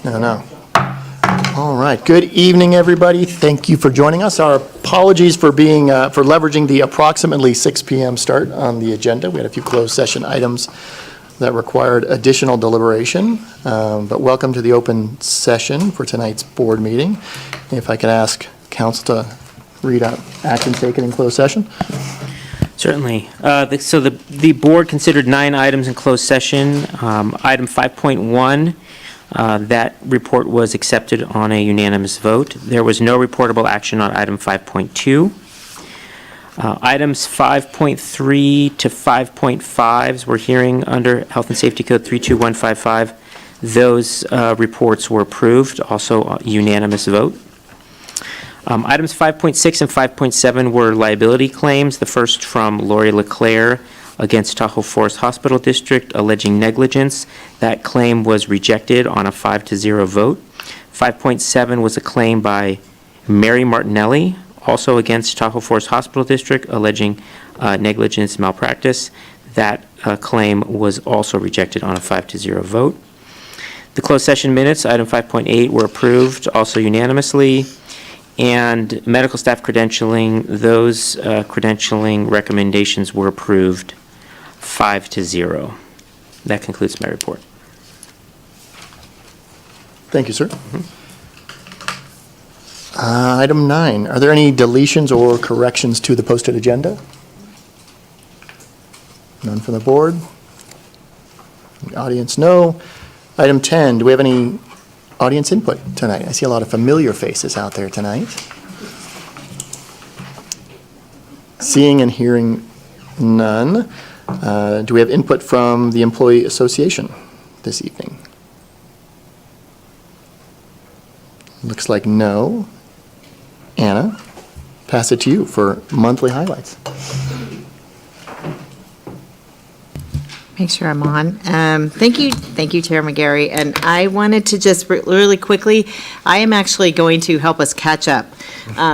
No. All right. Good evening, everybody. Thank you for joining us. Our apologies for being for leveraging the approximately 6 p.m. start on the agenda. We had a few closed session items that required additional deliberation, but welcome to the open session for tonight's board meeting. If I could ask council to read out action taken in closed session. Certainly. So the board considered 9 items in closed session. Item 5.1, that report was accepted on a unanimous vote. There was no reportable action on item 5.2. Items 5.3 to 5.5 we're hearing under Health and Safety Code 32155. Those reports were approved, also a unanimous vote. Items 5.6 and 5.7 were liability claims. The first from Lori LeClaire against Tahoe Forest Hospital District alleging negligence. That claim was rejected on a 5-0 vote. 5.7 was a claim by Mary Martinelli, also against Tahoe Forest Hospital District, alleging negligence malpractice. That claim was also rejected on a 5-0 vote. The closed session minutes, item 5.8, were approved, also unanimously. And medical staff credentialing, those credentialing recommendations were approved 5-0. That concludes my report. Thank you, sir. Item 9, are there any deletions or corrections to the posted agenda? None from the board? The audience, no. Item 10, do we have any audience input tonight? I see a lot of familiar faces out there tonight. Seeing and hearing none. Do we have input from the Employee Association this evening? Looks like no. Anna, pass it to you for monthly highlights. Make sure I'm on. Thank you, Chair McGarry. And I wanted to just really quickly, I am actually going to help us catch up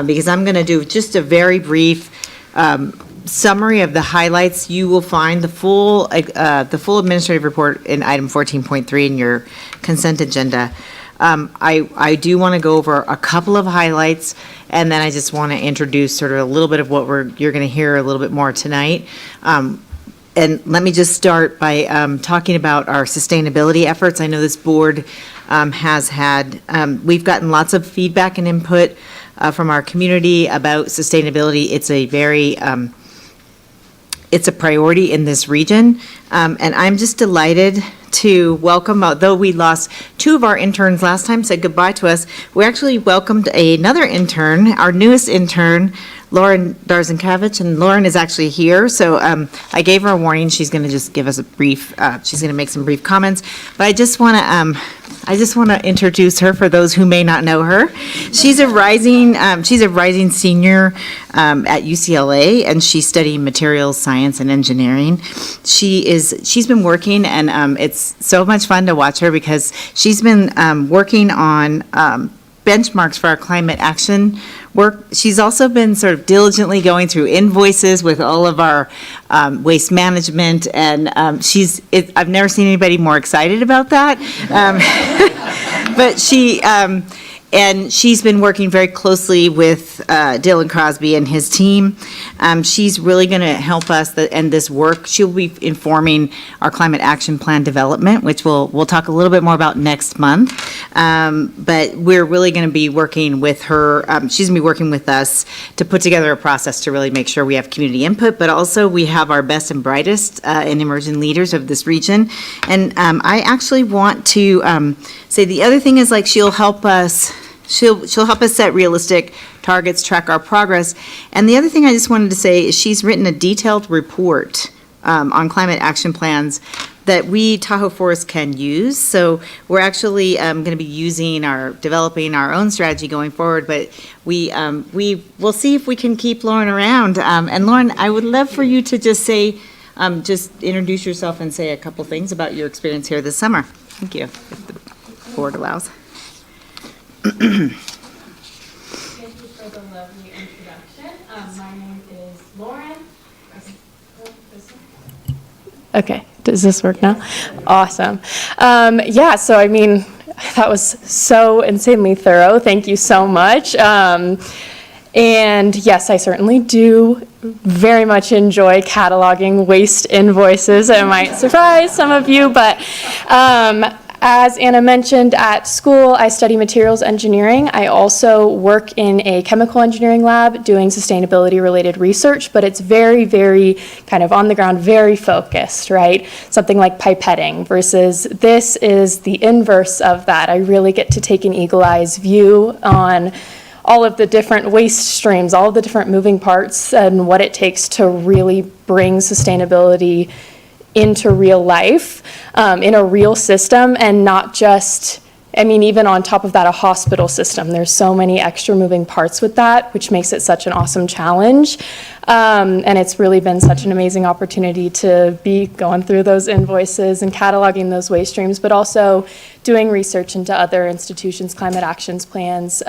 because I'm going to do just a very brief summary of the highlights. You will find the full administrative report in item 14.3 in your consent agenda. I do want to go over a couple of highlights, and then I just want to introduce sort of a little bit of what you're going to hear a little bit more tonight. And let me just start by talking about our sustainability efforts. I know this board has had, we've gotten lots of feedback and input from our community about sustainability. It's a very, it's a priority in this region. And I'm just delighted to welcome, although we lost 2 of our interns last time, said goodbye to us, we actually welcomed another intern, our newest intern, Lauren Darzenkovich, and Lauren is actually here, so I gave her a warning. She's going to just give us a brief. She's going to make some brief comments, but I just want to introduce her for those who may not know her. She's a rising senior at UCLA, and she's studying materials science and engineering. She's been working, and it's so much fun to watch her because she's been working on benchmarks for our climate action work. She's also been sort of diligently going through invoices with all of our waste management, and I've never seen anybody more excited about that. But she's been working very closely with Dylan Crosby and his team. She's really going to help us in this work. She'll be informing our climate action plan development, which we'll talk a little bit more about next month. But we're really going to be working with her. She's going to be working with us to put together a process to really make sure we have community input, but also we have our best and brightest and emerging leaders of this region. And I actually want to say the other thing is, like, she'll help us set realistic targets, track our progress. And the other thing I just wanted to say is she's written a detailed report on climate action plans that we, Tahoe Forest, can use. So we're actually going to be developing our own strategy going forward, but we'll see if we can keep Lauren around. And Lauren, I would love for you to just just introduce yourself and say a couple things about your experience here this summer. Thank you, if the board allows. Thank you for the lovely introduction. My name is Lauren. Okay, does this work now? Awesome. Yeah, so I mean, That was so insanely thorough. Thank you so much. And yes, I certainly do very much enjoy cataloging waste invoices. It might surprise some of you, but as Anna mentioned, at school, I study materials engineering. I also work in a chemical engineering lab doing sustainability-related research, but it's very, very kind of on the ground, very focused, right? Something like pipetting versus this is the inverse of that. I really get to take an eagle-eyed view on all of the different waste streams, all of the different moving parts, and what it takes to really bring sustainability into real life, in a real system, and not just, I mean, even on top of that, a hospital system. There's so many extra moving parts with that, which makes it such an awesome challenge. And it's really been such an amazing opportunity to be going through those invoices and cataloging those waste streams, but also doing research into other institutions' climate actions plans,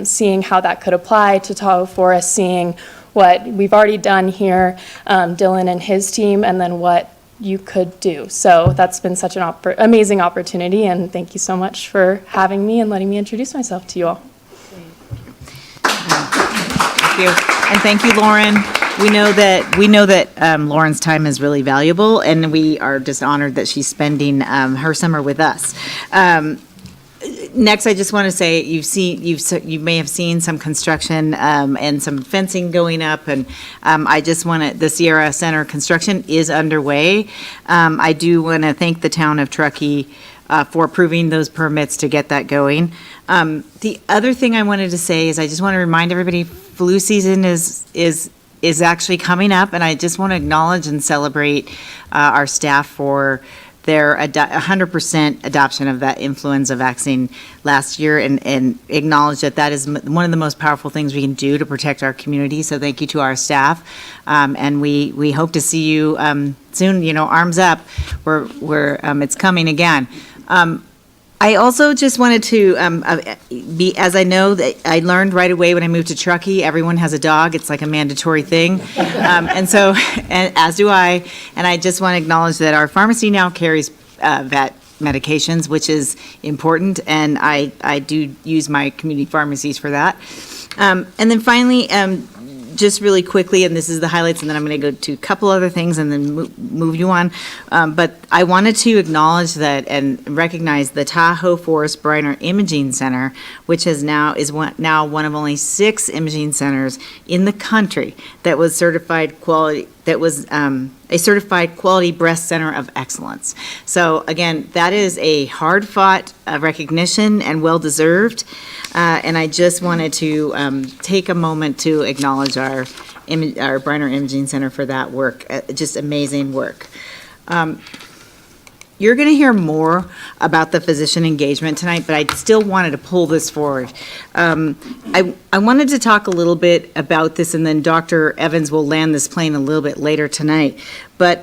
seeing how that could apply to Tahoe Forest, seeing what we've already done here, Dylan and his team, and then what you could do. So that's been such an amazing opportunity, and thank you so much for having me and letting me introduce myself to you all. Thank you. And thank you, Lauren. We know that Lauren's time is really valuable, and we are just honored that she's spending her summer with us. Next, I just want to say you may have seen some construction and some fencing going up, and I just want to, the Sierra Center construction is underway. I do want to thank the town of Truckee for approving those permits to get that going. The other thing I wanted to say is I just want to remind everybody flu season is actually coming up, and I just want to acknowledge and celebrate our staff for their 100% adoption of that influenza vaccine last year, and acknowledge that is one of the most powerful things we can do to protect our community. So thank you to our staff, and we hope to see you soon. You know, arms up. It's coming again. I also just wanted to as I know that I learned right away when I moved to Truckee, everyone has a dog. It's like a mandatory thing. And as do I. And I just want to acknowledge that our pharmacy now carries vet medications, which is important. And I do use my community pharmacies for that. And then finally, just really quickly, and this is the highlights, and then I'm going to go to a couple other things and then move you on. But I wanted to acknowledge that and recognize the Tahoe Forest Briner Imaging Center, which is now one of only 6 imaging centers in the country that was certified quality. That was a certified quality breast center of excellence. So again, that is a hard-fought recognition and well-deserved. And I just wanted to take a moment to acknowledge our Briner Imaging Center for that work. Just amazing work. You're going to hear more about the physician engagement tonight, but I still wanted to pull this forward. I wanted to talk a little bit about this, and then Dr. Evans will land this plane a little bit later tonight. But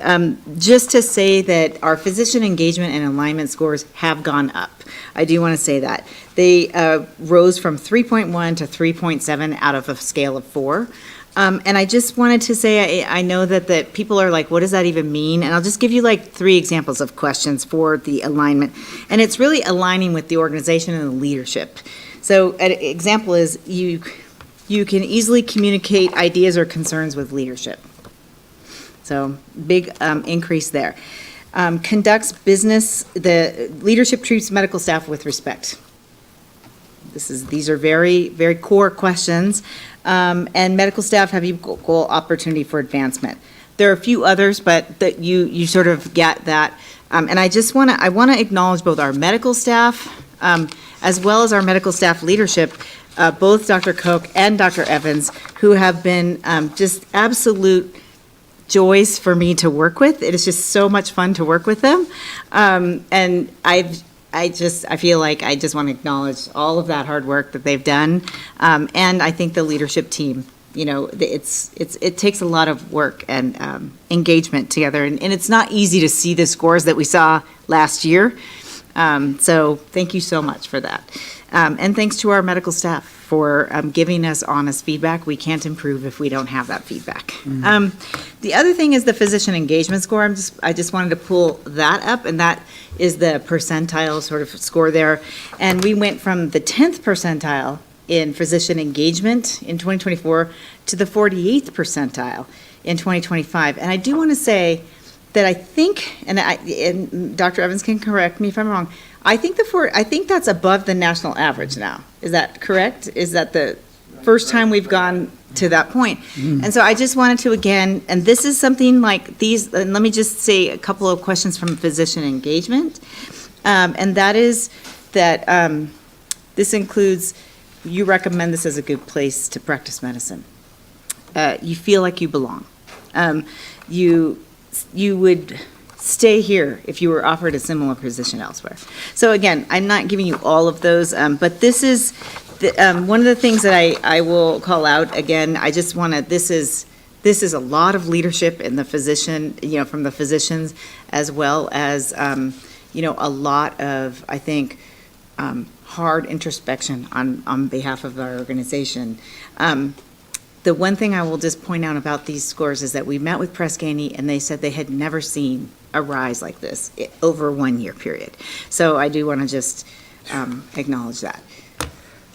just to say that our physician engagement and alignment scores have gone up. I do want to say that. They rose from 3.1 to 3.7 out of a scale of 4. And I just wanted to say, I know that people are like, what does that even mean? And I'll just give you like 3 examples of questions for the alignment. And it's really aligning with the organization and the leadership. So an example is you can easily communicate ideas or concerns with leadership. So big increase there. Conducts business, the leadership treats medical staff with respect. These are very, very core questions. And medical staff have equal opportunity for advancement. There are a few others, but that you sort of get that. And I want to acknowledge both our medical staff as well as our medical staff leadership, both Dr. Koch and Dr. Evans, who have been just absolute joys for me to work with. It is just so much fun to work with them. And I feel like I just want to acknowledge all of that hard work that they've done. And I think the leadership team, you know, it takes a lot of work and engagement together. And it's not easy to see the scores that we saw last year. So thank you so much for that. And thanks to our medical staff for giving us honest feedback. We can't improve if we don't have that feedback. The other thing is the physician engagement score. I just wanted to pull that up, and that is the percentile sort of score there. And we went from the 10th percentile in physician engagement in 2024 to the 48th percentile in 2025. And I do want to say that I think, and Dr. Evans can correct me if I'm wrong, I think that's above the national average now. Is that correct? Is that the first time we've gone to that point? And so I just wanted to, again, and this is something like these, and let me just say a couple of questions from physician engagement. And that is that this includes, you recommend this as a good place to practice medicine. You feel like you belong. You would stay here if you were offered a similar position elsewhere. So again, I'm not giving you all of those, but this is one of the things that I will call out. Again, I just want to, this is a lot of leadership in the physician, from the physicians, as well as, a lot of, I think, hard introspection on behalf of our organization. The one thing I will just point out about these scores is that we met with Press Ganey, and they said they had never seen a rise like this over a 1 year period. So I do want to just acknowledge that.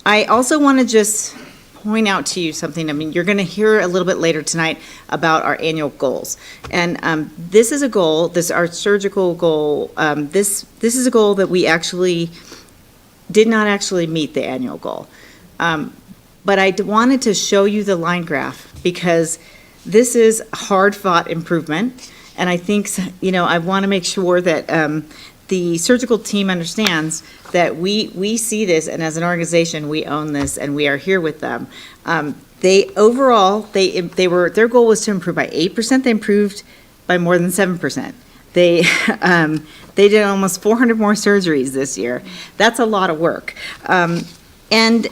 I also want to just point out to you something. I mean, you're going to hear a little bit later tonight about our annual goals. And this is a goal, our surgical goal, this is a goal that we actually did not actually meet the annual goal. But I wanted to show you the line graph because this is hard-fought improvement. And I think, I want to make sure that the surgical team understands that we see this, and as an organization, we own this, and we are here with them. Their goal was to improve by 8%. They improved by more than 7%. They did almost 400 more surgeries this year. That's a lot of work. And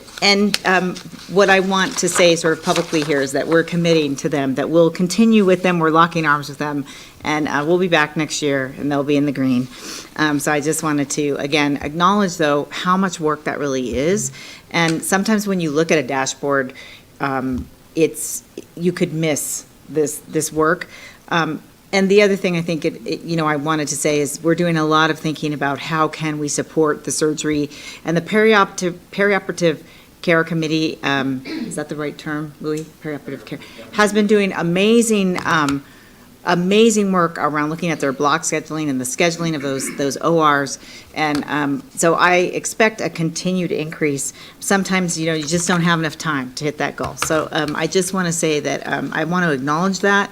what I want to say sort of publicly here is that we're committing to them, that we'll continue with them, we're locking arms with them, and we'll be back next year, and they'll be in the green. So I just wanted to, again, acknowledge, though, how much work that really is. And sometimes when you look at a dashboard, you could miss this work. And the other thing I think I wanted to say is we're doing a lot of thinking about how can we support the surgery, and the perioperative care committee, is that the right term, Louis? Perioperative care, has been doing amazing work around looking at their block scheduling and the scheduling of those ORs. And so I expect a continued increase. Sometimes, you just don't have enough time to hit that goal. So I just want to say that I want to acknowledge that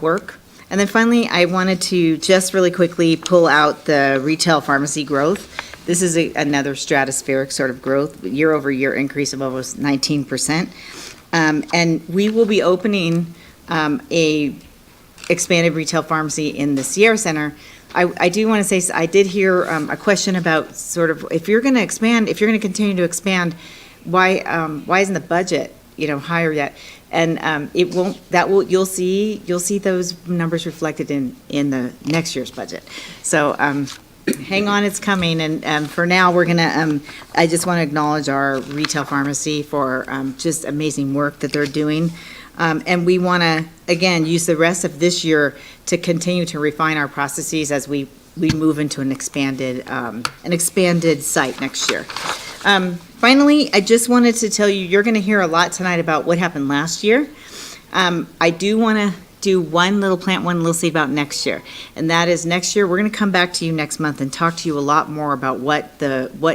work. And then finally, I wanted to just really quickly pull out the retail pharmacy growth. This is another stratospheric sort of growth, year-over-year increase of almost 19%. And we will be opening a expanded retail pharmacy in the Sierra Center. I do want to say, I did hear a question about sort of, if you're going to continue to expand, why isn't the budget, higher yet? And you'll see those numbers reflected in the next year's budget. So hang on, it's coming. And for now, we're gonna, I just want to acknowledge our retail pharmacy for just amazing work that they're doing. And we want to, again, use the rest of this year to continue to refine our processes as we move into an expanded site next year. Finally, I just wanted to tell you, you're going to hear a lot tonight about what happened last year. I do want to do one little seed about next year. And that is, next year, we're going to come back to you next month and talk to you a lot more about what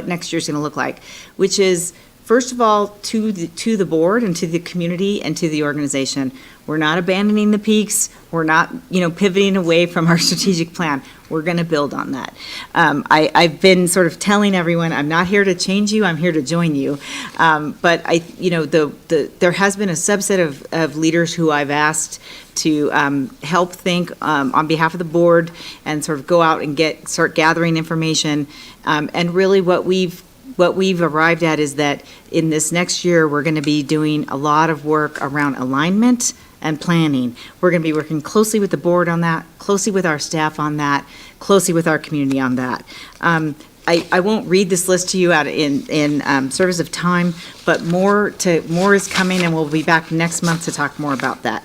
next year's going to look like, which is, first of all, to the board and to the community and to the organization. We're not abandoning the peaks. We're not, pivoting away from our strategic plan. We're going to build on that. I've been sort of telling everyone, I'm not here to change you. I'm here to join you. But there has been a subset of leaders who I've asked to help think on behalf of the board and sort of go out and start gathering information. And really, what we've arrived at is that in this next year, we're going to be doing a lot of work around alignment and planning. We're going to be working closely with the board on that, closely with our staff on that, closely with our community on that. I won't read this list to you out in service of time, but more is coming, and we'll be back next month to talk more about that.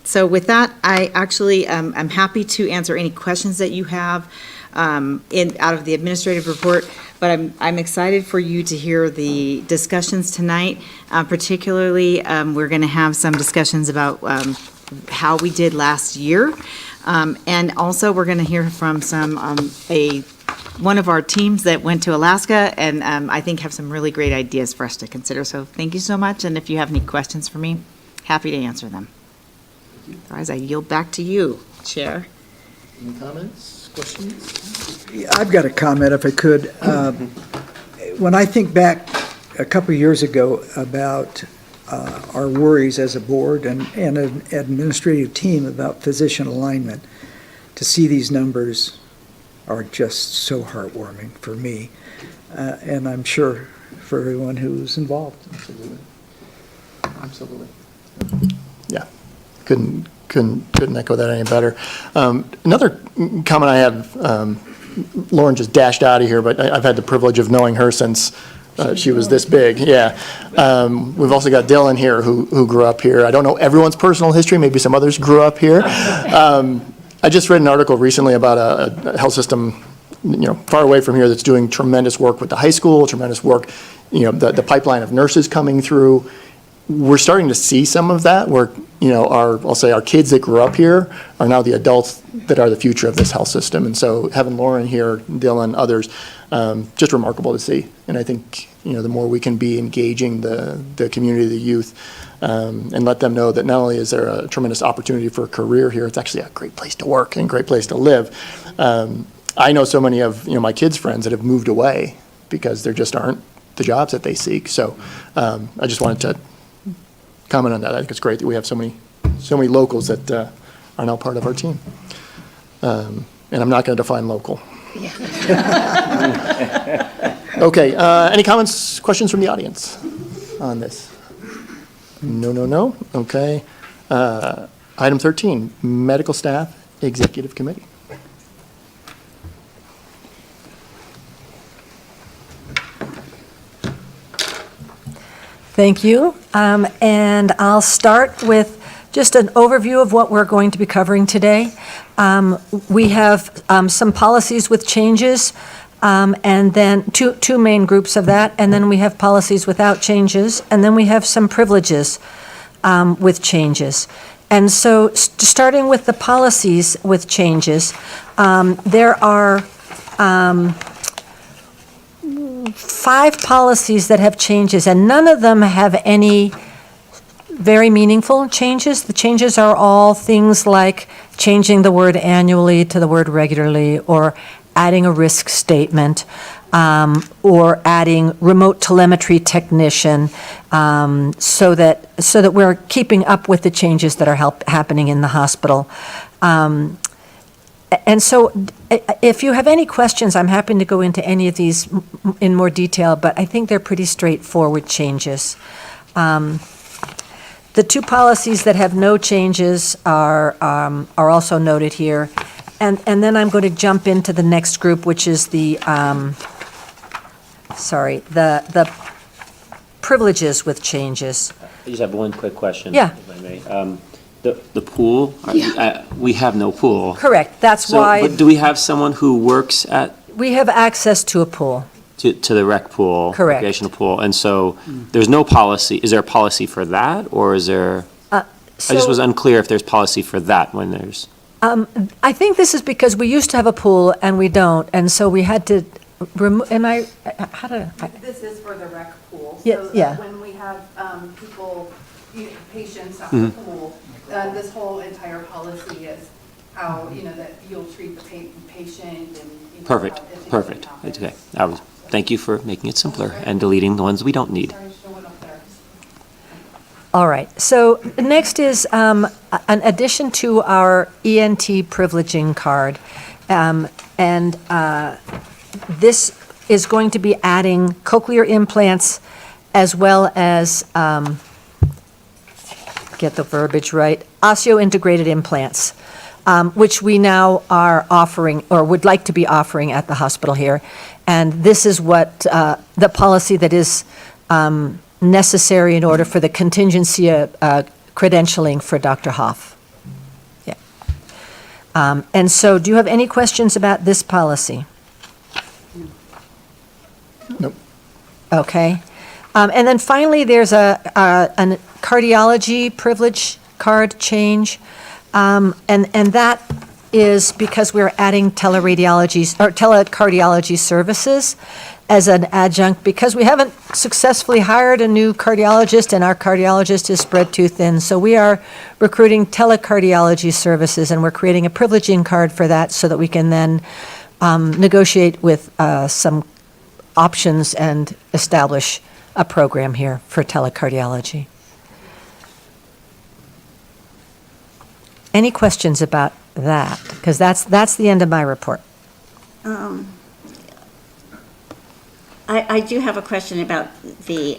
So with that, I actually I'm happy to answer any questions that you have out of the administrative report, but I'm excited for you to hear the discussions tonight. Particularly, we're going to have some discussions about how we did last year, and also we're going to hear from one of our teams that went to Alaska, and I think have some really great ideas for us to consider. So thank you so much, and if you have any questions for me, happy to answer them. Otherwise, I yield back to you, Chair. Any comments, questions? I've got a comment, if I could. When I think back a couple of years ago about our worries as a board and an administrative team about physician alignment, to see these numbers are just so heartwarming for me, and I'm sure for everyone who's involved. Absolutely. Yeah, couldn't echo that any better. Another comment I have, Lauren just dashed out of here, but I've had the privilege of knowing her since she was this big, yeah. We've also got Dylan here who grew up here. I don't know everyone's personal history, maybe some others grew up here. I just read an article recently about a health system, far away from here that's doing tremendous work with the high school, tremendous work, the pipeline of nurses coming through. We're starting to see some of that where, I'll say our kids that grew up here are now the adults that are the future of this health system. And so having Lauren here, Dylan, others, just remarkable to see. And I think, the more we can be engaging the community, the youth, and let them know that not only is there a tremendous opportunity for a career here, it's actually a great place to work and a great place to live. I know so many of, my kids' friends that have moved away because there just aren't the jobs that they seek. So I just wanted to comment on that. I think it's great that we have so many locals that are now part of our team. And I'm not going to define local. Okay, any comments, questions from the audience on this? No. Okay. Item 13, medical staff executive committee. Thank you. And I'll start with just an overview of what we're going to be covering today. We have some policies with changes, and then two main groups of that, and then we have policies without changes, and then we have some privileges with changes. And so starting with the policies with changes, there are 5 policies that have changes, and none of them have any very meaningful changes. The changes are all things like changing the word annually to the word regularly, or adding a risk statement, or adding remote telemetry technician, so that we're keeping up with the changes that are happening in the hospital. And so if you have any questions, I'm happy to go into any of these in more detail, but I think they're pretty straightforward changes. The 2 policies that have no changes are also noted here. And then I'm going to jump into the next group, which is the privileges with changes. I just have one quick question. Yeah. If I may. The pool, we have no pool. Correct, that's why But do we have someone who works at, we have access to a pool. to the rec pool? Correct. Recreational pool, and so there's no policy, is there a policy for that, or is there? I just was unclear if there's policy for that when there's. I think this is because we used to have a pool and we don't, and so we had to remove, This is for the rec pool. Yeah, So yeah. when we have people, patients at the pool, this whole entire policy is how, that you'll treat the patient and. Perfect. It's okay. Thank you for making it simpler and deleting the ones we don't need. Sorry, show it up there. All right, so next is an addition to our ENT privileging card. And this is going to be adding cochlear implants as well as get the verbiage right, osseointegrated implants, which we now are offering, or would like to be offering at the hospital here. And this is what, the policy that is necessary in order for the contingency credentialing for Dr. Hoff. Yeah. And so, do you have any questions about this policy? Nope. Okay. And then finally, there's a cardiology privilege card change. And that is because we're adding telecardiology services as an adjunct, because we haven't successfully hired a new cardiologist, and our cardiologist is spread too thin. So we are recruiting telecardiology services, and we're creating a privileging card for that so that we can then negotiate with some options and establish a program here for telecardiology. Any questions about that? Because that's the end of my report. I do have a question about the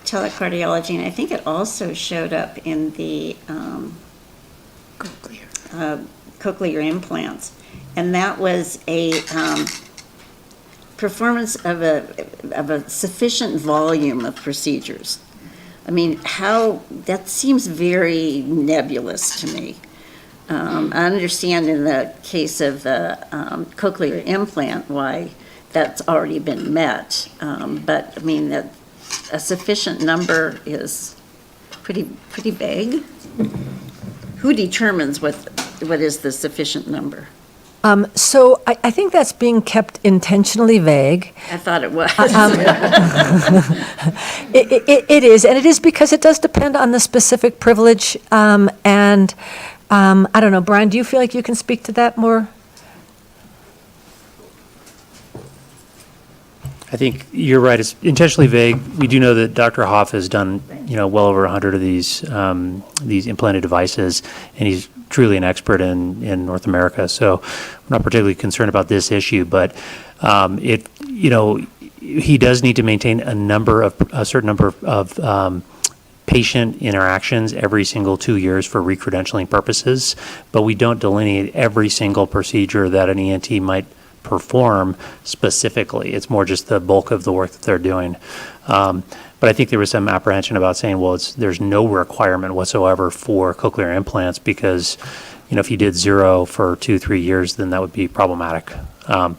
telecardiology, and I think it also showed up in the cochlear implants, and that was a performance of a sufficient volume of procedures. I mean, that seems very nebulous to me. I understand in the case of the cochlear implant why that's already been met, but I mean, that a sufficient number is pretty vague. Who determines what is the sufficient number? So I think that's being kept intentionally vague. I thought it was. It is, and it is because it does depend on the specific privilege. And I don't know, Brian, do you feel like you can speak to that more? I think you're right. It's intentionally vague. We do know that Dr. Hoff has done, well over 100 of these implanted devices, and he's truly an expert in North America. So I'm not particularly concerned about this issue, but he does need to maintain a certain number of patient interactions every single 2 years for recredentialing purposes, but we don't delineate every single procedure that an ENT might perform specifically. It's more just the bulk of the work that they're doing. But I think there was some apprehension about saying, well, there's no requirement whatsoever for cochlear implants because, if you did 0 for 2-3 years, then that would be problematic. But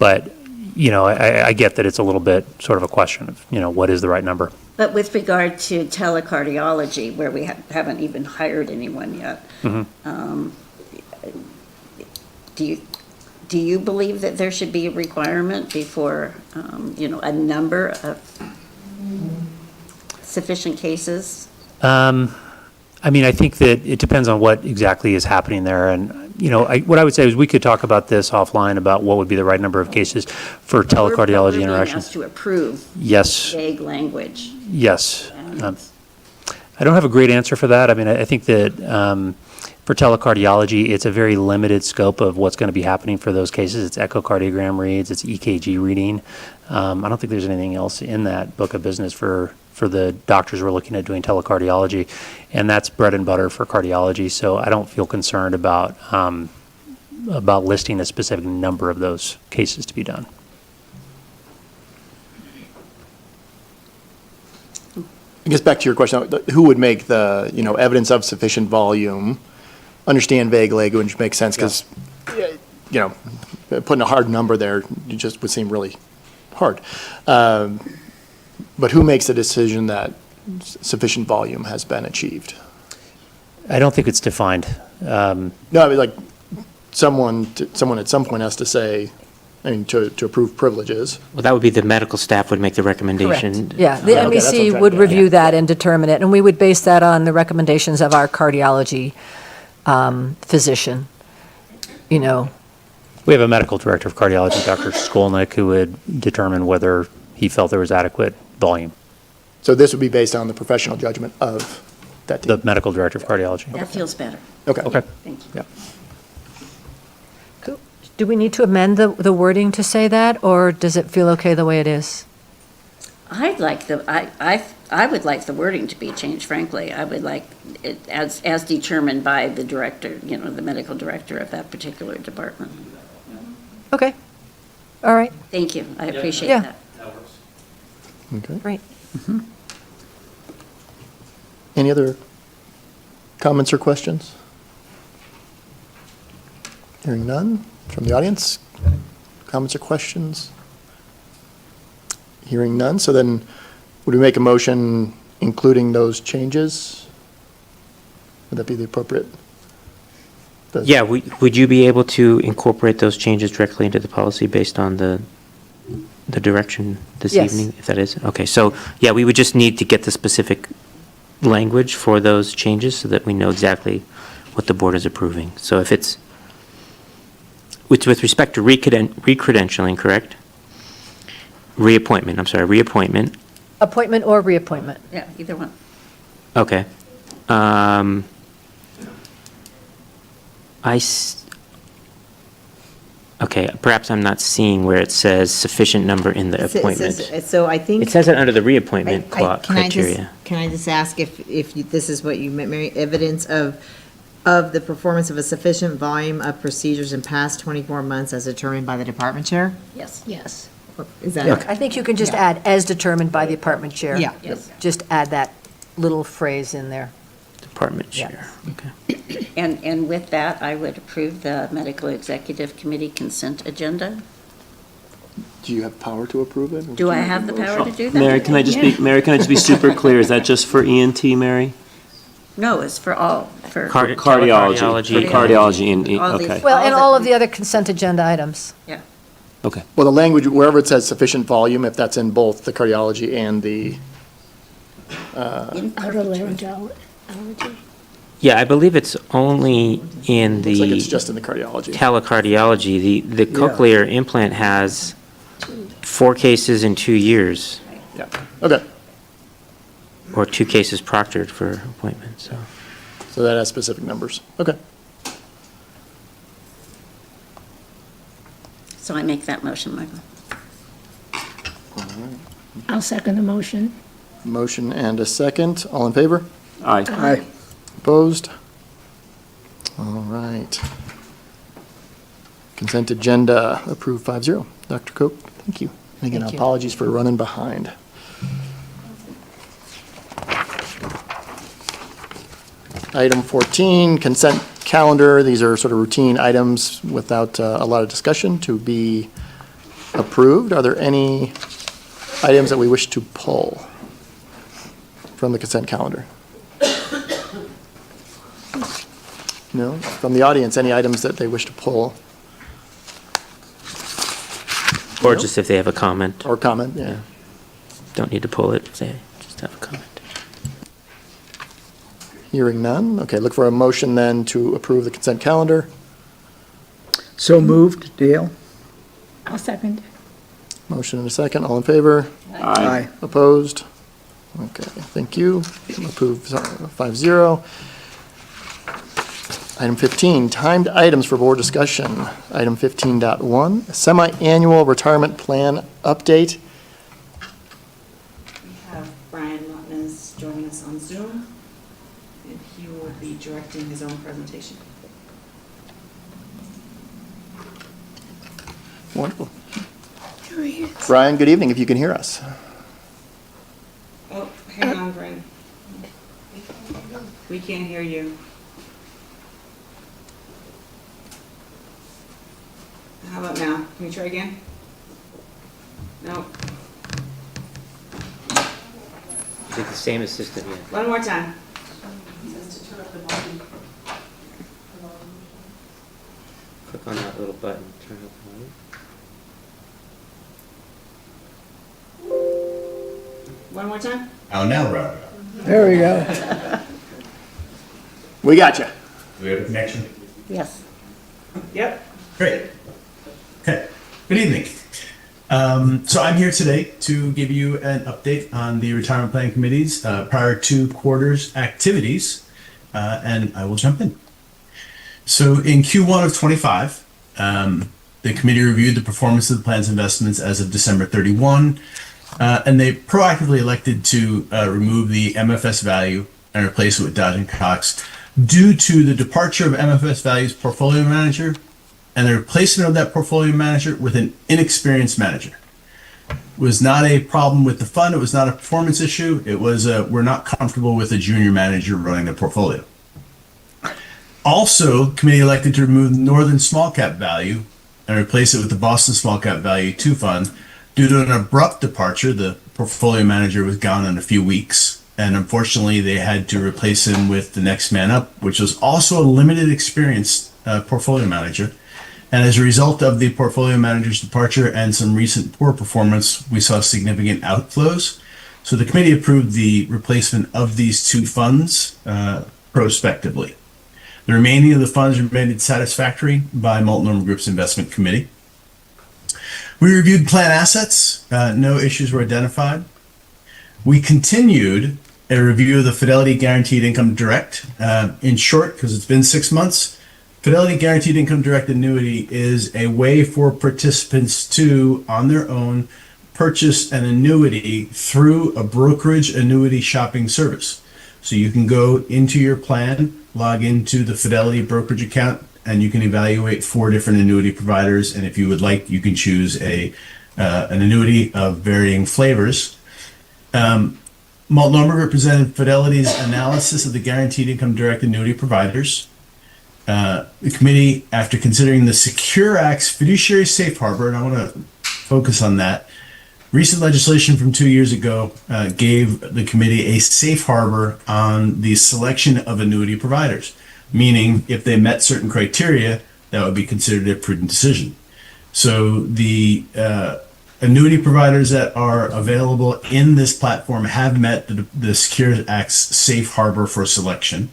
I get that it's a little bit sort of a question of, what is the right number? But with regard to telecardiology, where we haven't even hired anyone yet, do you believe that there should be a requirement before, a number of sufficient cases? I think that it depends on what exactly is happening there. And, what I would say is we could talk about this offline about what would be the right number of cases for telecardiology We're being interactions. asked to approve Yes. vague language. Yes. I don't have a great answer for that. I think that for telecardiology, it's a very limited scope of what's going to be happening for those cases. It's echocardiogram reads, it's EKG reading. I don't think there's anything else in that book of business for the doctors who are looking at doing telecardiology, and that's bread and butter for cardiology. So I don't feel concerned about listing a specific number of those cases to be done. I guess back to your question, who would make the, evidence of sufficient volume, understand vague language makes sense because, putting a hard number there just would seem really hard. But who makes the decision that sufficient volume has been achieved? I don't think it's defined. No, someone at some point has to say, to approve privileges. Well, that would be the medical staff would make the recommendation. Correct. Yeah, the Okay, that's what I'm MEC trying would to get at. review that and determine it, and we would base that on the recommendations of our cardiology physician, We have a medical director of cardiology, Dr. Skolnick, who would determine whether he felt there was adequate volume. So this would be based on the professional judgment of that team? The medical director of cardiology. That feels better. Okay. Thank you. Yeah. Do we need to amend the wording to say that, or does it feel okay the way it is? I'd like I would like the wording to be changed, frankly. I would like it as determined by the director, the medical director of that particular department. Okay, all right, Thank you, I appreciate Yeah. that. Okay. great. Any other comments or questions? Hearing none from the audience? Comments or questions? Hearing none, so then would we make a motion including those changes? Would that be the appropriate? Yeah, would you be able to incorporate those changes directly into the policy based on the direction this Yes. evening, if that is? Okay, so, yeah, we would just need to get the specific language for those changes so that we know exactly what the board is approving. So if it's, with respect to recredentialing, correct? Reappointment, I'm sorry, reappointment, Appointment or reappointment? Yeah, either one. okay. Okay, perhaps I'm not seeing where it says sufficient number in the appointment. So I think. It says it under the reappointment Can I just- criteria. Can I just ask if this is what you meant, Mary, evidence of the performance of a sufficient volume of procedures in past 24 months as determined by the department chair? Yes. Yes. Is that? I think you can just Yeah. add as determined by the apartment chair. Yeah. Yes. Just add that little phrase in there. Department Yeah. chair, okay. And with that, I would approve the medical executive committee consent agenda. Do you have power to approve it? Do I have the power to do that? Mary, can I just be super clear? Is that just for ENT, Mary? No, it's for all, for. Cardiology. Cardiology. Cardiology, and, All these- okay, Well, and all of the- the other consent agenda items. Yeah. okay. Well, the language, wherever it says sufficient volume, if that's in both the cardiology and the, Yeah, I believe it's only in looks like it's the just in the cardiology. telecardiology. The cochlear implant has 4 cases in 2 years, Yeah, okay. or 2 cases proctored for appointments, so. So that has specific numbers. Okay. So I make that motion, Michael. I'll second the motion. Motion and a second. All in favor? Aye. Aye. Opposed? All right. Consent agenda approved 5-0. Dr. Cope, thank you. And again, Thank you. apologies for running behind. Item 14, consent calendar. These are sort of routine items without a lot of discussion to be approved. Are there any items that we wish to pull from the consent calendar? No? From the audience, any items that they wish to pull Or just if they have a comment. or comment? Yeah. Don't need to pull it, if they just have a comment. Hearing none. Okay, look for a motion then to approve the consent calendar. So moved, Dale? I'll second. Motion and a second. All in favor? Aye. Opposed? Okay, thank you. Approved 5-0. Item 15, timed items for board discussion. Item 15.1, semi-annual retirement plan update. We have Brian Martinez joining us on Zoom, and he will be directing his own presentation. Wonderful. Brian, good evening, if you can hear us. Oh, hang on, Brian. We can't hear you. How about now? Can we try again? No. Is it the same assistant yet? One more time. Click on that little button, turn up the volume. One more time. Oh, now, Rob. There we go. We got you. Do we have a connection? Yes. Yep. Great. Okay. Good evening. So I'm here today to give you an update on the retirement planning committee's prior 2 quarters activities, and I will jump in. So in Q1 of 25, the committee reviewed the performance of the plan's investments as of December 31, and they proactively elected to remove the MFS value and replace it with Dodge & Cox due to the departure of MFS Value's portfolio manager and the replacement of that portfolio manager with an inexperienced manager. It was not a problem with the fund. It was not a performance issue. It was we're not comfortable with a junior manager running the portfolio. Also, the committee elected to remove the Northern Small Cap Value and replace it with the Boston Small Cap Value 2 fund. Due to an abrupt departure, the portfolio manager was gone in a few weeks, and unfortunately they had to replace him with the next man up, which was also a limited experience portfolio manager. And as a result of the portfolio manager's departure and some recent poor performance, we saw significant outflows. So the committee approved the replacement of these two funds prospectively. The remaining of the funds remained satisfactory by Molten Norman Group's investment committee. We reviewed plan assets. No issues were identified. We continued a review of the Fidelity Guaranteed Income Direct. In short, because it's been 6 months, Fidelity Guaranteed Income Direct Annuity is a way for participants to, on their own, purchase an annuity through a brokerage annuity shopping service. So you can go into your plan, log into the Fidelity brokerage account, and you can evaluate 4 different annuity providers. And if you would like, you can choose an annuity of varying flavors. Molten Norman represented Fidelity's analysis of the Guaranteed Income Direct Annuity providers. The committee, after considering the Secure Act's fiduciary safe harbor, and I want to focus on that, recent legislation from 2 years ago gave the committee a safe harbor on the selection of annuity providers, meaning if they met certain criteria, that would be considered a prudent decision. So the annuity providers that are available in this platform have met the Secure Act's safe harbor for selection.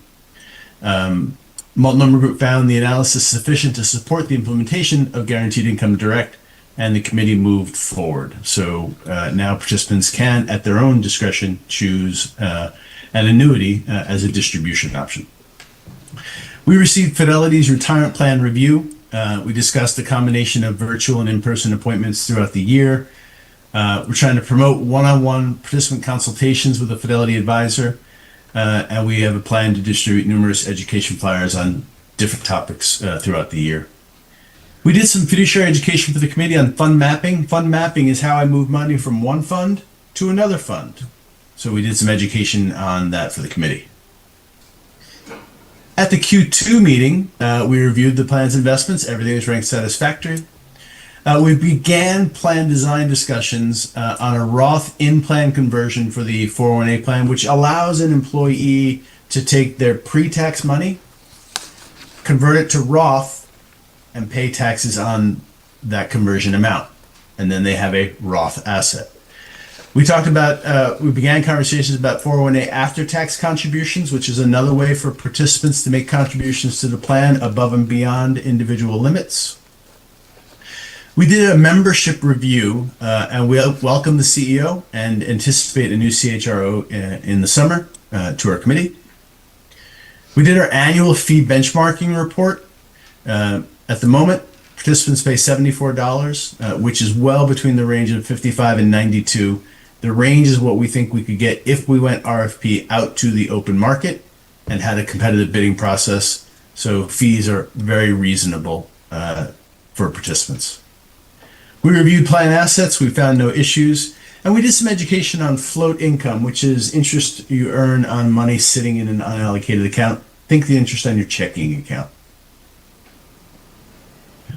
Molten Norman Group found the analysis sufficient to support the implementation of Guaranteed Income Direct, and the committee moved forward. So now participants can, at their own discretion, choose an annuity as a distribution option. We received Fidelity's retirement plan review. We discussed the combination of virtual and in-person appointments throughout the year. We're trying to promote one-on-one participant consultations with a Fidelity advisor. And we have a plan to distribute numerous education flyers on different topics throughout the year. We did some fiduciary education for the committee on fund mapping. Fund mapping is how I move money from one fund to another fund. So we did some education on that for the committee. At the Q2 meeting, we reviewed the plan's investments. Everything was ranked satisfactory. We began plan design discussions on a Roth in-plan conversion for the 401A plan, which allows an employee to take their pre-tax money, convert it to Roth, and pay taxes on that conversion amount. And then they have a Roth asset. We began conversations about 401A after-tax contributions, which is another way for participants to make contributions to the plan above and beyond individual limits. We did a membership review, and we welcome the CEO and anticipate a new CHRO in the summer to our committee. We did our annual fee benchmarking report. At the moment, participants pay $74, which is well between the range of $55 and $92. The range is what we think we could get if we went RFP out to the open market and had a competitive bidding process. So fees are very reasonable for participants. We reviewed plan assets. We found no issues. And we did some education on float income, which is interest you earn on money sitting in an unallocated account. Think the interest on your checking account.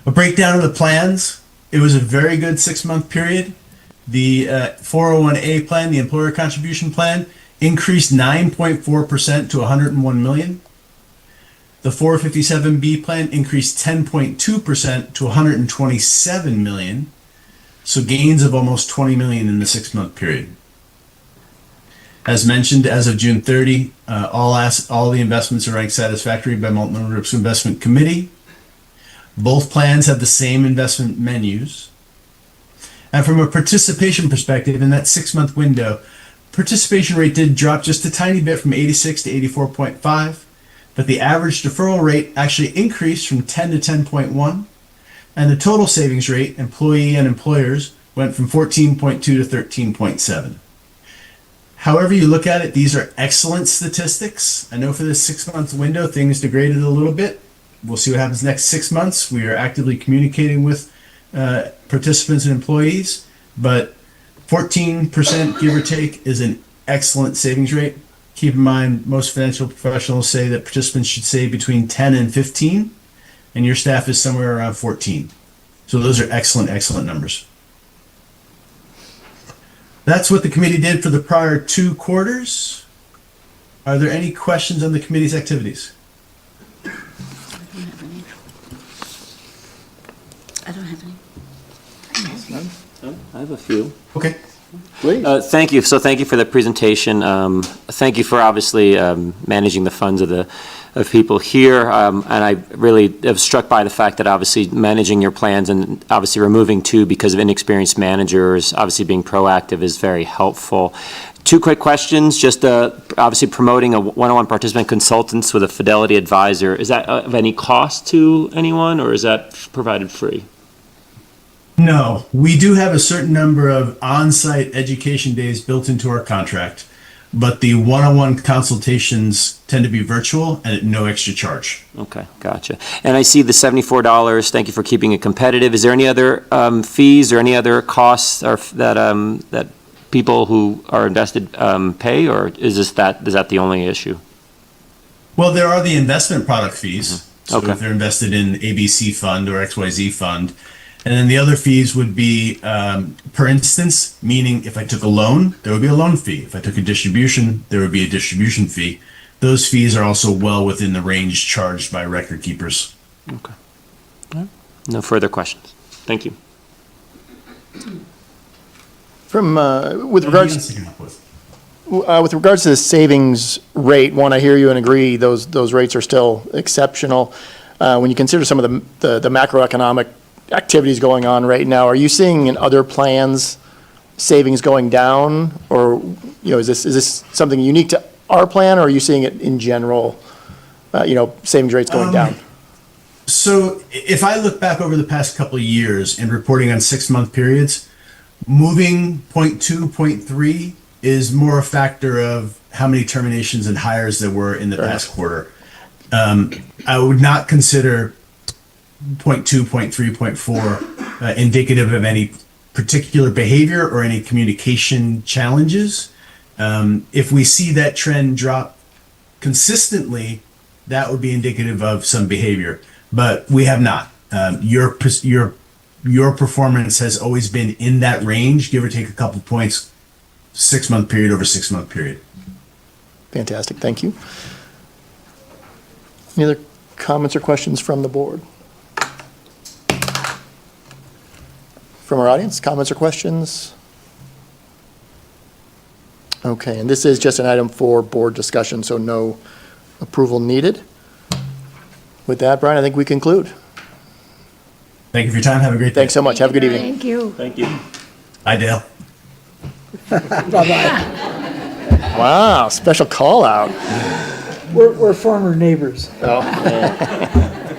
A breakdown of the plans. It was a very good 6-month period. The 401A plan, the employer contribution plan, increased 9.4% to $101 million. The 457B plan increased 10.2% to $127 million. So gains of almost $20 million in the 6-month period. As mentioned, as of June 30, all the investments are ranked satisfactory by Molten Norman Group's investment committee. Both plans have the same investment menus. And from a participation perspective, in that 6-month window, participation rate did drop just a tiny bit from 86 to 84.5, but the average deferral rate actually increased from 10 to 10.1, and the total savings rate, employee and employers, went from 14.2 to 13.7. However you look at it, these are excellent statistics. I know for this 6-month window, things degraded a little bit. We'll see what happens next 6 months. We are actively communicating with participants and employees, but 14%, give or take, is an excellent savings rate. Keep in mind, most financial professionals say that participants should save between 10 and 15, and your staff is somewhere around 14. So those are excellent, excellent numbers. That's what the committee did for the prior 2 quarters. Are there any questions on the committee's activities? I don't have any. I have a few. Okay. Please. Thank you. So thank you for the presentation. Thank you for obviously managing the funds of people here. And I really am struck by the fact that obviously managing your plans and obviously removing 2 because of inexperienced managers, obviously being proactive is very helpful. 2 quick questions. Just obviously promoting a one-on-one participant consultants with a Fidelity advisor. Is that of any cost to anyone, or is that provided free? No, we do have a certain number of on-site education days built into our contract, but the one-on-one consultations tend to be virtual and at no extra charge. Okay, gotcha. And I see the $74. Thank you for keeping it competitive. Is there any other fees or any other costs or that people who are invested pay, or is that the only issue? Well, there are the investment product fees. Mm-hmm. So Okay. if they're invested in ABC fund or XYZ fund. And then the other fees would be, per instance, meaning if I took a loan, there would be a loan fee. If I took a distribution, there would be a distribution fee. Those fees are also well within the range charged by record keepers. Okay. All right. No further questions. Thank you. From, with Anything else regards, you can help with? with regards to the savings rate, one, I hear you and agree, those rates are still exceptional. When you consider some of the macroeconomic activities going on right now, are you seeing in other plans savings going down? Or, is this something unique to our plan, or are you seeing it in general, savings rates going down? So if I look back over the past couple of years and reporting on 6-month periods, moving 0.2, 0.3 is more a factor of how many terminations and hires there were in the past quarter. I would not consider 0.2, 0.3, 0.4 indicative of any particular behavior or any communication challenges. If we see that trend drop consistently, that would be indicative of some behavior, but we have not. Your performance has always been in that range, give or take a couple points, 6-month period over 6-month period. Fantastic, thank you. Any other comments or questions from the board? From our audience, comments or questions? Okay, and this is just an item for board discussion, so no approval needed. With that, Brian, I think we conclude. Thank you for your time. Have a great day. Thanks so much. Have a good evening. Thank you. Thank you. Bye, Dale. Bye-bye. Wow, special call out. We're former neighbors Oh,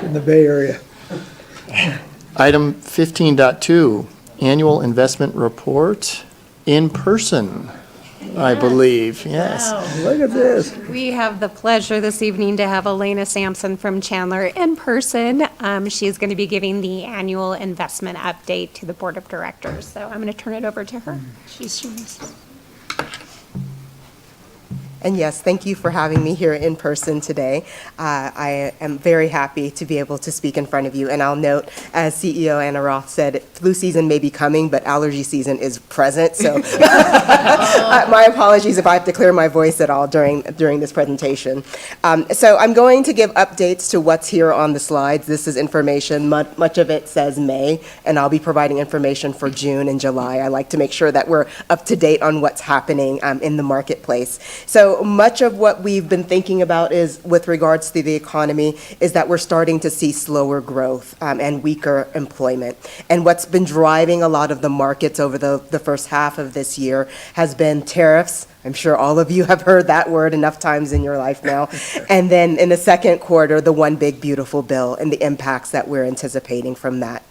in the Bay Area. Item 15.2, annual investment report in person, I believe, yes. Look at this. We have the pleasure this evening to have Elena Sampson from Chandler in person. She's going to be giving the annual investment update to the Board of Directors. So I'm going to turn it over to her. She's yours. And yes, thank you for having me here in person today. I am very happy to be able to speak in front of you. And I'll note, as CEO Anna Roth said, flu season may be coming, but allergy season is present. So my apologies if I have to clear my voice at all during this presentation. So I'm going to give updates to what's here on the slides. This is information, much of it says May, and I'll be providing information for June and July. I like to make sure that we're up to date on what's happening in the marketplace. So much of what we've been thinking about is, with regards to the economy, is that we're starting to see slower growth and weaker employment. And what's been driving a lot of the markets over the first half of this year has been tariffs. I'm sure all of you have heard that word enough times in your life now. And then in the second quarter, the one big beautiful bill and the impacts that we're anticipating from that.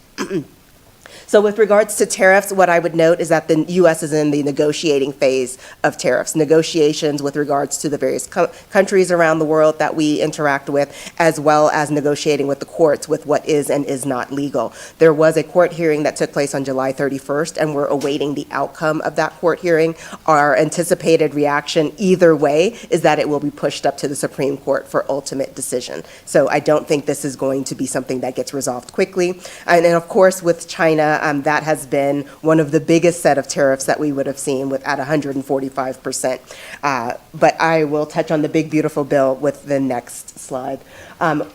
So with regards to tariffs, what I would note is that the U.S. is in the negotiating phase of tariffs, negotiations with regards to the various countries around the world that we interact with, as well as negotiating with the courts with what is and is not legal. There was a court hearing that took place on July 31st, and we're awaiting the outcome of that court hearing. Our anticipated reaction either way is that it will be pushed up to the Supreme Court for ultimate decision. So I don't think this is going to be something that gets resolved quickly. And then, of course, with China, that has been one of the biggest set of tariffs that we would have seen with at 145%. But I will touch on the big, beautiful bill with the next slide.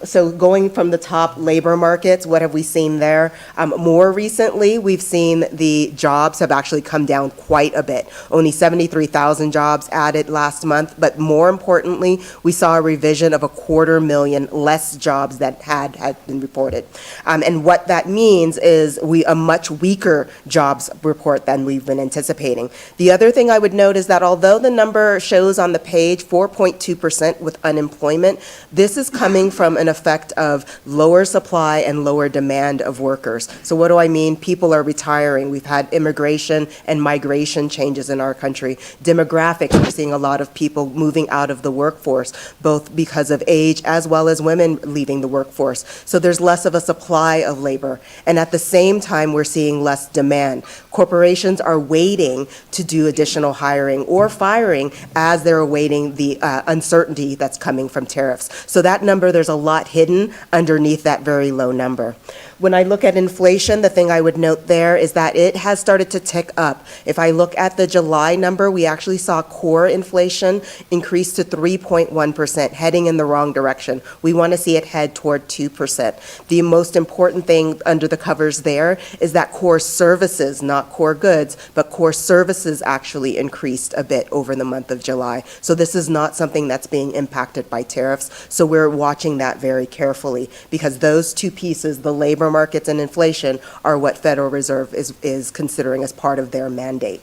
So going from the top, labor markets, what have we seen there? More recently, we've seen the jobs have actually come down quite a bit. Only 73,000 jobs added last month, but more importantly, we saw a revision of 250,000 less jobs that had been reported. And what that means is a much weaker jobs report than we've been anticipating. The other thing I would note is that although the number shows on the page 4.2% with unemployment, this is coming from an effect of lower supply and lower demand of workers. So what do I mean? People are retiring. We've had immigration and migration changes in our country. Demographics, we're seeing a lot of people moving out of the workforce, both because of age as well as women leaving the workforce. So there's less of a supply of labor. And at the same time, we're seeing less demand. Corporations are waiting to do additional hiring or firing as they're awaiting the uncertainty that's coming from tariffs. So that number, there's a lot hidden underneath that very low number. When I look at inflation, the thing I would note there is that it has started to tick up. If I look at the July number, we actually saw core inflation increase to 3.1%, heading in the wrong direction. We want to see it head toward 2%. The most important thing under the covers there is that core services, not core goods, but core services actually increased a bit over the month of July. So this is not something that's being impacted by tariffs. So we're watching that very carefully because those two pieces, the labor markets and inflation, are what Federal Reserve is considering as part of their mandate.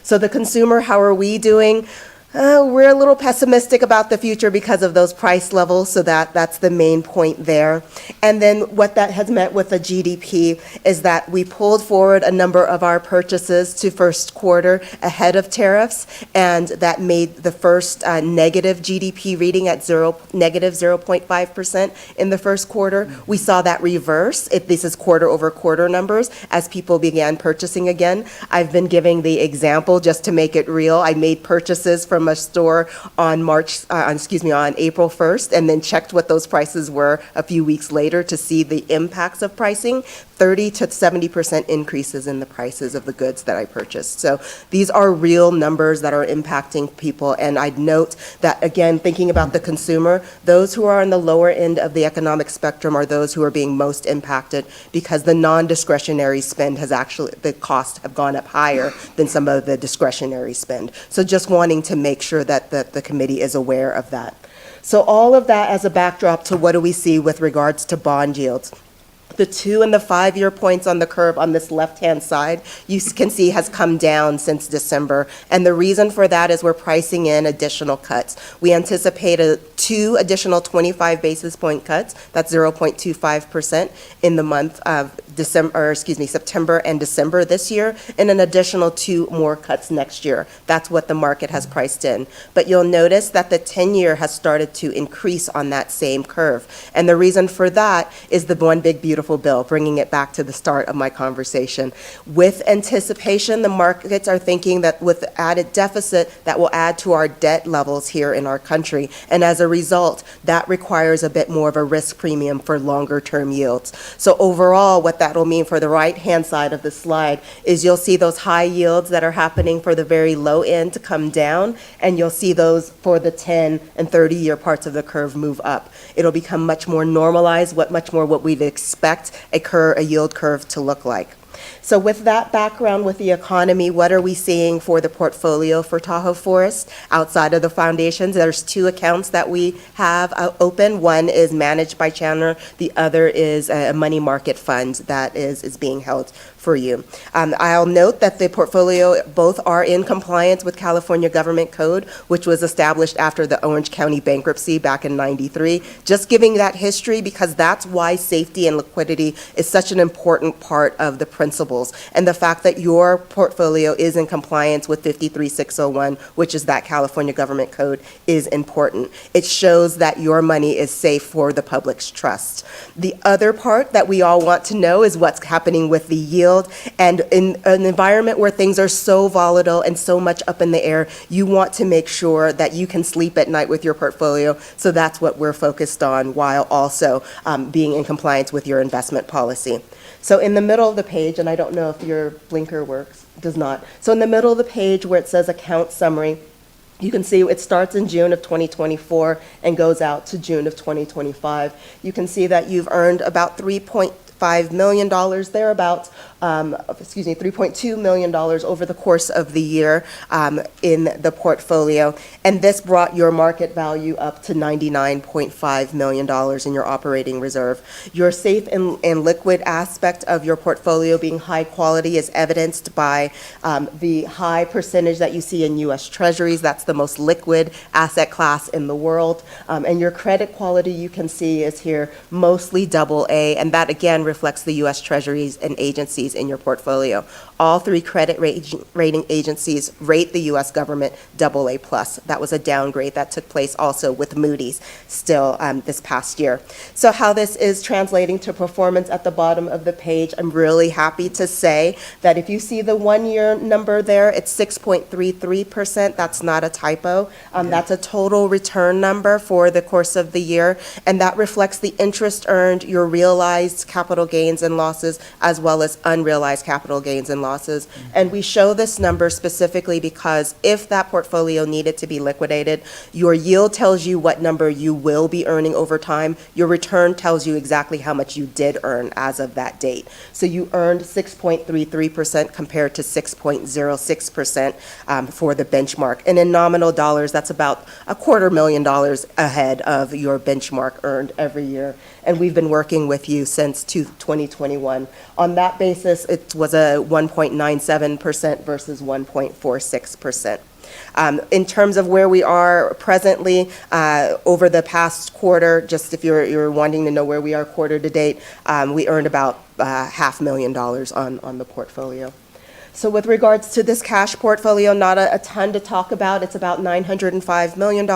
So the consumer, how are we doing? We're a little pessimistic about the future because of those price levels, so that's the main point there. And then what that has meant with the GDP is that we pulled forward a number of our purchases to first quarter ahead of tariffs, and that made the first negative GDP reading at negative 0.5% in the first quarter. We saw that reverse. This is quarter over quarter numbers as people began purchasing again. I've been giving the example just to make it real. I made purchases from a store on April 1st, and then checked what those prices were a few weeks later to see the impacts of pricing. 30 to 70% increases in the prices of the goods that I purchased. So these are real numbers that are impacting people. And I'd note that, again, thinking about the consumer, those who are on the lower end of the economic spectrum are those who are being most impacted because the non-discretionary spend has actually, the costs have gone up higher than some of the discretionary spend. So just wanting to make sure that the committee is aware of that. So all of that as a backdrop to what do we see with regards to bond yields. The 2 and the 5-year points on the curve on this left-hand side, you can see has come down since December. And the reason for that is we're pricing in additional cuts. We anticipate 2 additional 25 basis point cuts, that's 0.25% in the month of September and December this year, and an additional 2 more cuts next year. That's what the market has priced in. But you'll notice that the 10-year has started to increase on that same curve. And the reason for that is the one big beautiful bill, bringing it back to the start of my conversation. With anticipation, the markets are thinking that with the added deficit, that will add to our debt levels here in our country. And as a result, that requires a bit more of a risk premium for longer term yields. So overall, what that will mean for the right-hand side of the slide is you'll see those high yields that are happening for the very low end to come down, and you'll see those for the 10 and 30-year parts of the curve move up. It'll become much more normalized, much more what we'd expect a yield curve to look like. So with that background with the economy, what are we seeing for the portfolio for Tahoe Forest? Outside of the foundations, there's 2 accounts that we have open. One is managed by Chandler. The other is a money market fund that is being held for you. I'll note that the portfolio both are in compliance with California Government Code, which was established after the Orange County bankruptcy back in '93. Just giving that history because that's why safety and liquidity is such an important part of the principles levels. And the fact that your portfolio is in compliance with 53601, which is that California government code, is important. It shows that your money is safe for the public's trust. The other part that we all want to know is what's happening with the yield. And in an environment where things are so volatile and so much up in the air, you want to make sure that you can sleep at night with your portfolio. So that's what we're focused on, while also being in compliance with your investment policy. So in the middle of the page, and I don't know if your blinker works, does not. So in the middle of the page where it says account summary, you can see it starts in June of 2024 and goes out to June of 2025. You can see that you've earned about $3.5 million thereabouts, $3.2 million over the course of the year in the portfolio. And this brought your market value up to $99.5 million in your operating reserve. Your safe and liquid aspect of your portfolio being high quality is evidenced by the high percentage that you see in U.S. Treasuries. That's the most liquid asset class in the world. And your credit quality, you can see, is here mostly AA, and that again reflects the U.S. Treasuries and agencies in your portfolio. All three credit rating agencies rate the U.S. government AA+. That was a downgrade that took place also with Moody's still this past year. So how this is translating to performance at the bottom of the page, I'm really happy to say that if you see the 1-year number there, it's 6.33%. That's not a typo. That's a total return number for the course of the year, and that reflects the interest earned, your realized capital gains and losses, as well as unrealized capital gains and losses. And we show this number specifically because if that portfolio needed to be liquidated, your yield tells you what number you will be earning over time. Your return tells you exactly how much you did earn as of that date. So you earned 6.33% compared to 6.06% for the benchmark. And in nominal dollars, that's about $250,000 ahead of your benchmark earned every year. And we've been working with you since 2021. On that basis, it was a 1.97% versus 1.46%. In terms of where we are presently, over the past quarter, just if you're wanting to know where we are quarter to date, we earned about $500,000 on the portfolio. So with regards to this cash portfolio, not a ton to talk about. It's about $905 million.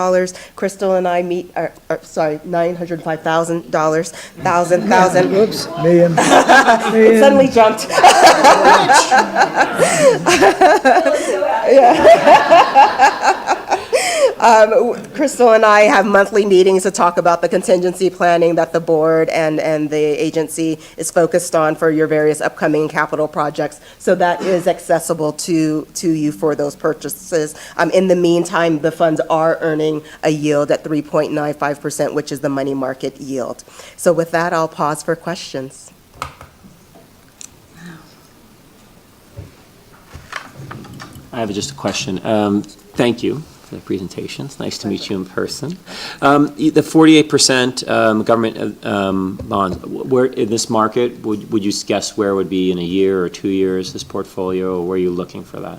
Crystal and I $905,000. Whoops, million. It suddenly jumped. Crystal and I have monthly meetings to talk about the contingency planning that the board and the agency is focused on for your various upcoming capital projects. So that is accessible to you for those purchases. In the meantime, the funds are earning a yield at 3.95%, which is the money market yield. So with that, I'll pause for questions. I have just a question. Thank you for the presentation. It's nice to meet you in person. The 48% government bonds, where in this market, would you guess where it would be in a year or 2 years, this portfolio, or where are you looking for that?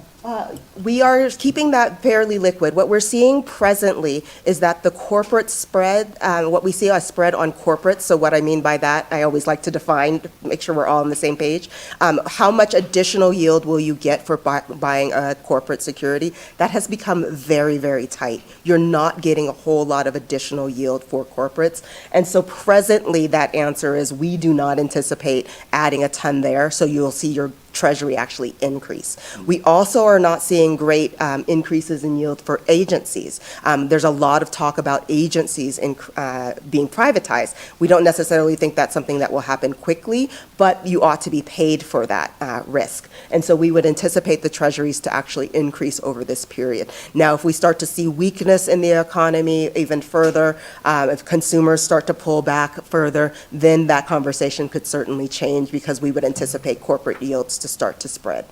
We are keeping that fairly liquid. What we're seeing presently is that the corporate spread, what we see a spread on corporates, so what I mean by that, I always like to define, make sure we're all on the same page. How much additional yield will you get for buying a corporate security? That has become very, very tight. You're not getting a whole lot of additional yield for corporates. And so presently that answer is we do not anticipate adding a ton there, so you'll see your Treasury actually increase. We also are not seeing great increases in yield for agencies. There's a lot of talk about agencies being privatized. We don't necessarily think that's something that will happen quickly, but you ought to be paid for that risk. And so we would anticipate the Treasuries to actually increase over this period. Now, if we start to see weakness in the economy even further, if consumers start to pull back further, then that conversation could certainly change because we would anticipate corporate yields to start to spread.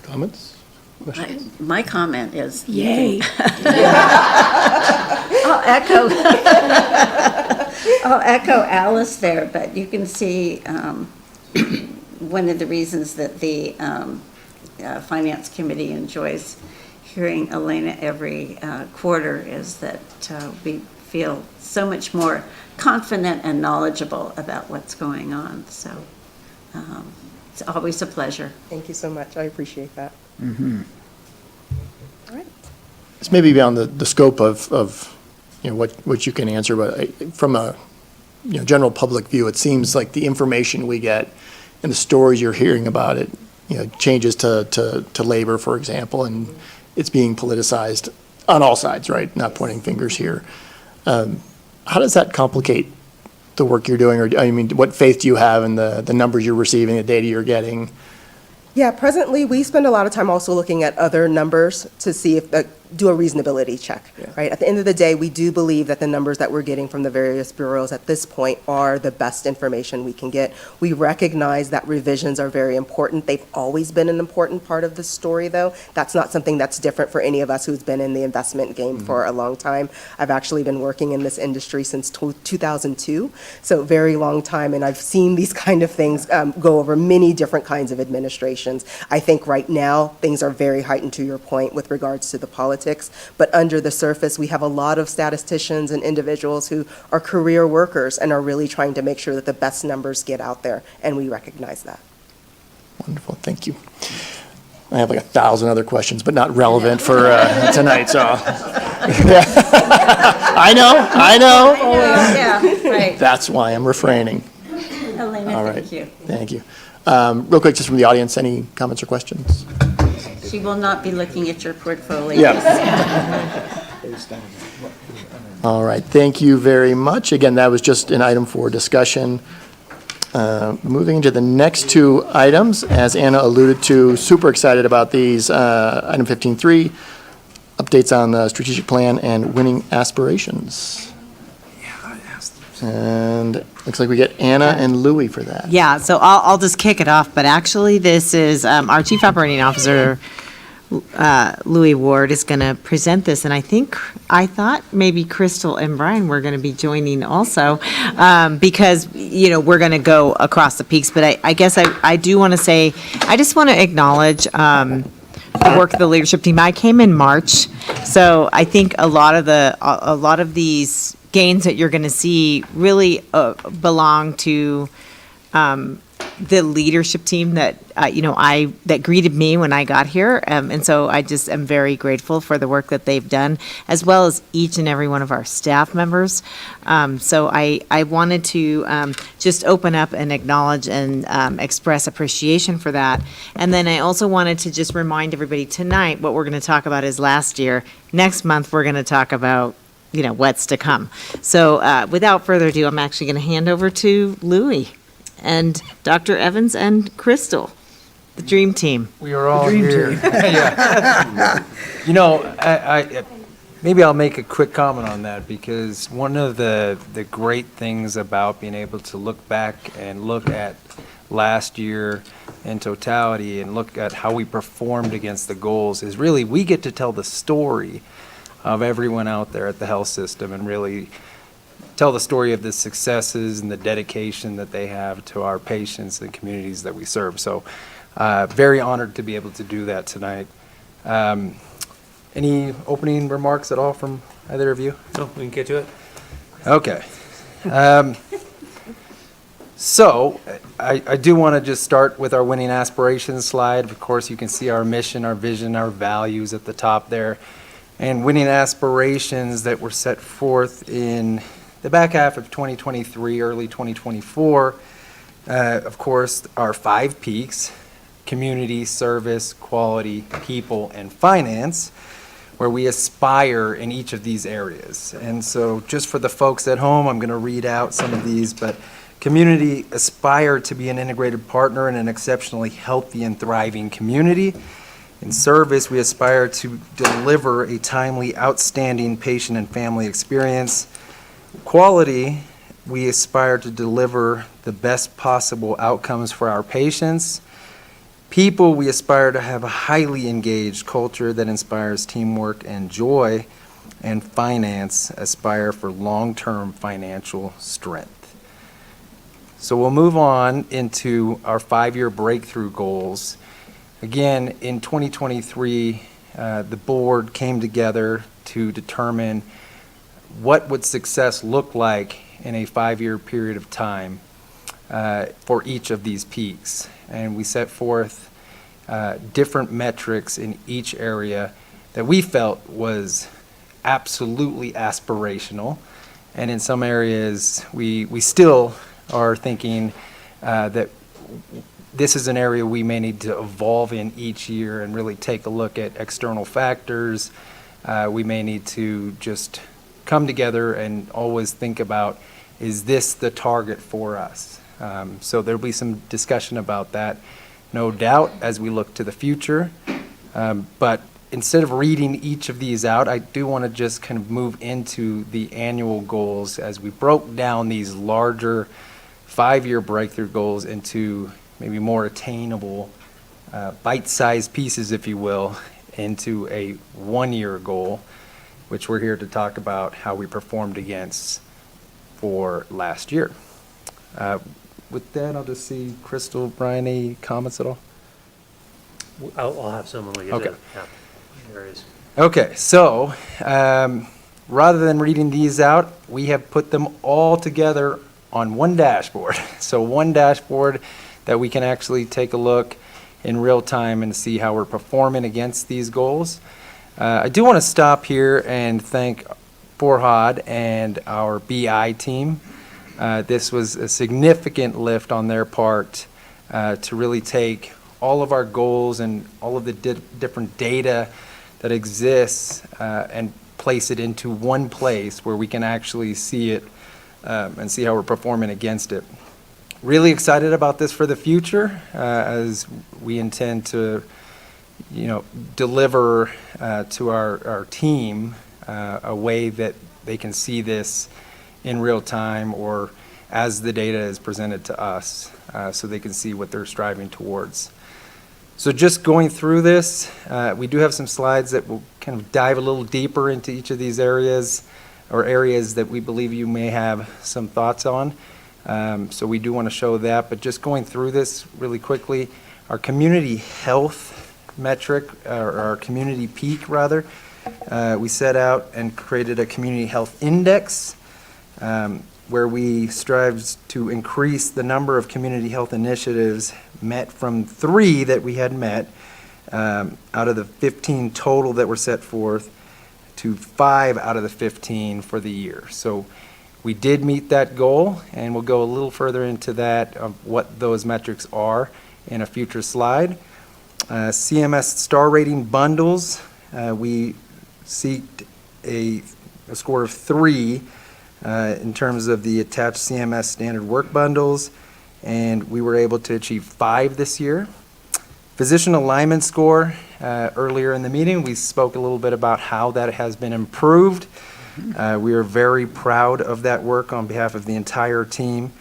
Comments? Questions? My comment is. Yay. I'll echo Alice there, but you can see one of the reasons that the Finance Committee enjoys hearing Elena every quarter is that we feel so much more confident and knowledgeable about what's going on. So it's always a pleasure. Thank you so much. I appreciate that. All right. This may be beyond the scope of what you can answer, but from a general public view, it seems like the information we get and the stories you're hearing about it, changes to labor, for example, and it's being politicized on all sides, right? Not pointing fingers here. How does that complicate the work you're doing? Or, what faith do you have in the numbers you're receiving, the data you're getting? Yeah, presently, we spend a lot of time also looking at other numbers to see if, do a reasonability check, right? At the end of the day, we do believe that the numbers that we're getting from the various bureaus at this point are the best information we can get. We recognize that revisions are very important. They've always been an important part of the story, though. That's not something that's different for any of us who's been in the investment game for a long time. I've actually been working in this industry since 2002, so very long time, and I've seen these kind of things go over many different kinds of administrations. I think right now, things are very heightened, to your point, with regards to the politics, but under the surface, we have a lot of statisticians and individuals who are career workers and are really trying to make sure that the best numbers get out there, and we recognize that. Wonderful, thank you. I have like 1,000 other questions, but not relevant for tonight, so. I know. Yeah, right. That's why I'm refraining. Elena, All right. thank you. Thank you. Real quick, just from the audience, any comments or questions? She will not be looking at your portfolio. Yeah. All right, thank you very much. Again, that was just an item for discussion. Moving to the next two items, as Anna alluded to, super excited about these. Item 15.3, updates on the strategic plan and winning aspirations. And looks like we get Anna and Louie for that. Yeah, so I'll just kick it off, but actually this is our Chief Operating Officer, Louie Ward, is going to present this, and I thought maybe Crystal and Brian were going to be joining also, because, we're going to go across the peaks, but I guess I do want to say, I just want to acknowledge the work of the leadership team. I came in March, so I think a lot of these gains that you're going to see really belong to the leadership team that that greeted me when I got here, and so I just am very grateful for the work that they've done, as well as each and every one of our staff members. So I wanted to just open up and acknowledge and express appreciation for that, and then I also wanted to just remind everybody tonight what we're going to talk about is last year. Next month we're going to talk about what's to come. So without further ado, I'm actually going to hand over to Louie and Dr. Evans and Crystal, the dream team. We are all here. Yeah. Maybe I'll make a quick comment on that, because one of the great things about being able to look back and look at last year in totality and look at how we performed against the goals is really we get to tell the story of everyone out there at the health system and really tell the story of the successes and the dedication that they have to our patients and communities that we serve. So very honored to be able to do that tonight. Any opening remarks at all from either of you? No, we can get to it. Okay. So I do want to just start with our winning aspirations slide. Of course, you can see our mission, our vision, our values at the top there. And winning aspirations that were set forth in the back half of 2023, early 2024, of course, our 5 peaks: community, service, quality, people, and finance, where we aspire in each of these areas. And so just for the folks at home, I'm going to read out some of these, but community, aspire to be an integrated partner in an exceptionally healthy and thriving community. In service, we aspire to deliver a timely, outstanding patient and family experience. Quality, we aspire to deliver the best possible outcomes for our patients. People, we aspire to have a highly engaged culture that inspires teamwork and joy. And finance, aspire for long-term financial strength. So we'll move on into our 5-year breakthrough goals. Again, in 2023, the board came together to determine what would success look like in a 5-year period of time for each of these peaks. And we set forth different metrics in each area that we felt was absolutely aspirational. And in some areas, we still are thinking that this is an area we may need to evolve in each year and really take a look at external factors. We may need to just come together and always think about, is this the target for us? So there'll be some discussion about that, no doubt, as we look to the future. But instead of reading each of these out, I do want to just kind of move into the annual goals as we broke down these larger 5-year breakthrough goals into maybe more attainable, bite-sized pieces, if you will, into a 1-year goal, which we're here to talk about how we performed against for last year. With that, I'll just see Crystal, Brian, any comments at all? I'll have some when we get Okay. to areas. Okay, so rather than reading these out, we have put them all together on one dashboard. So one dashboard that we can actually take a look in real time and see how we're performing against these goals. I do want to stop here and thank Farhad and our BI team. This was a significant lift on their part to really take all of our goals and all of the different data that exists and place it into one place where we can actually see it and see how we're performing against it. Really excited about this for the future as we intend to, deliver to our team a way that they can see this in real time or as the data is presented to us so they can see what they're striving towards. So just going through this, we do have some slides that will kind of dive a little deeper into each of these areas or areas that we believe you may have some thoughts on. So we do want to show that, but just going through this really quickly, our community health metric, or our community peak rather, we set out and created a community health index where we strived to increase the number of community health initiatives met from 3 that we had met out of the 15 total that were set forth to 5 out of the 15 for the year. So we did meet that goal, and we'll go a little further into that of what those metrics are in a future slide. CMS star rating bundles, we seeked a score of 3 in terms of the attached CMS standard work bundles, and we were able to achieve 5 this year. Physician alignment score, earlier in the meeting, we spoke a little bit about how that has been improved. We are very proud of that work on behalf of the entire team,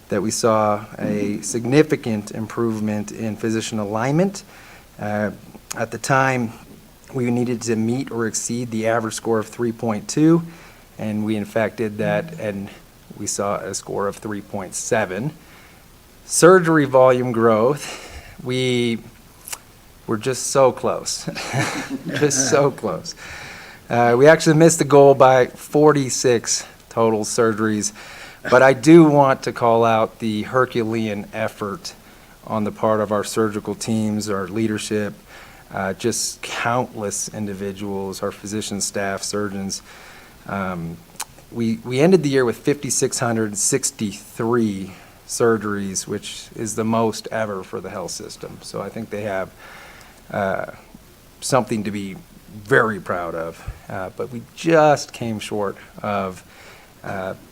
that we saw a significant improvement in physician alignment. At the time, we needed to meet or exceed the average score of 3.2, and we in fact did that, and we saw a score of 3.7. Surgery volume growth, we were just so close, just so close. We actually missed the goal by 46 total surgeries, but I do want to call out the Herculean effort on the part of our surgical teams, our leadership, just countless individuals, our physician staff, surgeons. We ended the year with 5,663 surgeries, which is the most ever for the health system. So I think they have something to be very proud of, but we just came short of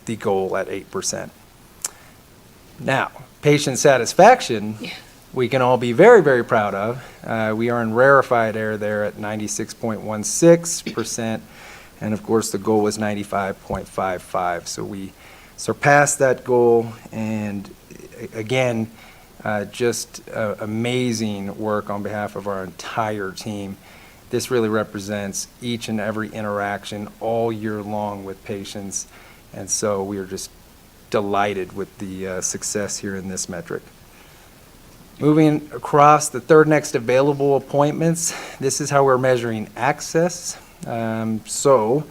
the goal at 8%. Now, patient satisfaction, we can all be very, very proud of. We are in rarefied air there at 96.16%, and of course the goal was 95.55. So we surpassed that goal, and again, just amazing work on behalf of our entire team. This really represents each and every interaction all year long with patients, and so we are just delighted with the success here in this metric. Moving across the third next available appointments, this is how we're measuring access. So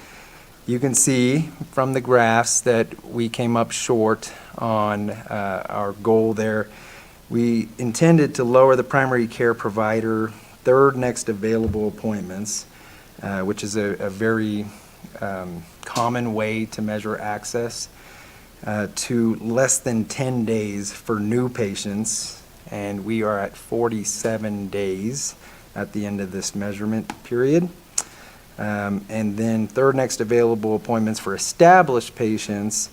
you can see from the graphs that we came up short on our goal there. We intended to lower the primary care provider third next available appointments, which is a very common way to measure access, to less than 10 days for new patients, and we are at 47 days at the end of this measurement period. And then third next available appointments for established patients,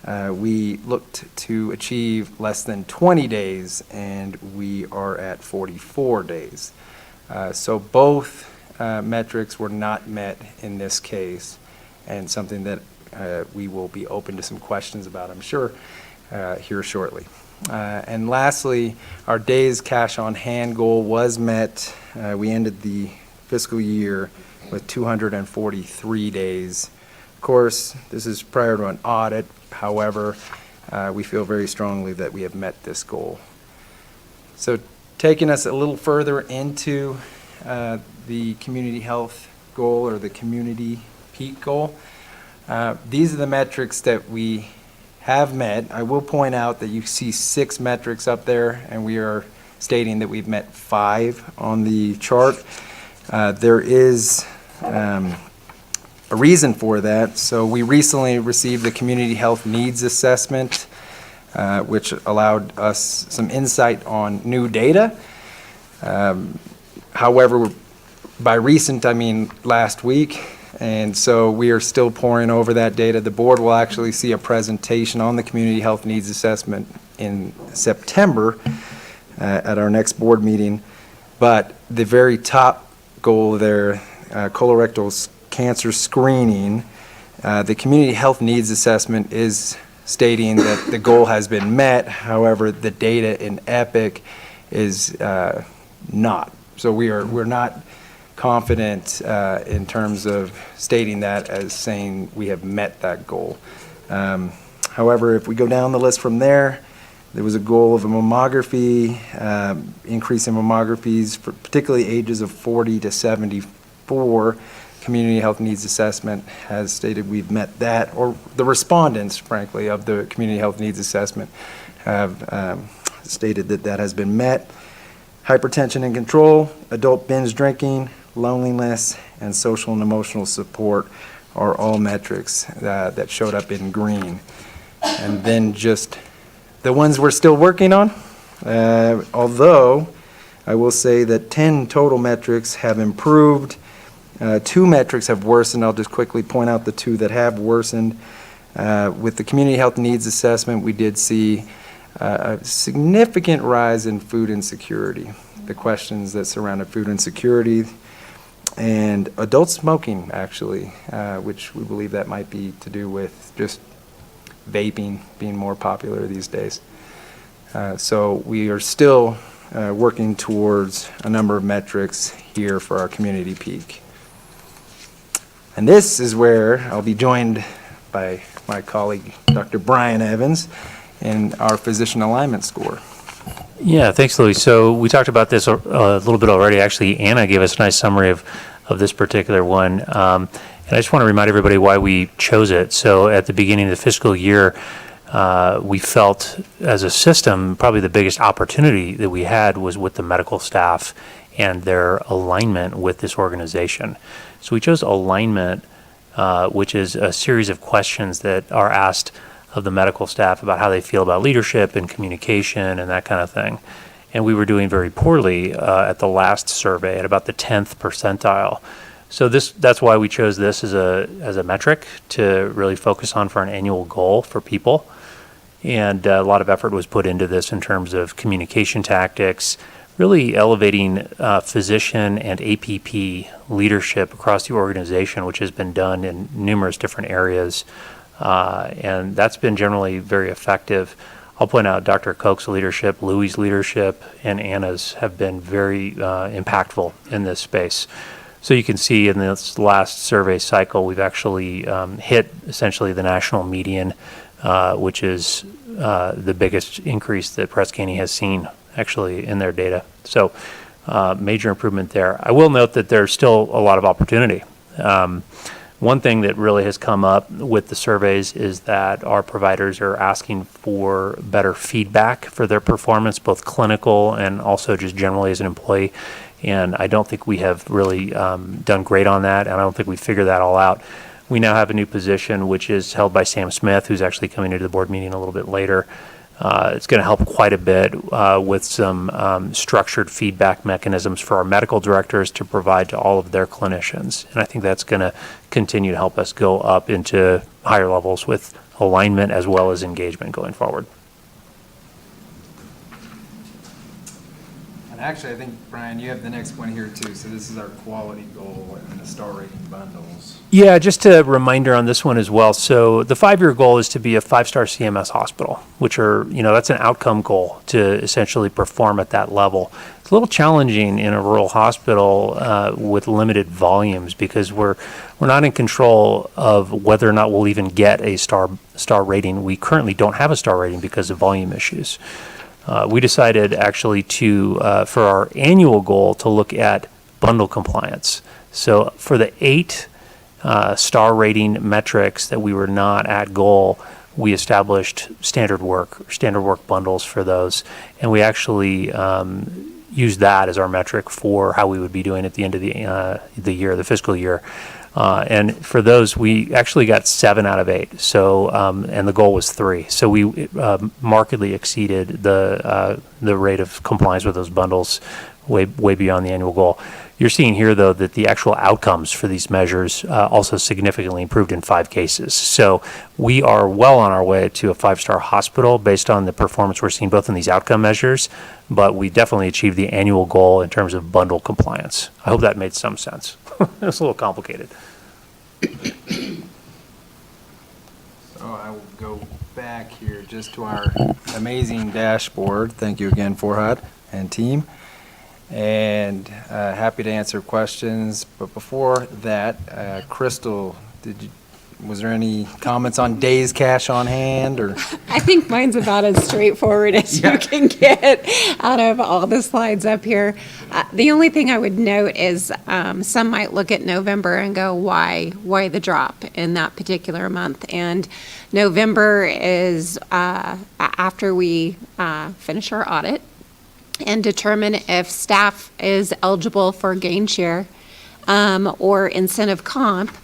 we looked to achieve less than 20 days, and we are at 44 days. So both metrics were not met in this case, and something that we will be open to some questions about, I'm sure, here shortly. And lastly, our days cash on hand goal was met. We ended the fiscal year with 243 days. Of course, this is prior to an audit. However, we feel very strongly that we have met this goal. So taking us a little further into the community health goal, or the community peak goal, these are the metrics that we have met. I will point out that you see 6 metrics up there, and we are stating that we've met 5 on the chart. There is a reason for that. So we recently received the Community Health Needs Assessment, which allowed us some insight on new data. However, by recent, I mean last week. And so we are still poring over that data. The board will actually see a presentation on the Community Health Needs Assessment in September at our next board meeting. But the very top goal there, colorectal cancer screening, the Community Health Needs Assessment is stating that the goal has been met. However, the data in EPIC is not. So we're not confident in terms of stating that as saying we have met that goal. However, if we go down the list from there, there was a goal of a mammography, increase in mammographies for particularly ages of 40 to 74. Community Health Needs Assessment has stated we've met that, or the respondents, frankly, of the Community Health Needs Assessment have stated that that has been met. Hypertension and control, adult binge drinking, loneliness, and social and emotional support are all metrics that showed up in green. And then just the ones we're still working on, although I will say that 10 total metrics have improved. 2 metrics have worsened. I'll just quickly point out the 2 that have worsened. With the Community Health Needs Assessment, we did see a significant rise in food insecurity, the questions that surrounded food insecurity, and adult smoking, actually, which we believe that might be to do with just vaping being more popular these days. So we are still working towards a number of metrics here for our community peak. And this is where I'll be joined by my colleague, Dr. Brian Evans, in our physician alignment score. Yeah, thanks, Louis. So we talked about this a little bit already. Actually, Anna gave us a nice summary of this particular one. And I just want to remind everybody why we chose it. So at the beginning of the fiscal year, we felt as a system, probably the biggest opportunity that we had was with the medical staff and their alignment with this organization. So we chose alignment, which is a series of questions that are asked of the medical staff about how they feel about leadership and communication and that kind of thing. And we were doing very poorly at the last survey, at about the 10th percentile. So that's why we chose this as a metric to really focus on for an annual goal for people. And a lot of effort was put into this in terms of communication tactics, really elevating physician and APP leadership across the organization, which has been done in numerous different areas. And that's been generally very effective. I'll point out Dr. Koch's leadership, Louis' leadership, and Anna's have been very impactful in this space. So you can see in this last survey cycle, we've actually hit essentially the national median, which is the biggest increase that Press Ganey has seen actually in their data. So major improvement there. I will note that there's still a lot of opportunity. One thing that really has come up with the surveys is that our providers are asking for better feedback for their performance, both clinical and also just generally as an employee. And I don't think we have really done great on that, and I don't think we figured that all out. We now have a new position, which is held by Sam Smith, who's actually coming into the board meeting a little bit later. It's going to help quite a bit with some structured feedback mechanisms for our medical directors to provide to all of their clinicians. And I think that's going to continue to help us go up into higher levels with alignment as well as engagement going forward. And actually, I think, Brian, you have the next one here too. So this is our quality goal and the star rating bundles. Yeah, just a reminder on this one as well. So the 5-year goal is to be a 5-star CMS hospital, which are, that's an outcome goal to essentially perform at that level. It's a little challenging in a rural hospital with limited volumes because we're not in control of whether or not we'll even get a star rating. We currently don't have a star rating because of volume issues. We decided actually for our annual goal to look at bundle compliance. So for the 8 star rating metrics that we were not at goal, we established standard work bundles for those, and we actually used that as our metric for how we would be doing at the end of the fiscal year. And for those, we actually got 7 out of 8. So, and the goal was 3. So we markedly exceeded the rate of compliance with those bundles, way beyond the annual goal. You're seeing here, though, that the actual outcomes for these measures also significantly improved in 5 cases. So we are well on our way to a 5-star hospital based on the performance we're seeing both in these outcome measures, but we definitely achieved the annual goal in terms of bundle compliance. I hope that made some sense. It's a little complicated. So I will go back here just to our amazing dashboard. Thank you again, Farhad and team. And happy to answer questions. But before that, Crystal, was there any comments on days cash on hand or? I think mine's about as straightforward as you can get out of all the slides up here. The only thing I would note is some might look at November and go, why the drop in that particular month? And November is after we finish our audit and determine if staff is eligible for gain share or incentive comp.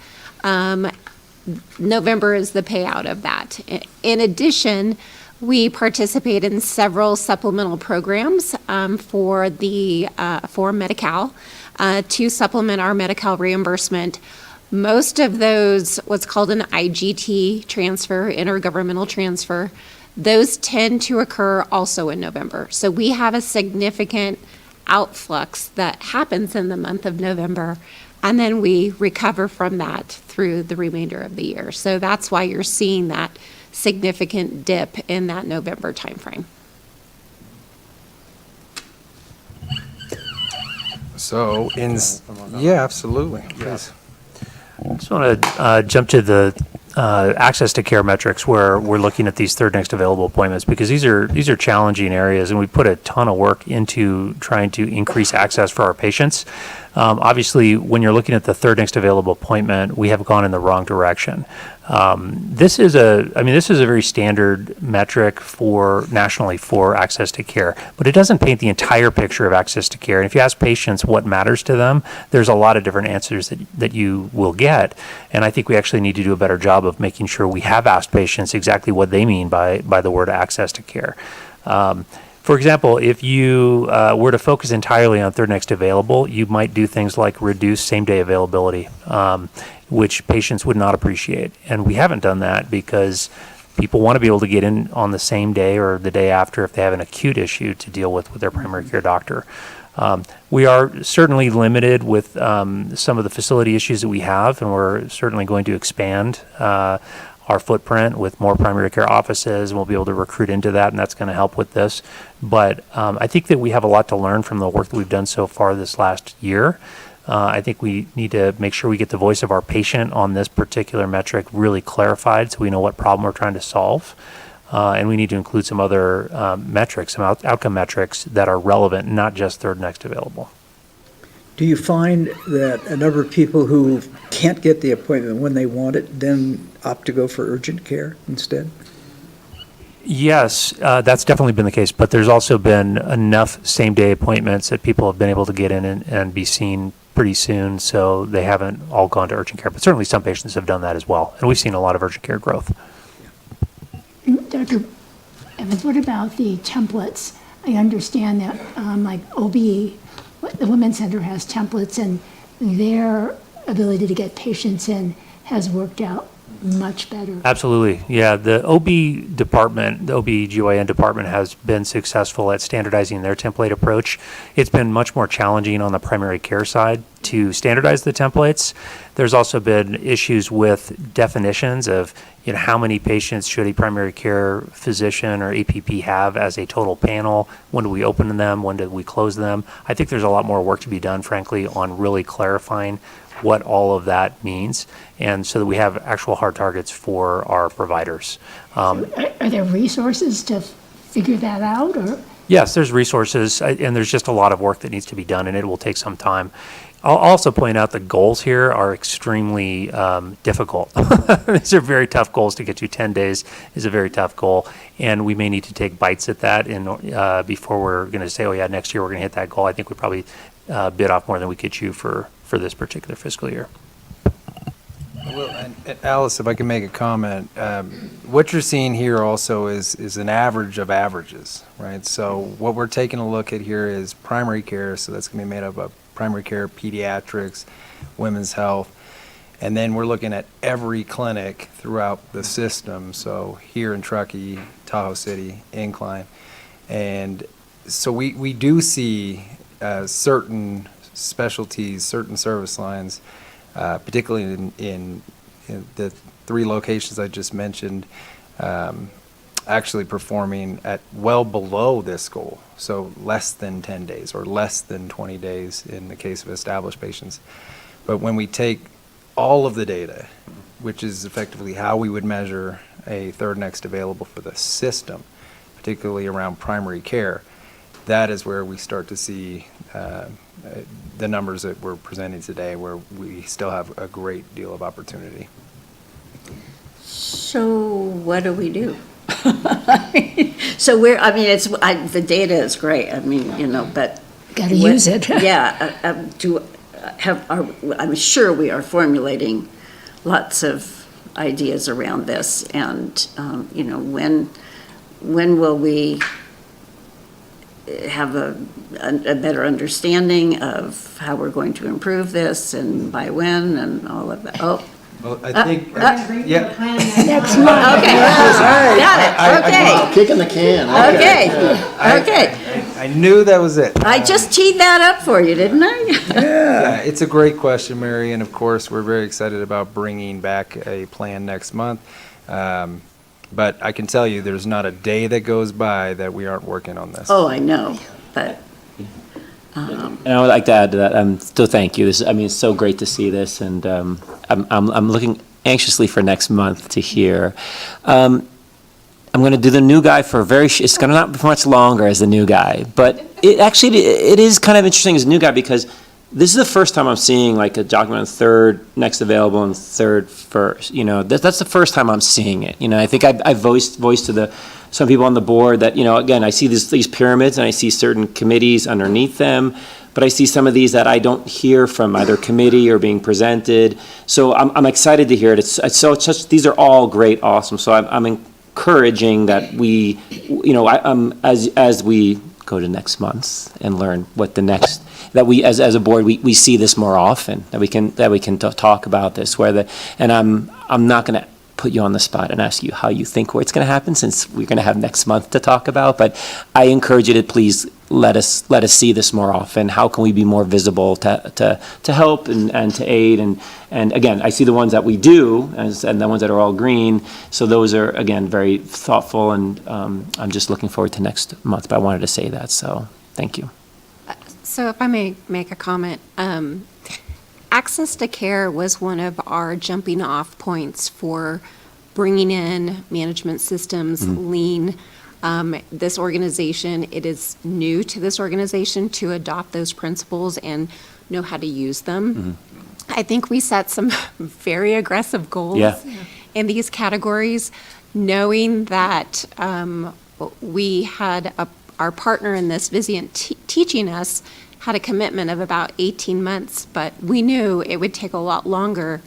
November is the payout of that. In addition, we participate in several supplemental programs for Medi-Cal to supplement our Medi-Cal reimbursement. Most of those, what's called an IGT transfer, intergovernmental transfer, those tend to occur also in November. So we have a significant outflux that happens in the month of November, and then we recover from that through the remainder of the year. So that's why you're seeing that significant dip in that November timeframe. So yeah, absolutely. Yes. I just want to jump to the access to care metrics where we're looking at these third next available appointments, because these are challenging areas, and we put a ton of work into trying to increase access for our patients. Obviously, when you're looking at the third next available appointment, we have gone in the wrong direction. This is a very standard metric nationally for access to care, but it doesn't paint the entire picture of access to care. And if you ask patients what matters to them, there's a lot of different answers that you will get. And I think we actually need to do a better job of making sure we have asked patients exactly what they mean by the word access to care. For example, if you were to focus entirely on third next available, you might do things like reduce same-day availability, which patients would not appreciate. And we haven't done that because people want to be able to get in on the same day or the day after if they have an acute issue to deal with their primary care doctor. We are certainly limited with some of the facility issues that we have, and we're certainly going to expand our footprint with more primary care offices, and we'll be able to recruit into that, and that's going to help with this. But I think that we have a lot to learn from the work that we've done so far this last year. I think we need to make sure we get the voice of our patient on this particular metric really clarified so we know what problem we're trying to solve. And we need to include some other metrics, some outcome metrics that are relevant, not just third next available. Do you find that a number of people who can't get the appointment when they want it then opt to go for urgent care instead? Yes, that's definitely been the case, but there's also been enough same-day appointments that people have been able to get in and be seen pretty soon, so they haven't all gone to urgent care. But certainly some patients have done that as well, and we've seen a lot of urgent care growth. Dr. Evans, what about the templates? I understand that, like OB, the Women's Center has templates, and their ability to get patients in has worked out much better. Absolutely, yeah. The OB department, the OB/GYN department has been successful at standardizing their template approach. It's been much more challenging on the primary care side to standardize the templates. There's also been issues with definitions of, you know, how many patients should a primary care physician or APP have as a total panel? When do we open them? When do we close them? I think there's a lot more work to be done, frankly, on really clarifying what all of that means, and so that we have actual hard targets for our providers. Are there resources to figure that out, or? Yes, there's resources, and there's just a lot of work that needs to be done, and it will take some time. I'll also point out the goals here are extremely difficult. These are very tough goals to get to. 10 days is a very tough goal, and we may need to take bites at that before we're going to say, oh yeah, next year we're going to hit that goal. I think we probably bit off more than we could chew for this particular fiscal year. Well, and Alice, if I can make a comment, what you're seeing here also is an average of averages, right? So what we're taking a look at here is primary care, so that's going to be made up of primary care, pediatrics, women's health, and then we're looking at every clinic throughout the system, so here in Truckee, Tahoe City, Incline, and so we do see certain specialties, certain service lines, particularly in the 3 locations I just mentioned, actually performing at well below this goal, so less than 10 days or less than 20 days in the case of established patients. But when we take all of the data, which is effectively how we would measure a third next available for the system, particularly around primary care, that is where we start to see the numbers that we're presenting today, where we still have a great deal of opportunity. So what do we do? So the data is great. I mean, you know, but Gotta use it. Yeah, I'm sure we are formulating lots of ideas around this, and you know, when will we have a better understanding of how we're going to improve this, and by when, and all of that? Oh. Well, I think, yeah. Next month. Okay, got it, okay. Kicking the can. Okay. I knew that was it. I just teed that up for you, didn't I? Yeah, it's a great question, Mary, and of course, we're very excited about bringing back a plan next month. But I can tell you, there's not a day that goes by that we aren't working on this. Oh, I know, but. And I would like to add to that, still thank you. It's so great to see this, and I'm looking anxiously for next month to hear. I'm going to do the new guy for it's going to not be much longer as the new guy, but it is kind of interesting as a new guy, because this is the first time I'm seeing like a document on third next available and third first. You know, that's the first time I'm seeing it. You know, I think I voiced to some people on the board that, you know, again, I see these pyramids and I see certain committees underneath them, but I see some of these that I don't hear from either committee or being presented. So I'm excited to hear it. These are all great, awesome. So I'm encouraging that we, you know, as we go to next month and learn what the next, that we as a board we see this more often, that we can talk about this. And I'm not going to put you on the spot and ask you how you think it's going to happen, since we're going to have next month to talk about. But I encourage you to please let us see this more often. How can we be more visible to help and to aid? And again, I see the ones that we do and the ones that are all green. So those are, again, very thoughtful, and I'm just looking forward to next month. But I wanted to say that, so thank you. So if I may make a comment, access to care was one of our jumping off points for bringing in management systems, lean. This organization, it is new to this organization to adopt those principles and know how to use them. I think we set some very aggressive goals in these categories, knowing that we had our partner in this, Vizient, teaching us had a commitment of about 18 months, but we knew it would take a lot longer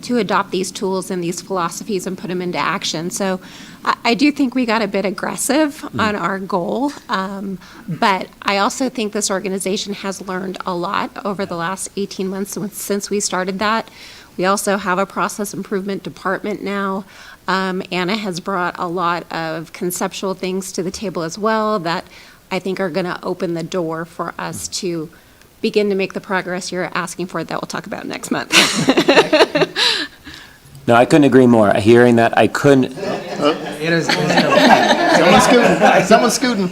to adopt these tools and these philosophies and put them into action. So I do think we got a bit aggressive on our goal, but I also think this organization has learned a lot over the last 18 months since we started that. We also have a process improvement department now. Anna has brought a lot of conceptual things to the table as well that I think are going to open the door for us to begin to make the progress you're asking for that we'll talk about next month. No, I couldn't agree more. Hearing that, I couldn't. Someone's scooting.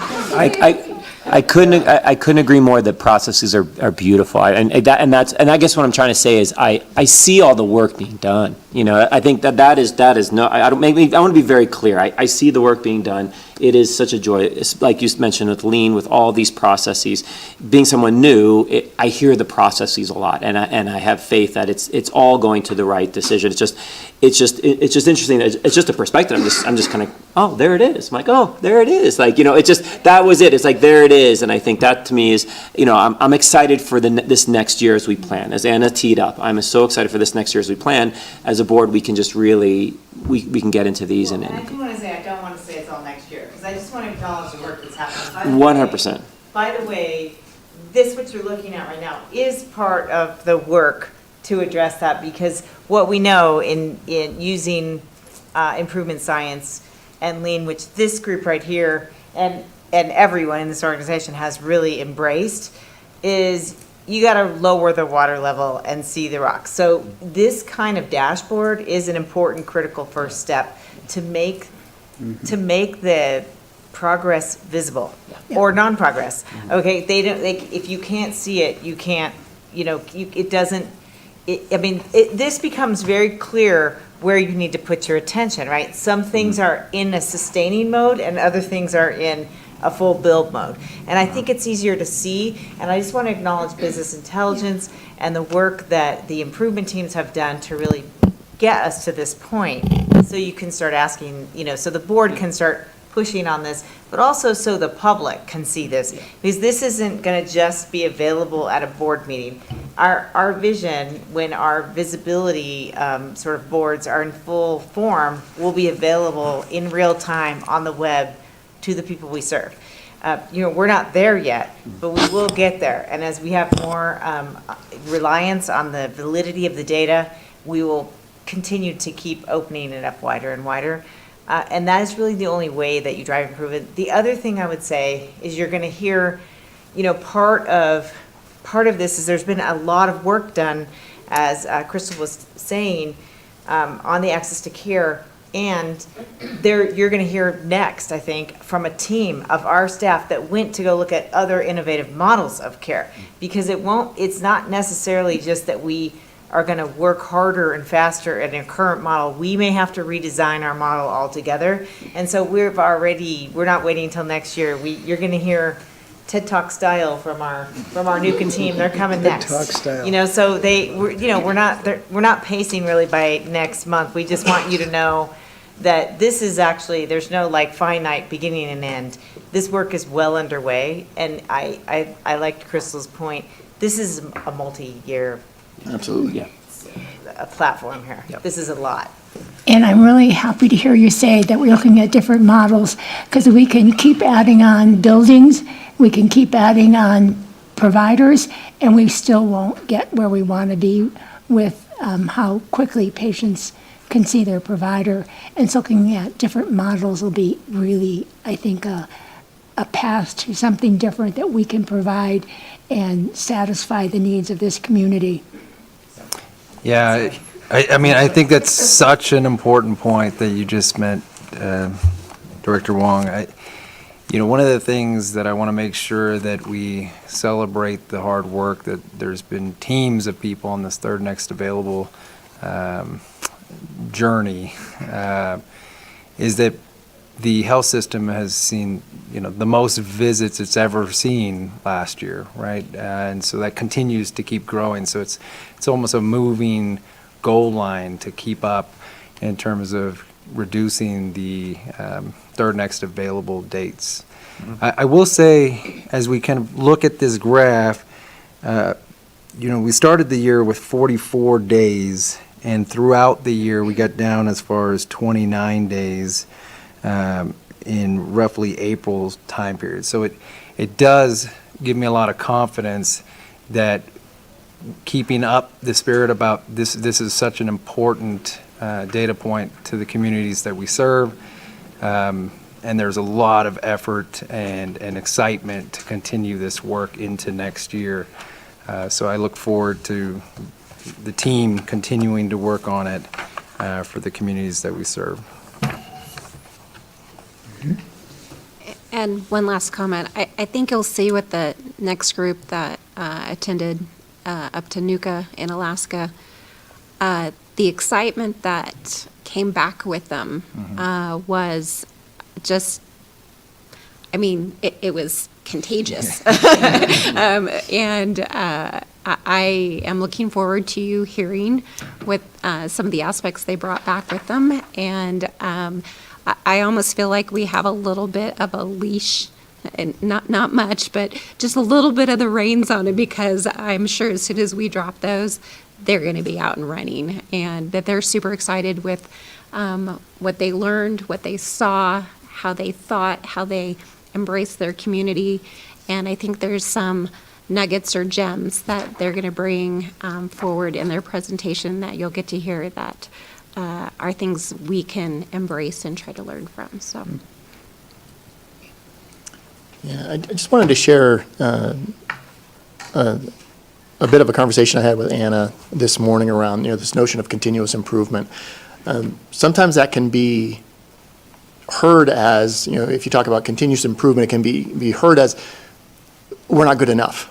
I couldn't agree more that processes are beautiful. And I guess what I'm trying to say is I see all the work being done. You know, I think that is no, I want to be very clear. I see the work being done. It is such a joy. It's like you mentioned with Lean, with all these processes. Being someone new, I hear the processes a lot, and I have faith that it's all going to the right decision. It's just interesting. It's just a perspective. I'm just kind of, oh, there it is. I'm like, oh, there it is. Like, you know, it just, that was it. It's like, there it is. And I think that to me is, you know, I'm excited for this next year as we plan. As Anna teed up, I'm so excited for this next year as we plan. As a board, we can just really, we can get into these. And I do want to say, I don't want to say it's all next year, because I just want to acknowledge the work that's happening. 100%. By the way, this, what you're looking at right now, is part of the work to address that, because what we know in using improvement science and Lean, which this group right here and everyone in this organization has really embraced, is you got to lower the water level and see the rocks. So this kind of dashboard is an important, critical first step to make the progress visible or non-progress. Okay, if you can't see it, you can't, you know, it doesn't. This becomes very clear where you need to put your attention, right? Some things are in a sustaining mode and other things are in a full build mode. And I think it's easier to see, and I just want to acknowledge business intelligence and the work that the improvement teams have done to really get us to this point, so you can start asking, you know, so the board can start pushing on this, but also so the public can see this, because this isn't going to just be available at a board meeting. Our vision, when our visibility sort of boards are in full form, will be available in real time on the web to the people we serve. You know, we're not there yet, but we will get there. And as we have more reliance on the validity of the data, we will continue to keep opening it up wider and wider. And that is really the only way that you drive improvement. The other thing I would say is you're going to hear, you know, part of this is there's been a lot of work done, as Crystal was saying, on the access to care. And you're going to hear next, I think, from a team of our staff that went to go look at other innovative models of care, because it's not necessarily just that we are going to work harder and faster in a current model. We may have to redesign our model altogether. And so we're not waiting until next year. You're going to hear TED Talk style from our new team. They're coming next. TED Talk style. You know, so we're not pacing really by next month. We just want you to know that this is actually, there's no like finite beginning and end. This work is well underway, and I liked Crystal's point. This is a multi-year, absolutely, a platform here. Yep. This is a lot. And I'm really happy to hear you say that we're looking at different models, because we can keep adding on buildings, we can keep adding on providers, and we still won't get where we want to be with how quickly patients can see their provider. And so looking at different models will be really, I think, a path to something different that we can provide and satisfy the needs of this community. Yeah, I mean, I think that's such an important point that you just meant, Director Wong. One of the things that I want to make sure that we celebrate the hard work that there's been teams of people on this third next available journey is that the health system has seen, the most visits it's ever seen last year, right? And so that continues to keep growing. So it's almost a moving goal line to keep up in terms of reducing the third next available dates. I will say, as we kind of look at this graph, we started the year with 44 days, and throughout the year, we got down as far as 29 days in roughly April's time period. So it does give me a lot of confidence that keeping up the spirit about this is such an important data point to the communities that we serve. And there's a lot of effort and excitement to continue this work into next year. So I look forward to the team continuing to work on it for the communities that we serve. And one last comment. I think you'll see with the next group that attended up to Nuka in Alaska, the excitement that came back with them was just, it was contagious. And I am looking forward to you hearing what some of the aspects they brought back with them. And I almost feel like we have a little bit of a leash, and not much, but just a little bit of the reins on it, because I'm sure as soon as we drop those, they're going to be out and running, and that they're super excited with what they learned, what they saw, how they thought, how they embraced their community. And I think there's some nuggets or gems that they're going to bring forward in their presentation that you'll get to hear that are things we can embrace and try to learn from. So. Yeah, I just wanted to share a bit of a conversation I had with Anna this morning around, this notion of continuous improvement. Sometimes that can be heard as, if you talk about continuous improvement, it can be heard as we're not good enough,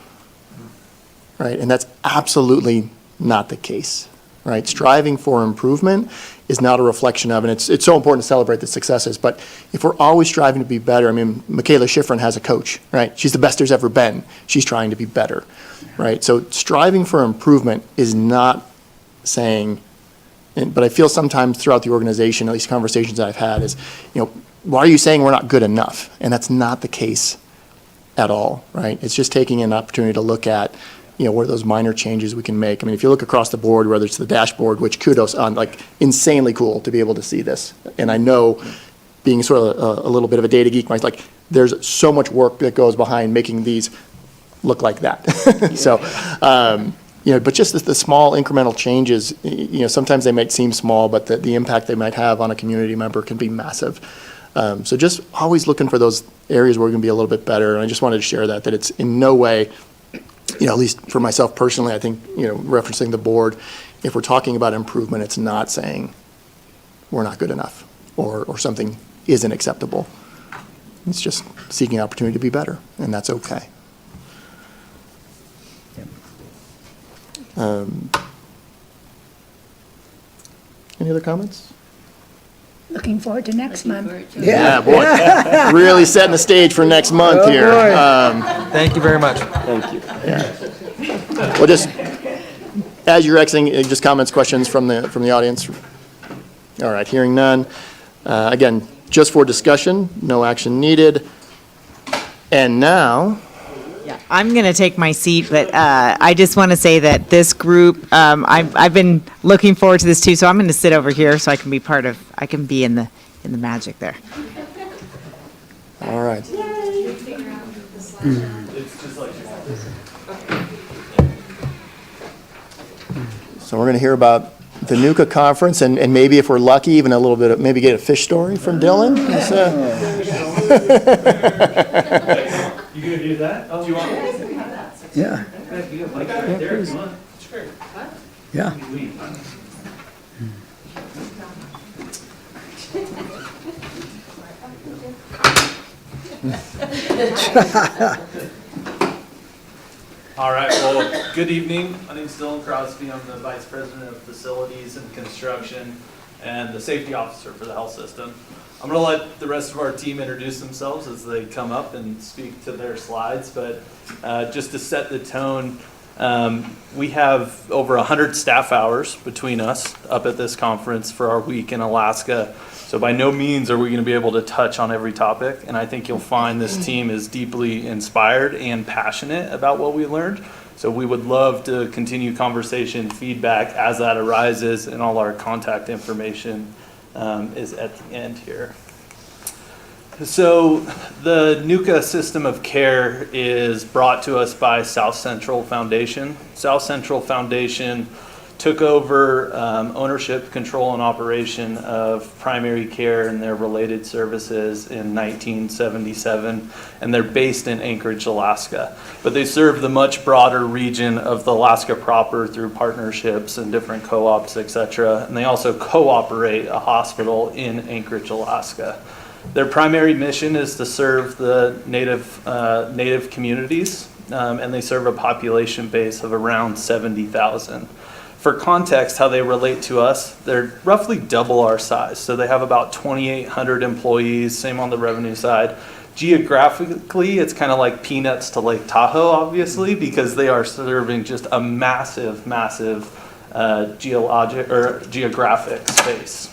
right? And that's absolutely not the case, right? Striving for improvement is not a reflection of, and it's so important to celebrate the successes, but if we're always striving to be better, Michaela Schifrin has a coach, right? She's the best there's ever been. She's trying to be better, right? So striving for improvement is not saying, but I feel sometimes throughout the organization, at least conversations that I've had, is, why are you saying we're not good enough? And that's not the case at all, right? It's just taking an opportunity to look at, what are those minor changes we can make? If you look across the board, whether it's the dashboard, which kudos on, insanely cool to be able to see this. And I know, being sort of a little bit of a data geek, there's so much work that goes behind making these look like that. So, but just the small incremental changes, sometimes they might seem small, but the impact they might have on a community member can be massive. So just always looking for those areas where we can be a little bit better. And I just wanted to share that it's in no way, at least for myself personally, I think, referencing the board, if we're talking about improvement, it's not saying we're not good enough or something isn't acceptable. It's just seeking opportunity to be better, and that's okay. Any other comments? Looking forward to next month. Yeah, boy. Really setting the stage for next month here. Thank you very much. Thank you. Yeah. Well, just as you're exiting, just comments, questions from the audience? All right, hearing none. Again, just for discussion, no action needed. And now, Yeah, I'm going to take my seat, but I just want to say that this group, I've been looking forward to this too, so I'm going to sit over here so I can be in the magic there. all right. So we're going to hear about the NUCA conference, and maybe if we're lucky, even a little bit of, maybe get a fish story from Dylan. You gonna do that? Oh, do you want me? Yeah. You have like right there if you want. Sure. Yeah. All right, well, good evening. My name's Dylan Crosby. I'm the Vice President of Facilities and Construction and the Safety Officer for the health system. I'm going to let the rest of our team introduce themselves as they come up and speak to their slides, but just to set the tone, we have over 100 staff hours between us up at this conference for our week in Alaska. So by no means are we going to be able to touch on every topic, and I think you'll find this team is deeply inspired and passionate about what we learned. So we would love to continue conversation, feedback as that arises, and all our contact information is at the end here. So the NUCA system of care is brought to us by South Central Foundation. South Central Foundation took over ownership, control, and operation of primary care and their related services in 1977, and they're based in Anchorage, Alaska. But they serve the much broader region of the Alaska proper through partnerships and different co-ops, et cetera, and they also co-operate a hospital in Anchorage, Alaska. Their primary mission is to serve the native communities, and they serve a population base of around 70,000. For context, how they relate to us, they're roughly double our size. So they have about 2,800 employees, same on the revenue side. Geographically, it's kind of like peanuts to Lake Tahoe, obviously, because they are serving just a massive, massive geographic space.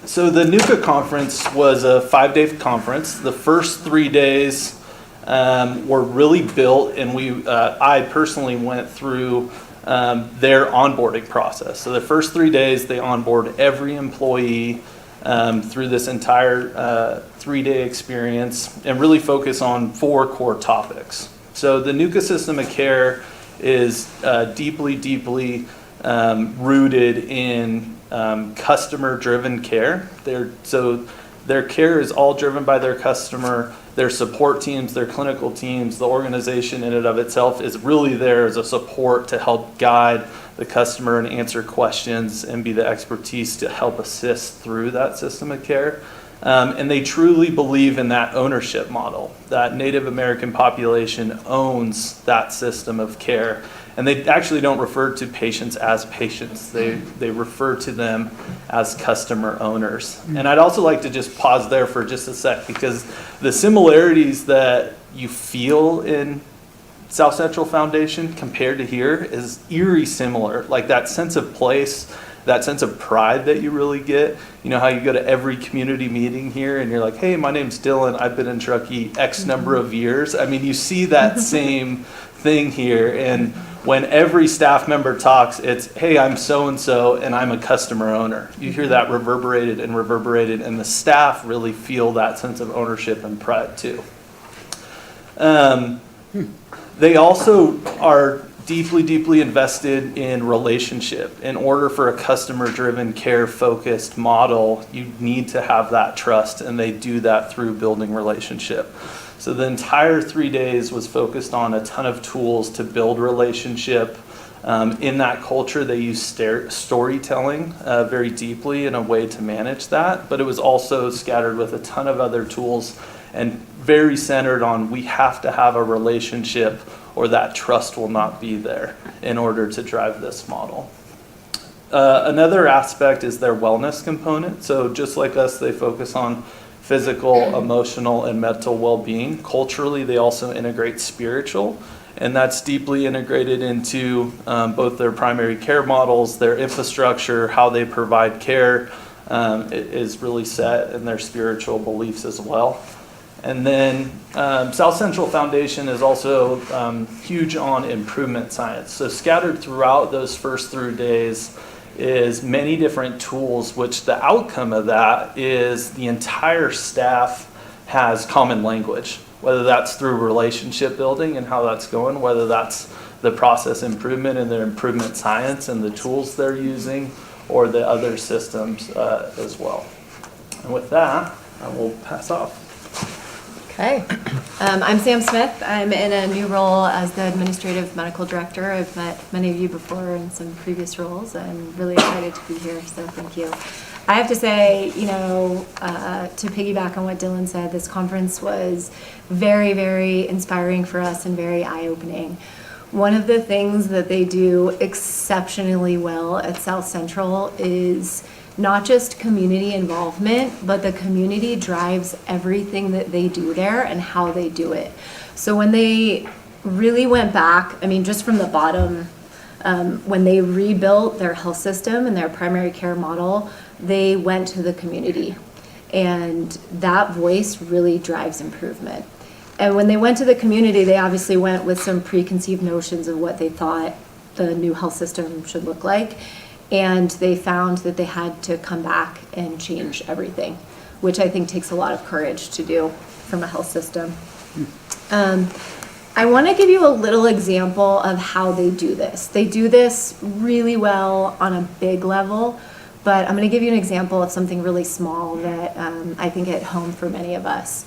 So the NUCA conference was a 5-day conference. The first 3 days were really built, and I personally went through their onboarding process. So the first 3 days, they onboard every employee through this entire 3-day experience and really focus on 4 core topics. So the NUCA system of care is deeply, deeply rooted in customer-driven care. So their care is all driven by their customer. Their support teams, their clinical teams, the organization in and of itself is really there as a support to help guide the customer and answer questions and be the expertise to help assist through that system of care. And they truly believe in that ownership model, that Native American population owns that system of care. And they actually don't refer to patients as patients. They refer to them as customer owners. And I'd also like to just pause there for just a sec, because the similarities that you feel in South Central Foundation compared to here is eerie similar. Like that sense of place, that sense of pride that you really get. You know how you go to every community meeting here and you're like, hey, my name's Dylan, I've been in Truckee X number of years. I mean, you see that same thing here. And when every staff member talks, it's, hey, I'm so-and-so and I'm a customer owner. You hear that reverberated, and the staff really feel that sense of ownership and pride too. They also are deeply, deeply invested in relationship. In order for a customer-driven, care-focused model, you need to have that trust, and they do that through building relationship. So the entire 3 days was focused on a ton of tools to build relationship. In that culture, they use storytelling very deeply in a way to manage that, but it was also scattered with a ton of other tools and very centered on we have to have a relationship or that trust will not be there in order to drive this model. Another aspect is their wellness component. So just like us, they focus on physical, emotional, and mental well-being. Culturally, they also integrate spiritual, and that's deeply integrated into both their primary care models, their infrastructure, how they provide care is really set in their spiritual beliefs as well. And then South Central Foundation is also huge on improvement science. So scattered throughout those first 3 days is many different tools, which the outcome of that is the entire staff has common language, whether that's through relationship building and how that's going, whether that's the process improvement and their improvement science and the tools they're using, or the other systems as well. And with that, I will pass off. Okay. I'm Sam Smith. I'm in a new role as the Administrative Medical Director. I've met many of you before in some previous roles. I'm really excited to be here, so thank you. I have to say, to piggyback on what Dylan said, this conference was very, very inspiring for us and very eye-opening. One of the things that they do exceptionally well at South Central is not just community involvement, but the community drives everything that they do there and how they do it. So when they really went back, just from the bottom, when they rebuilt their health system and their primary care model, they went to the community. And that voice really drives improvement. And when they went to the community, they obviously went with some preconceived notions of what they thought the new health system should look like. And they found that they had to come back and change everything, which I think takes a lot of courage to do from a health system. I want to give you a little example of how they do this. They do this really well on a big level, but I'm going to give you an example of something really small that I think hit home for many of us.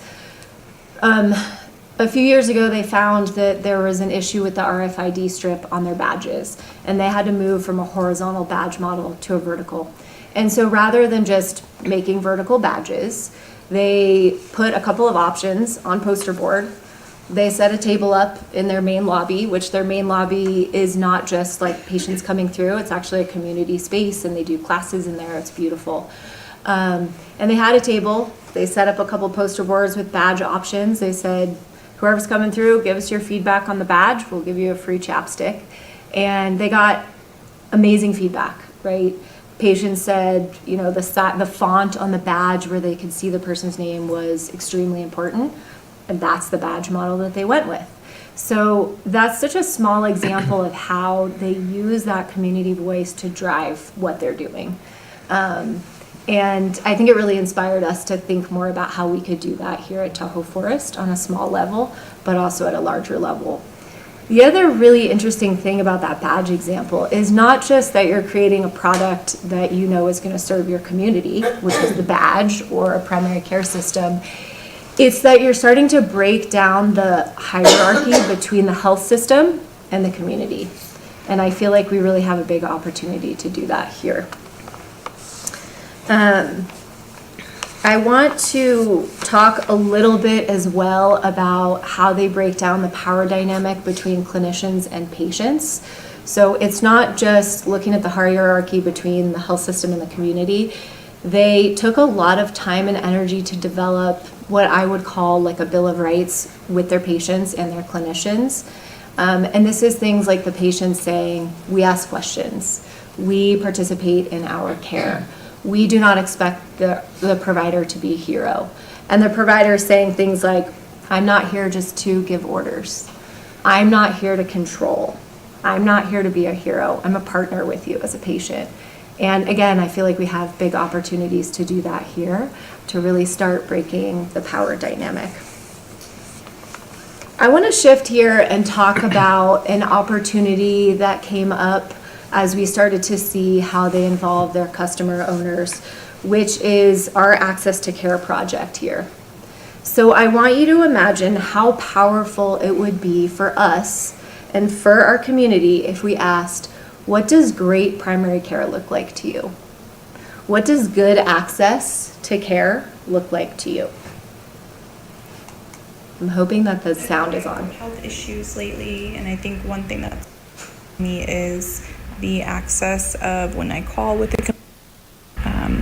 A few years ago, they found that there was an issue with the RFID strip on their badges, and they had to move from a horizontal badge model to a vertical. And so rather than just making vertical badges, they put a couple of options on poster board. They set a table up in their main lobby, which their main lobby is not just like patients coming through, it's actually a community space, and they do classes in there, it's beautiful. And they had a table, they set up a couple poster boards with badge options. They said, whoever's coming through, give us your feedback on the badge, we'll give you a free chapstick. And they got amazing feedback, right? Patients said, the font on the badge where they could see the person's name was extremely important, and that's the badge model that they went with. So that's such a small example of how they use that community voice to drive what they're doing. And I think it really inspired us to think more about how we could do that here at Tahoe Forest on a small level, but also at a larger level. The other really interesting thing about that badge example is not just that you're creating a product that you know is going to serve your community, which is the badge or a primary care system. It's that you're starting to break down the hierarchy between the health system and the community. And I feel like we really have a big opportunity to do that here. I want to talk a little bit as well about how they break down the power dynamic between clinicians and patients. So it's not just looking at the hierarchy between the health system and the community. They took a lot of time and energy to develop what I would call like a bill of rights with their patients and their clinicians. And this is things like the patients saying, we ask questions, we participate in our care. We do not expect the provider to be a hero. And the provider is saying things like, I'm not here just to give orders. I'm not here to control. I'm not here to be a hero. I'm a partner with you as a patient. And again, I feel like we have big opportunities to do that here, to really start breaking the power dynamic. I want to shift here and talk about an opportunity that came up as we started to see how they involve their customer owners, which is our Access to Care project here. So I want you to imagine how powerful it would be for us and for our community if we asked, what does great primary care look like to you? What does good access to care look like to you? I'm hoping that the sound is on. Health issues lately, and I think one thing that me is the access of when I call with the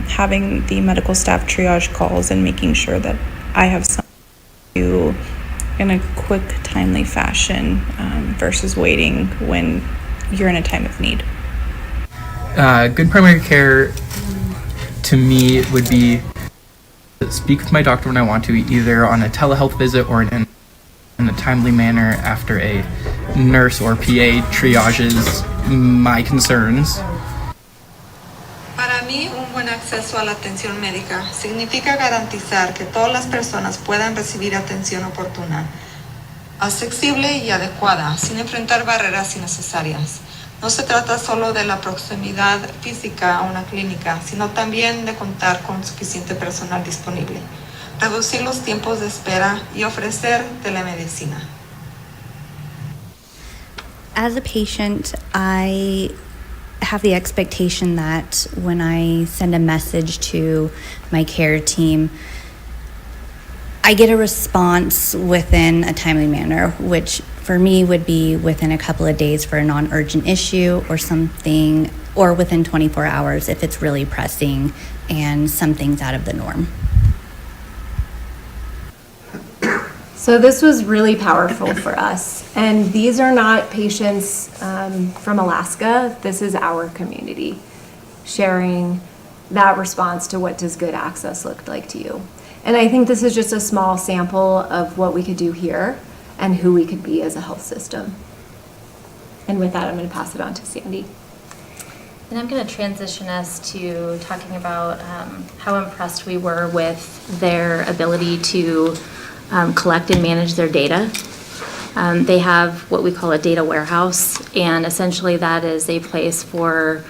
having the medical staff triage calls and making sure that I have something to do in a quick, timely fashion versus waiting when you're in a time of need. Good primary care to me would be speak with my doctor when I want to, either on a telehealth visit or in a timely manner after a nurse or PA triages my concerns. Para mí, un buen acceso a la atención médica significa garantizar que todas las personas puedan recibir atención oportuna, accesible y adecuada, sin enfrentar barreras innecesarias. No se trata solo de la proximidad física a una clínica, sino también de contar con suficiente personal disponible, reducir los tiempos de espera y ofrecer telemedicina. As a patient, I have the expectation that when I send a message to my care team, I get a response within a timely manner, which for me would be within a couple of days for a non-urgent issue or something, or within 24 hours if it's really pressing and something's out of the norm. So this was really powerful for us. And these are not patients from Alaska. This is our community sharing that response to what does good access look like to you. And I think this is just a small sample of what we could do here and who we could be as a health system. And with that, I'm going to pass it on to Sandy. And I'm going to transition us to talking about how impressed we were with their ability to collect and manage their data. They have what we call a data warehouse, and essentially that is a place for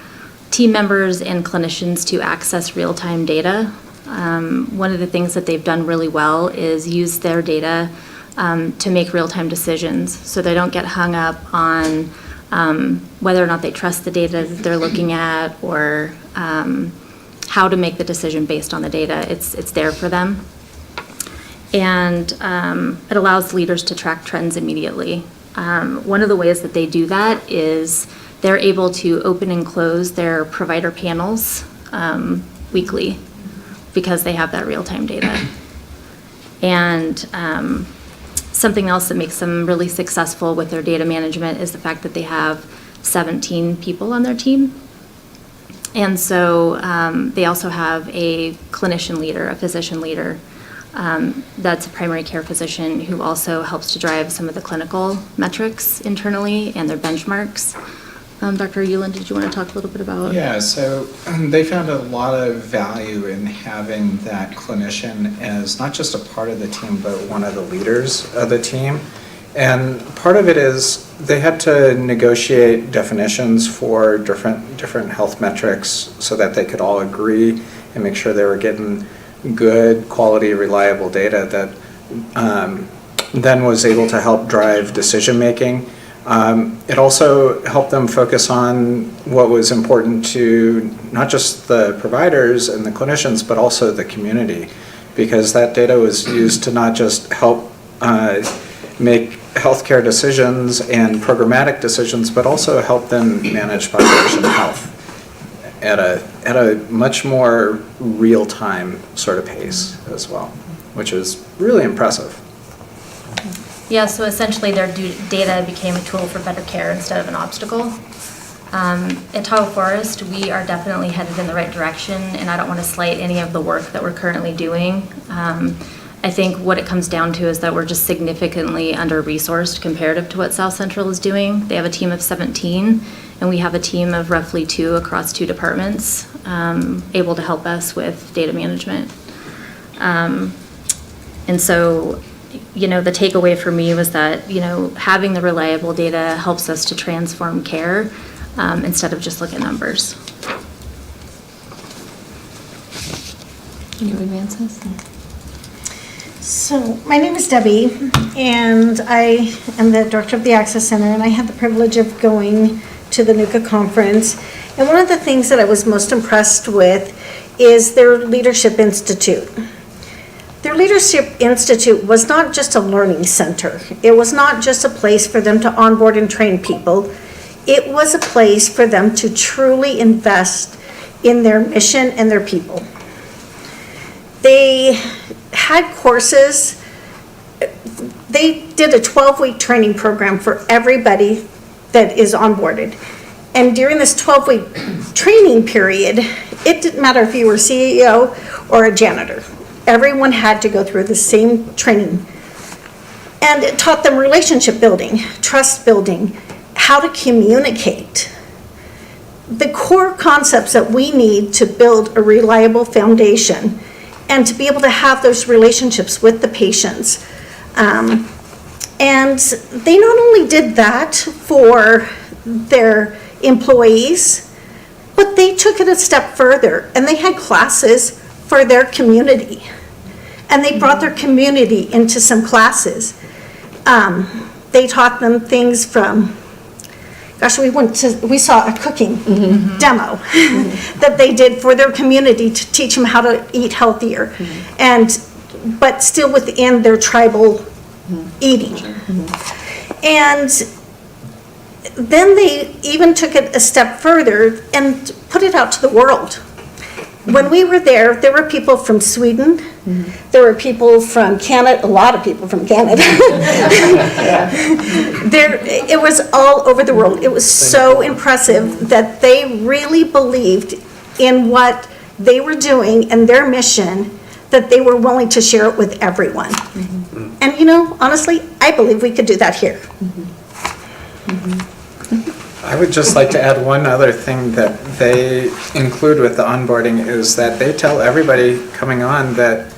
team members and clinicians to access real-time data. One of the things that they've done really well is use their data to make real-time decisions, so they don't get hung up on whether or not they trust the data that they're looking at, or how to make the decision based on the data. It's there for them. And it allows leaders to track trends immediately. One of the ways that they do that is they're able to open and close their provider panels weekly because they have that real-time data. And something else that makes them really successful with their data management is the fact that they have 17 people on their team. And so they also have a clinician leader, a physician leader, that's a primary care physician who also helps to drive some of the clinical metrics internally and their benchmarks. Dr. Euland, did you want to talk a little bit about? Yeah, so they found a lot of value in having that clinician as not just a part of the team, but one of the leaders of the team. And part of it is they had to negotiate definitions for different health metrics so that they could all agree and make sure they were getting good, quality, reliable data that then was able to help drive decision-making. It also helped them focus on what was important to not just the providers and the clinicians, but also the community, because that data was used to not just help make healthcare decisions and programmatic decisions, but also help them manage population health at a much more real-time sort of pace as well, which is really impressive. Yeah, so essentially their data became a tool for better care instead of an obstacle. At Tahoe Forest, we are definitely headed in the right direction, and I don't want to slight any of the work that we're currently doing. I think what it comes down to is that we're just significantly under-resourced comparative to what South Central is doing. They have a team of 17, and we have a team of roughly 2 across 2 departments able to help us with data management. And so, you know, the takeaway for me was that, you know, having the reliable data helps us to transform care instead of just look at numbers. Can you advance this? So, my name is Debbie, and I am the director of the Access Center, and I had the privilege of going to the NUCA conference. And one of the things that I was most impressed with is their Leadership Institute. Their Leadership Institute was not just a learning center. It was not just a place for them to onboard and train people. It was a place for them to truly invest in their mission and their people. They had courses. They did a 12-week training program for everybody that is onboarded. And during this 12-week training period, it didn't matter if you were CEO or a janitor. Everyone had to go through the same training. And it taught them relationship building, trust building, how to communicate. The core concepts that we need to build a reliable foundation and to be able to have those relationships with the patients. And they not only did that for their employees, but they took it a step further, and they had classes for their community. And they brought their community into some classes. They taught them things from, gosh, we saw a cooking demo that they did for their community to teach them how to eat healthier, but still within their tribal eating. And then they even took it a step further and put it out to the world. When we were there were people from Sweden, there were people from Canada, a lot of people from Canada. It was all over the world. It was so impressive that they really believed in what they were doing and their mission, that they were willing to share it with everyone. And honestly, I believe we could do that here. I would just like to add one other thing that they include with the onboarding is that they tell everybody coming on that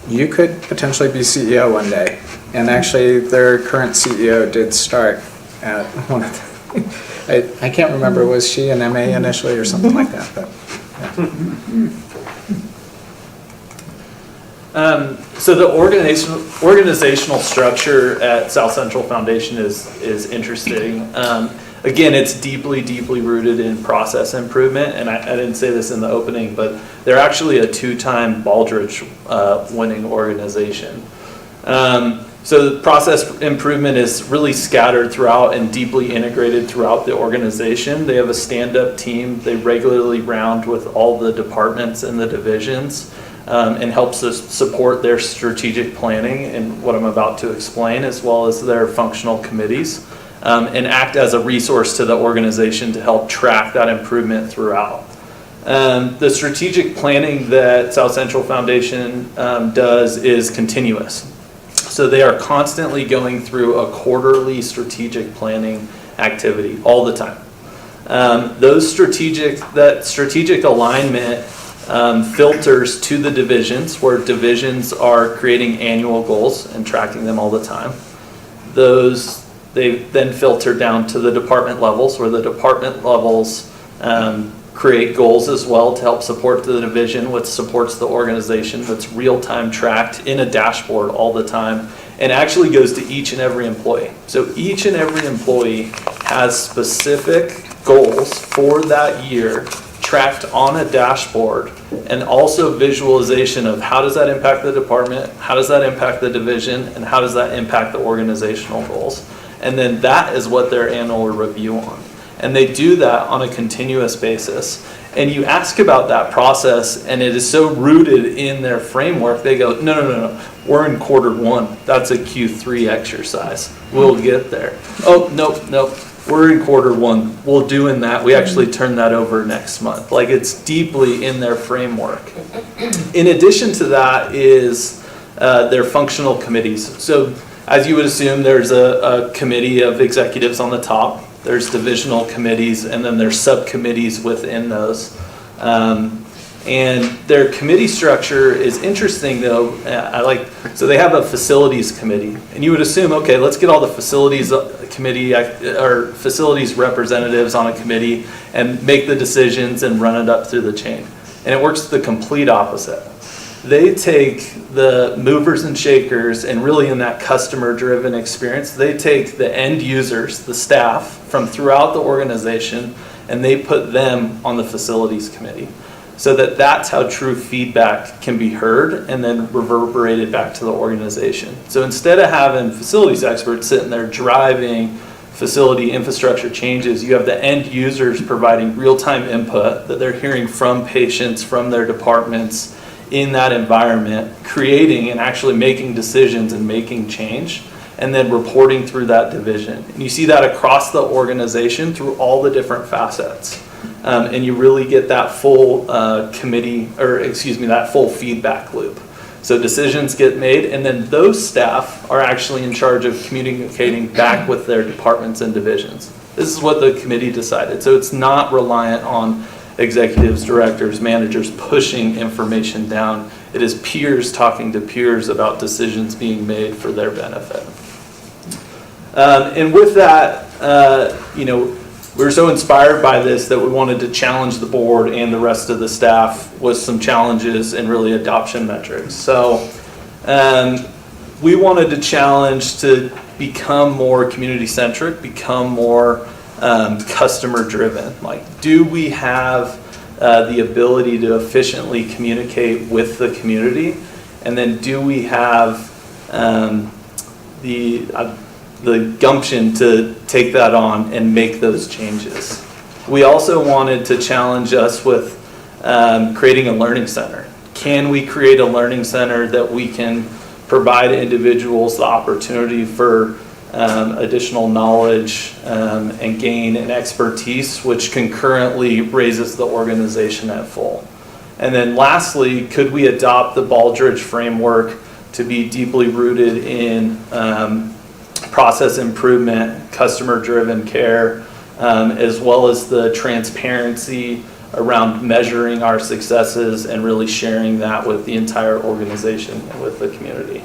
you could potentially be CEO one day. And actually, their current CEO did start at one of the, I can't remember, was she an MA initially or something like that? But, yeah. So the organizational structure at South Central Foundation is interesting. Again, it's deeply, deeply rooted in process improvement, and I didn't say this in the opening, but they're actually a 2-time Baldrige winning organization. So the process improvement is really scattered throughout and deeply integrated throughout the organization. They have a stand-up team. They regularly round with all the departments and the divisions, and helps us support their strategic planning and what I'm about to explain, as well as their functional committees. And act as a resource to the organization to help track that improvement throughout. The strategic planning that South Central Foundation does is continuous. So they are constantly going through a quarterly strategic planning activity all the time. That strategic alignment filters to the divisions, where divisions are creating annual goals and tracking them all the time. They then filter down to the department levels, where the department levels create goals as well to help support the division, which supports the organization, that's real-time tracked in a dashboard all the time, and actually goes to each and every employee. So each and every employee has specific goals for that year tracked on a dashboard, and also visualization of how does that impact the department, how does that impact the division, and how does that impact the organizational goals. And then that is what their annual review on. And they do that on a continuous basis. And you ask about that process, and it is so rooted in their framework, they go, no, we're in quarter 1. That's a Q3 exercise. We'll get there. Oh, nope, we're in quarter 1. We'll do in that. We actually turn that over next month. Like, it's deeply in their framework. In addition to that is their functional committees. So as you would assume, there's a committee of executives on the top. There's divisional committees, and then there's subcommittees within those. And their committee structure is interesting, though. So they have a facilities committee, and you would assume, okay, let's get all the facilities committee or facilities representatives on a committee and make the decisions and run it up through the chain. And it works the complete opposite. They take the movers and shakers, and really in that customer-driven experience, they take the end users, the staff from throughout the organization, and they put them on the facilities committee, so that that's how true feedback can be heard and then reverberated back to the organization. So instead of having facilities experts sitting there driving facility infrastructure changes, you have the end users providing real-time input that they're hearing from patients, from their departments, in that environment, creating and actually making decisions and making change, and then reporting through that division. And you see that across the organization through all the different facets. And you really get that full that full feedback loop. So decisions get made, and then those staff are actually in charge of communicating back with their departments and divisions. This is what the committee decided. So it's not reliant on executives, directors, managers pushing information down. It is peers talking to peers about decisions being made for their benefit. And with that, we were so inspired by this that we wanted to challenge the board and the rest of the staff with some challenges and really adoption metrics. So we wanted to challenge to become more community-centric, become more customer driven? Like, do we have the ability to efficiently communicate with the community? And then do we have the gumption to take that on and make those changes? We also wanted to challenge us with creating a learning center. Can we create a learning center that we can provide individuals the opportunity for additional knowledge and gain and expertise, which concurrently raises the organization at full? And then lastly, could we adopt the Baldrige framework to be deeply rooted in process improvement, customer-driven care, as well as the transparency around measuring our successes and really sharing that with the entire organization and with the community.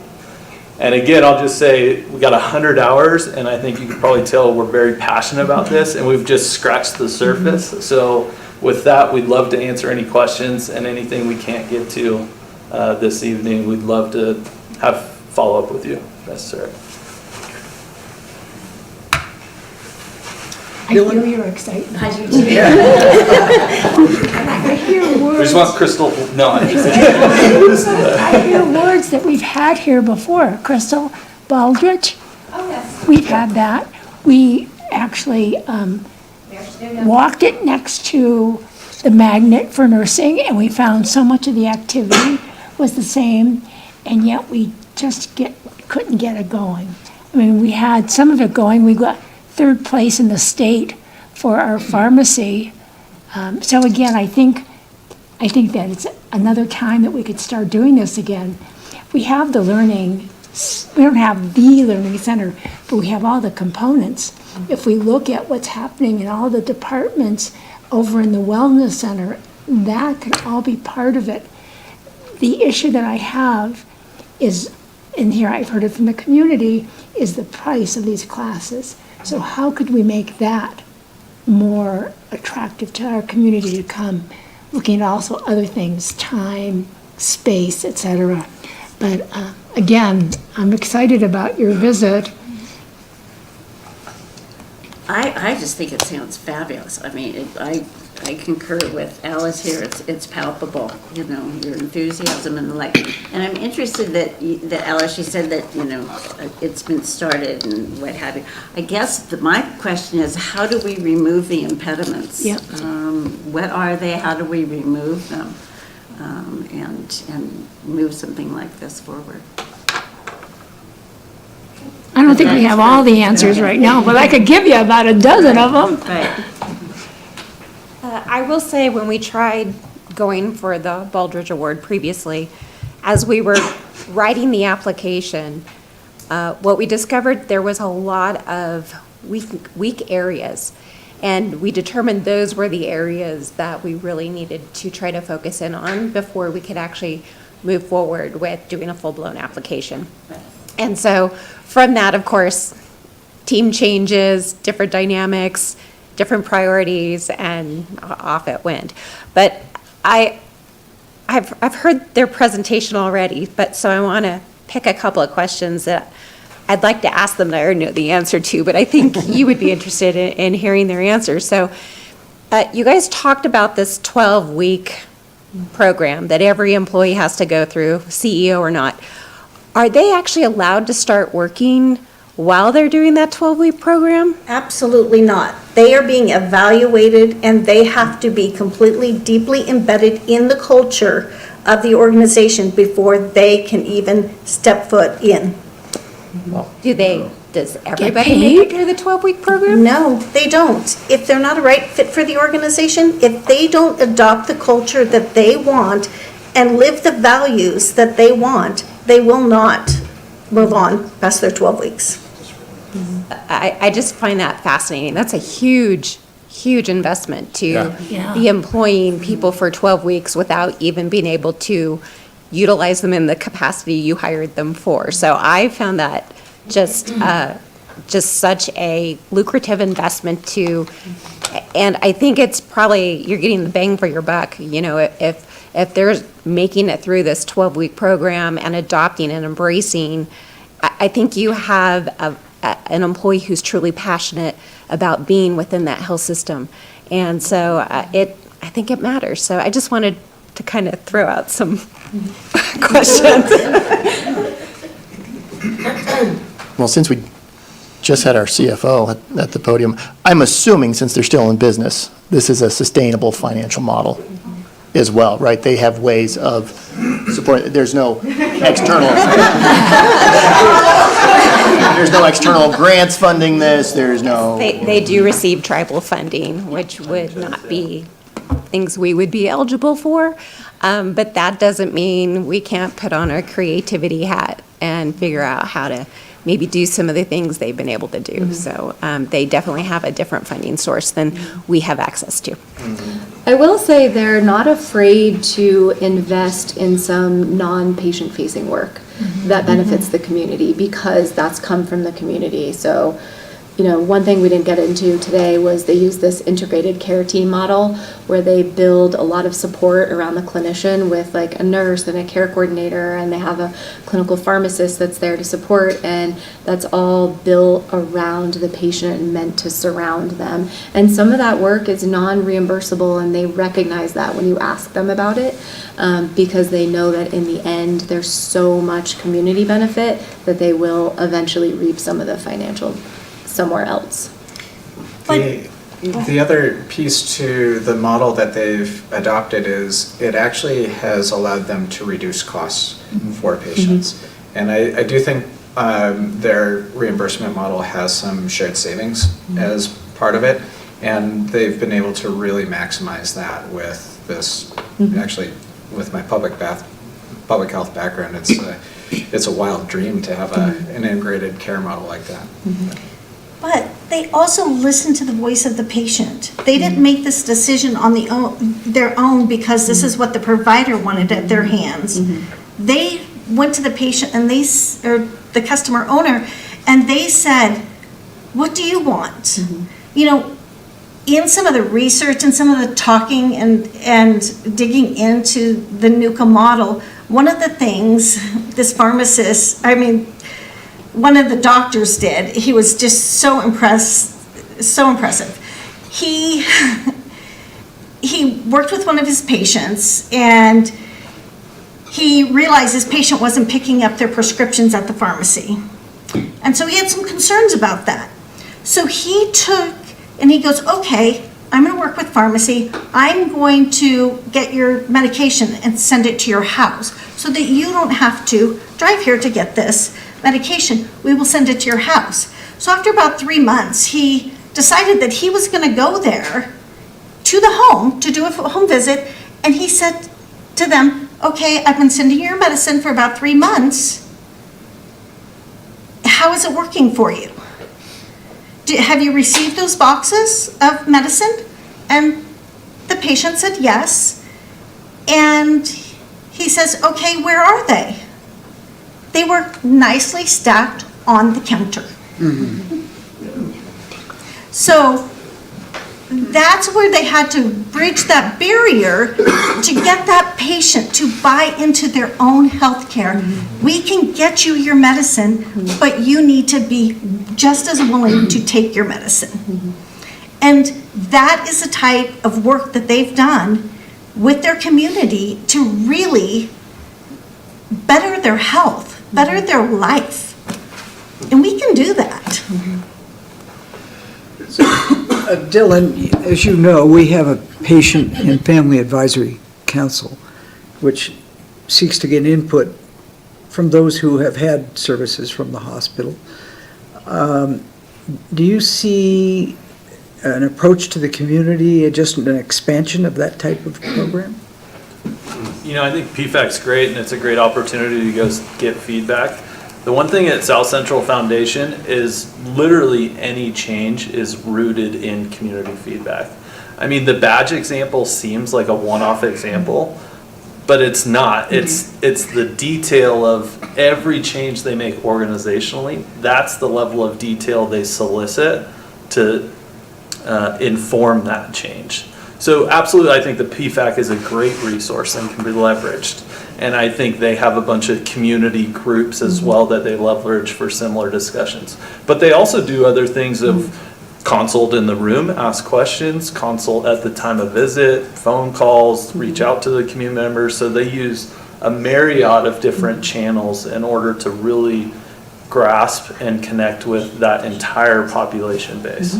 And again, I'll just say we got 100 hours, and I think you can probably tell we're very passionate about this, and we've just scratched the surface. So with that, we'd love to answer any questions, and anything we can't get to this evening, we'd love to have follow-up with you if necessary. I hear your excitement. I hear We words. just want Crystal, no, I'm just I hear words that we've had here before. Crystal, Baldrige. Oh, yes. We've had that. We actually walked it next to the magnet for nursing, and we found so much of the activity was the same, and yet we just couldn't get it going. I mean, we had some of it going. We got third place in the state for our pharmacy. So again, I think that it's another time that we could start doing this again. We have the learning, we don't have the learning center, but we have all the components. If we look at what's happening in all the departments over in the wellness center, that can all be part of it. The issue that I have is, and here I've heard it from the community, is the price of these classes. So how could we make that more attractive to our community to come? Looking at also other things, time, space, etc. But again, I'm excited about your visit. I just think it sounds fabulous. I mean, I concur with Alice here. It's palpable, you know, your enthusiasm and the like. And I'm interested that Alice, you said that, you know, it's been started and what have you. I guess my question is, how do we remove the impediments? Yep. What are they? How do we remove them? And move something like this forward? I don't think we have all the answers right now, but I could give you about a dozen of them. Right. I will say, when we tried going for the Baldrige Award previously, as we were writing the application, what we discovered, there was a lot of weak areas. And we determined those were the areas that we really needed to try to focus in on before we could actually move forward with doing a full-blown application. And so from that, of course, team changes, different dynamics, different priorities, and off it went. But I've heard their presentation already, but so I want to pick a couple of questions that I'd like to ask them that I already know the answer to, but I think you would be interested in hearing their answers. So you guys talked about this 12-week program that every employee has to go through, CEO or not. Are they actually allowed to start working while they're doing that 12-week program? Absolutely not. They are being evaluated, and they have to be completely, deeply embedded in the culture of the organization before they can even step foot in. Does everybody make it through the 12-week program? No, they don't. If they're not a right fit for the organization, if they don't adopt the culture that they want and live the values that they want, they will not move on past their 12 weeks. I just find that fascinating. That's a huge investment to be employing people for 12 weeks without even being able to utilize them in the capacity you hired them for. So I found that just such a lucrative investment and I think it's probably, you're getting the bang for your buck. You know, if they're making it through this 12-week program and adopting and embracing, I think you have an employee who's truly passionate about being within that health system. And so I think it matters. So I just wanted to kind of throw out some questions. Well, since we just had our CFO at the podium, I'm assuming, since they're still in business, this is a sustainable financial model as well, right? They have ways of supporting, there's no external grants funding this, there's no. They do receive tribal funding, which would not be things we would be eligible for. But that doesn't mean we can't put on our creativity hat and figure out how to maybe do some of the things they've been able to do. So they definitely have a different funding source than we have access to. I will say they're not afraid to invest in some non-patient facing work that benefits the community, because that's come from the community. So, you know, one thing we didn't get into today was they use this integrated care team model where they build a lot of support around the clinician with like a nurse and a care coordinator, and they have a clinical pharmacist that's there to support, and that's all built around the patient and meant to surround them. And some of that work is non-reimbursable, and they recognize that when you ask them about it, because they know that in the end there's so much community benefit that they will eventually reap some of the financial somewhere else. The other piece to the model that they've adopted is it actually has allowed them to reduce costs for patients. And I do think their reimbursement model has some shared savings as part of it, and they've been able to really maximize that with this. Actually, with my public health background, it's a wild dream to have an integrated care model like that. But they also listened to the voice of the patient. They didn't make this decision on their own because this is what the provider wanted at their hands. They went to the patient and or the customer owner, and they said, "What do you want?" You know, in some of the research and some of the talking and digging into the NUCA model, one of the things this pharmacist, one of the doctors did, he was just so impressive. He worked with one of his patients, and he realized his patient wasn't picking up their prescriptions at the pharmacy. And so he had some concerns about that. So he goes, "Okay, I'm going to work with pharmacy. I'm going to get your medication and send it to your house so that you don't have to drive here to get this medication. We will send it to your house." So after about 3 months, he decided that he was going to go there to the home to do a home visit, and he said to them, "Okay, I've been sending you your medicine for about 3 months. How is it working for you? Have you received those boxes of medicine?" And the patient said yes. And he says, "Okay, where are they?" They were nicely stacked on the counter. So that's where they had to bridge that barrier to get that patient to buy into their own health care. We can get you your medicine, but you need to be just as willing to take your medicine. And that is the type of work that they've done with their community to really better their health, better their life. And we can do that. Dylan, as you know, we have a Patient and Family Advisory Council, which seeks to get input from those who have had services from the hospital. Do you see an approach to the community, just an expansion of that type of program? You know, I think PFAC's great, and it's a great opportunity to go get feedback. The one thing at South Central Foundation is literally any change is rooted in community feedback. I mean, the badge example seems like a one-off example, but it's not. It's the detail of every change they make organizationally. That's the level of detail they solicit to inform that change. So absolutely, I think the PFAC is a great resource and can be leveraged. And I think they have a bunch of community groups as well that they leverage for similar discussions. But they also do other things of consult in the room, ask questions, consult at the time of visit, phone calls, reach out to the community members. So they use a myriad of different channels in order to really grasp and connect with that entire population base.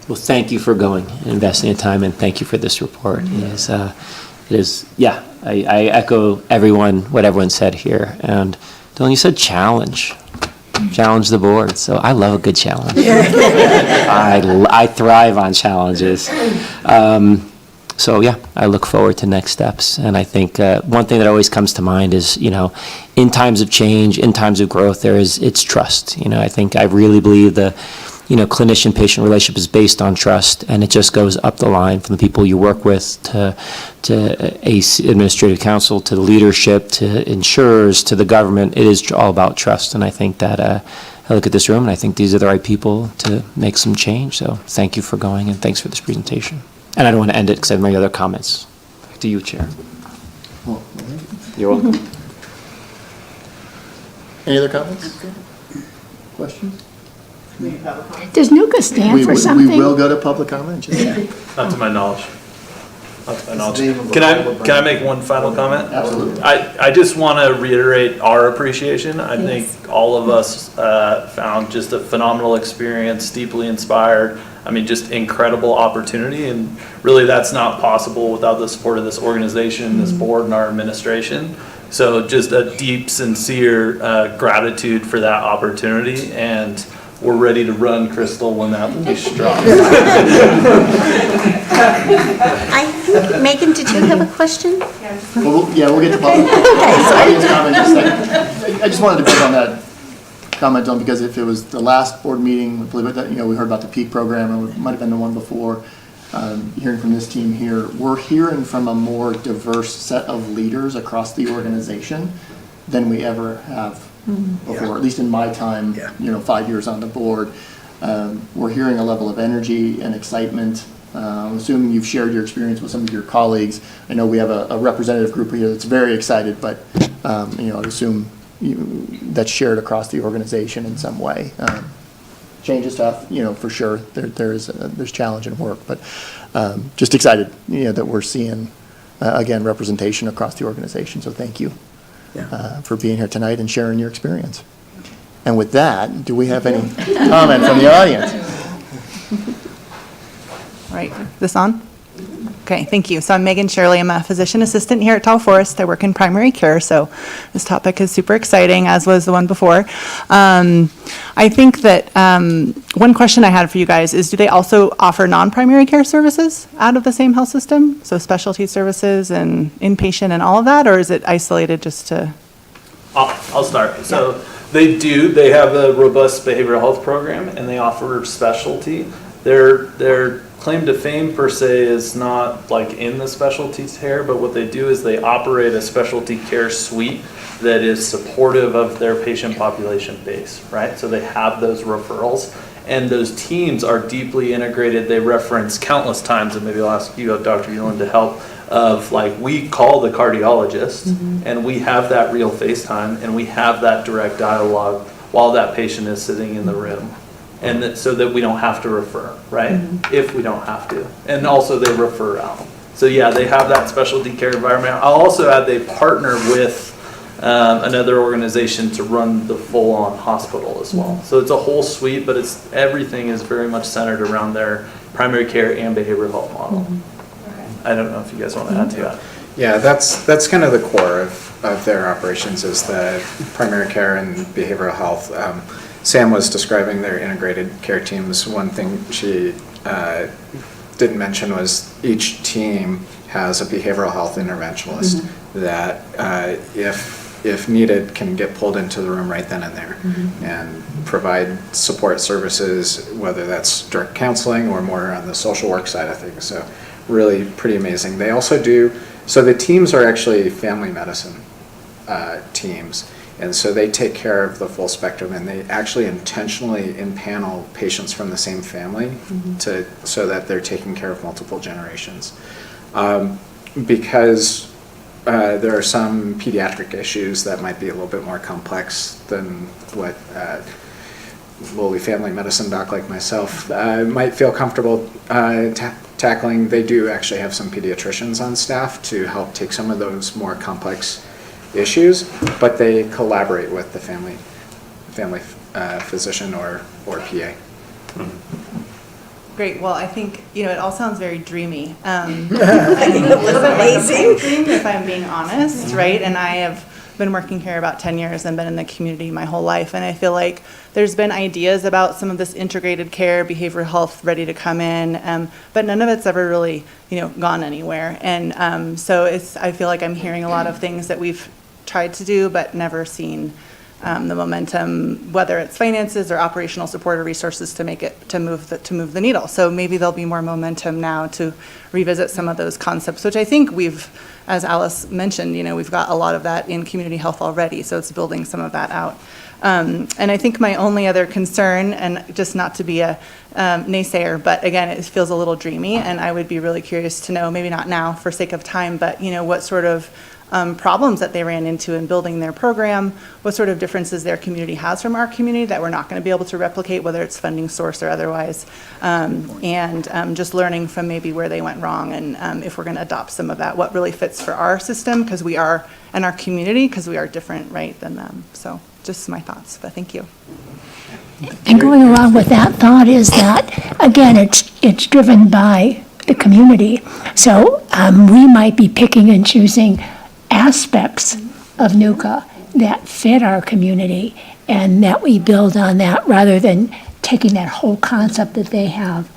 Well, thank you for going and investing the time, and thank you for this report. I echo what everyone said here. And Dylan, you said challenge the board. So I love a good challenge. I thrive on challenges. I look forward to next steps. And I think one thing that always comes to mind is, in times of change, in times of growth, it's trust. I really believe the clinician-patient relationship is based on trust, and it just goes up the line from the people you work with to administrative council, to the leadership, to insurers, to the government. It is all about trust, and I think that I look at this room, and I think these are the right people to make some change. So thank you for going, and thanks for this presentation. And I don't want to end it because I have many other comments. Back to you, Chair. You're welcome. Any other comments? Questions? Does NUCA stand for something? We will go to public comment. Not to my knowledge. Can I make one final comment? Absolutely. I just want to reiterate our appreciation. I think all of us found just a phenomenal experience, deeply inspired. I mean, just incredible opportunity, and really that's not possible without the support of this organization, this board, and our administration. So just a deep, sincere gratitude for that opportunity, and we're ready to run, Crystal, when that will be strong. I think, Megan, did you have a question? We'll get to public. I just wanted to build on that comment, Dylan, because if it was the last board meeting, we heard about the PEAK program, and it might have been the one before, hearing from this team here, we're hearing from a more diverse set of leaders across the organization than we ever have before, at least in my time, 5 years on the board. We're hearing a level of energy and excitement. I'm assuming you've shared your experience with some of your colleagues. I know we have a representative group here that's very excited, but I'd assume that's shared across the organization in some way. Change is tough, for sure. There's challenge in work, but just excited, that we're seeing again representation across the organization. So thank you. For being here tonight and sharing your experience. And with that, do we have any comment from the audience? Right, this on? Okay, thank you. So I'm Megan Shirley. I'm a physician assistant here at Tahoe Forest. I work in primary care, so this topic is super exciting, as was the one before. I think that one question I had for you guys is, do they also offer non-primary care services out of the same health system? So specialty services and inpatient and all of that, or is it isolated just to? I'll start. So they do. They have a robust behavioral health program, and they offer specialty. Their claim to fame per se is not like in the specialty care, but what they do is they operate a specialty care suite that is supportive of their patient population base, right? So they have those referrals, and those teams are deeply integrated. They reference countless times, and maybe I'll ask you, Dr. Uland, to help, of like, we call the cardiologist, and we have that real FaceTime, and we have that direct dialogue while that patient is sitting in the room. And that, so that we don't have to refer, right? If we don't have to. And also they refer out. So yeah, they have that specialty care environment. I'll also add they partner with another organization to run the full-on hospital as well. So it's a whole suite, but everything is very much centered around their primary care and behavioral health model. I don't know if you guys want to add to that. Yeah, that's kind of the core of their operations, is the primary care and behavioral health. Sam was describing their integrated care teams. One thing she didn't mention was each team has a behavioral health interventionalist that, if needed, can get pulled into the room right then and there and provide support services, whether that's direct counseling or more on the social work side of things. So really pretty amazing. They also do, so the teams are actually family medicine teams. And so they take care of the full spectrum, and they actually intentionally impanel patients from the same family so that they're taking care of multiple generations. because there are some pediatric issues that might be a little bit more complex than what lowly family medicine doc like myself might feel comfortable tackling. They do actually have some pediatricians on staff to help take some of those more complex issues, but they collaborate with the family physician or PA. Great. Well, I think, it all sounds very dreamy. A little bit lazy. If I'm being honest, right? And I have been working here about 10 years and been in the community my whole life. And I feel like there's been ideas about some of this integrated care, behavioral health ready to come in, but none of it's ever really, gone anywhere. And so I feel like I'm hearing a lot of things that we've tried to do, but never seen the momentum, whether it's finances or operational support or resources to move the needle. So maybe there'll be more momentum now to revisit some of those concepts, which I think we've, as Alice mentioned, we've got a lot of that in community health already. So it's building some of that out. And I think my only other concern, and just not to be a naysayer, but again, it feels a little dreamy, and I would be really curious to know, maybe not now for sake of time, but what sort of problems that they ran into in building their program, what sort of differences their community has from our community that we're not going to be able to replicate, whether it's funding source or otherwise, and just learning from maybe where they went wrong, and if we're going to adopt some of that, what really fits for our system, because we are, and our community, because we are different, right, than them. So just my thoughts, but thank you. And going along with that thought is that, again, it's driven by the community. So we might be picking and choosing aspects of NUCA that fit our community and that we build on that rather than taking that whole concept that they have.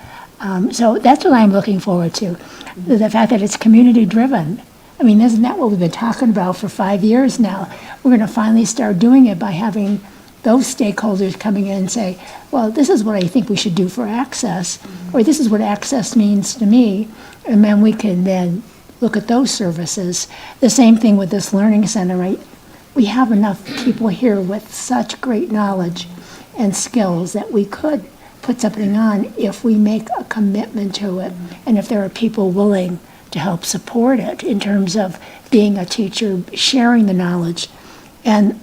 So that's what I'm looking forward to, the fact that it's community driven. I mean, isn't that what we've been talking about for 5 years now? We're going to finally start doing it by having those stakeholders coming in and say, well, this is what I think we should do for access, or this is what access means to me, and then we can then look at those services. The same thing with this learning center, right? We have enough people here with such great knowledge and skills that we could put something on if we make a commitment to it, and if there are people willing to help support it in terms of being a teacher, sharing the knowledge. And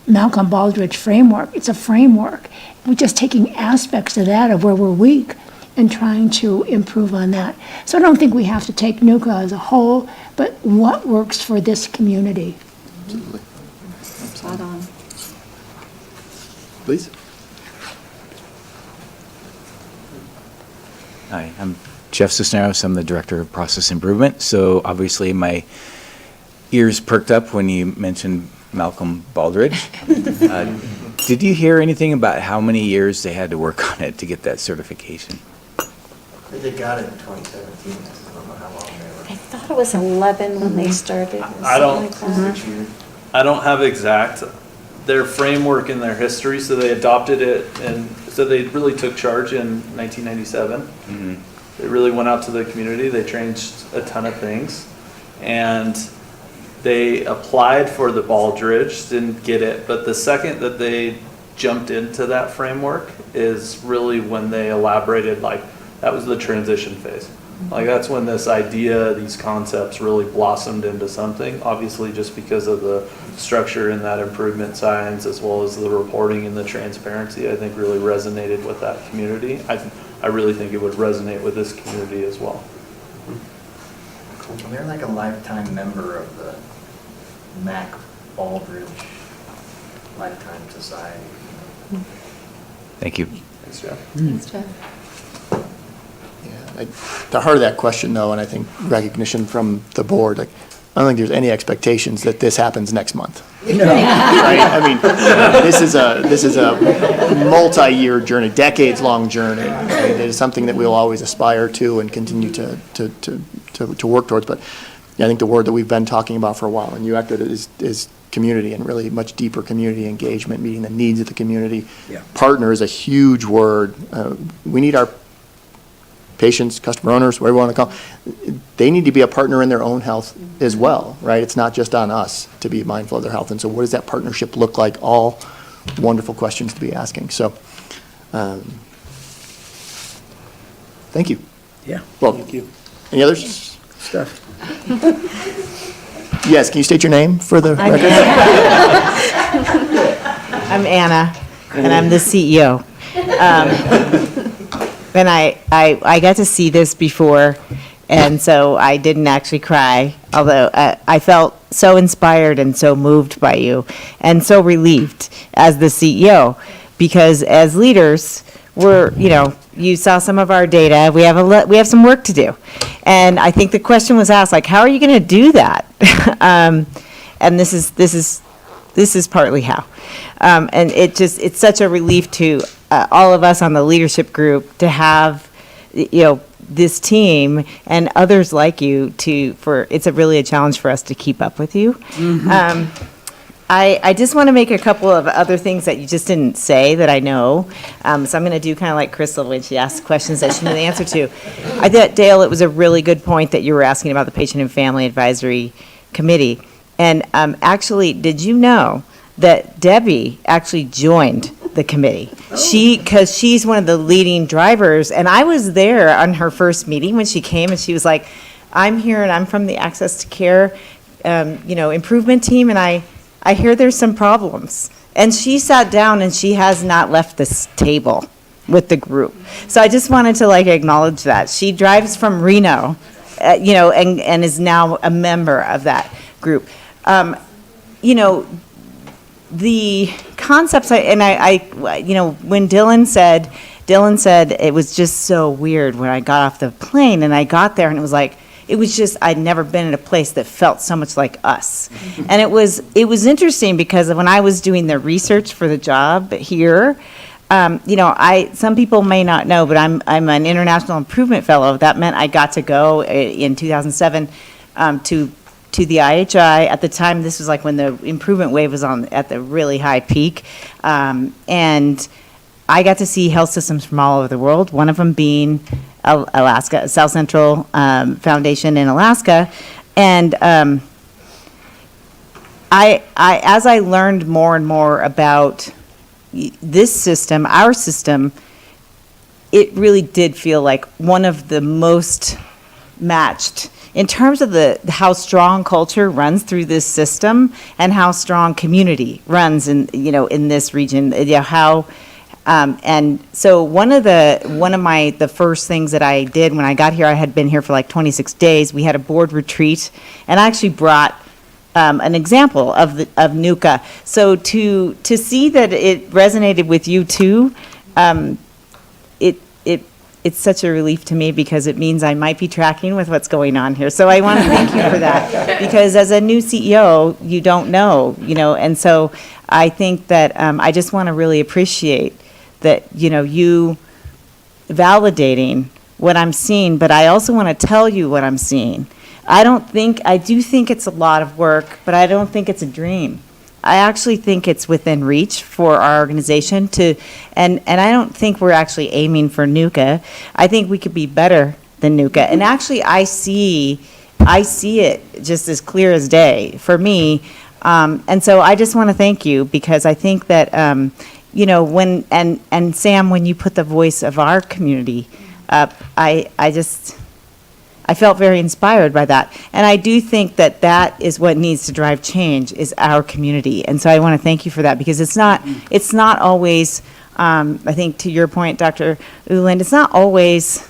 Malcolm Baldrige framework, it's a framework. We're just taking aspects of that, of where we're weak, and trying to improve on that. So I don't think we have to take NUCA as a whole, but what works for this community. Absolutely. Spot on. Please. Hi, I'm Jeff Cisneros. I'm the Director of Process Improvement. So obviously my ears perked up when you mentioned Malcolm Baldrige. Did you hear anything about how many years they had to work on it to get that certification? They got it in 2017. I don't know how long they were. I thought it was 11 when they started. I don't have exact, their framework and their history, so they adopted it, and so they really took charge in 1997. Mm-hmm. They really went out to the community, they changed a ton of things, and they applied for the Baldrige, didn't get it, but the second that they jumped into that framework is really when they elaborated, like, that was the transition phase. Like, that's when this idea, these concepts really blossomed into something, obviously just because of the structure in that improvement science, as well as the reporting and the transparency, I think really resonated with that community. I really think it would resonate with this community as well. Cool. They're like a lifetime member of the Mac Baldrige Lifetime Society. Thank you. Thanks, Jeff. Thanks, Jeff. The heart of that question, though, and I think recognition from the board, like, I don't think there's any expectations that this happens next month. No. Right? I mean, this is a multi-year journey, decades-long journey. Right? It is something that we'll always aspire to and continue to work towards. But I think the word that we've been talking about for a while, and you echoed it, is community, and really much deeper community engagement, meeting the needs of the community. Yeah. Partner is a huge word. We need our patients, customer owners, whatever you want to call them, they need to be a partner in their own health as well, right? It's not just on us to be mindful of their health. And so what does that partnership look like? All wonderful questions to be asking. So thank you. Yeah. Well, thank you. Any others? stuff. Yes, can you state your name for the I'm record? I'm Anna, and I'm the CEO. And I got to see this before, and so I didn't actually cry, although I felt so inspired and so moved by you, and so relieved as the CEO, because as leaders, you saw some of our data, we have some work to do. And I think the question was asked, like, how are you going to do that? And this is partly how. And it's such a relief to all of us on the leadership group to have, this team and others like you it's really a challenge for us to keep up with you. I just want to make a couple of other things that you just didn't say that I know. So I'm going to do kind of like Crystal when she asks questions that she knew the answer to. I thought, Dale, it was a really good point that you were asking about the Patient and Family Advisory Committee. And actually, did you know that Debbie actually joined the committee? Because she's one of the leading drivers. And I was there on her first meeting when she came, and she was like, I'm here and I'm from the Access to Care improvement team, and I hear there's some problems. And she sat down and she has not left this table with the group. So I just wanted to acknowledge that. She drives from Reno, and is now a member of that group. The concepts, when Dylan said it was just so weird when I got off the plane and I got there and it was just, I'd never been in a place that felt so much like us. And it was interesting because when I was doing the research for the job here, some people may not know, but I'm an International Improvement Fellow. That meant I got to go in 2007 to the IHI. At the time, this was when the improvement wave was at the really high peak. And I got to see health systems from all over the world, one of them being Alaska, South Central Foundation in Alaska. And as I learned more and more about this system, our system, it really did feel like one of the most matched in terms of how strong culture runs through this system and how strong community runs in this region. And so one of the first things that I did when I got here, I had been here for 26 days. We had a board retreat, and I actually brought an example of NUCA. So to see that it resonated with you too, it's such a relief to me because it means I might be tracking with what's going on here. So I want to thank you for that, because as a new CEO, you don't know, and so I think that I just want to really appreciate that, you validating what I'm seeing, but I also want to tell you what I'm seeing. I do think it's a lot of work, but I don't think it's a dream. I actually think it's within reach for our organization and I don't think we're actually aiming for NUCA. I think we could be better than NUCA. And actually, I see it just as clear as day for me. And so I just want to thank you, because I think that, and Sam, when you put the voice of our community up, I felt very inspired by that. And I do think that is what needs to drive change, is our community. And so I want to thank you for that, because it's not always, I think to your point, Dr. Uland, it's not always,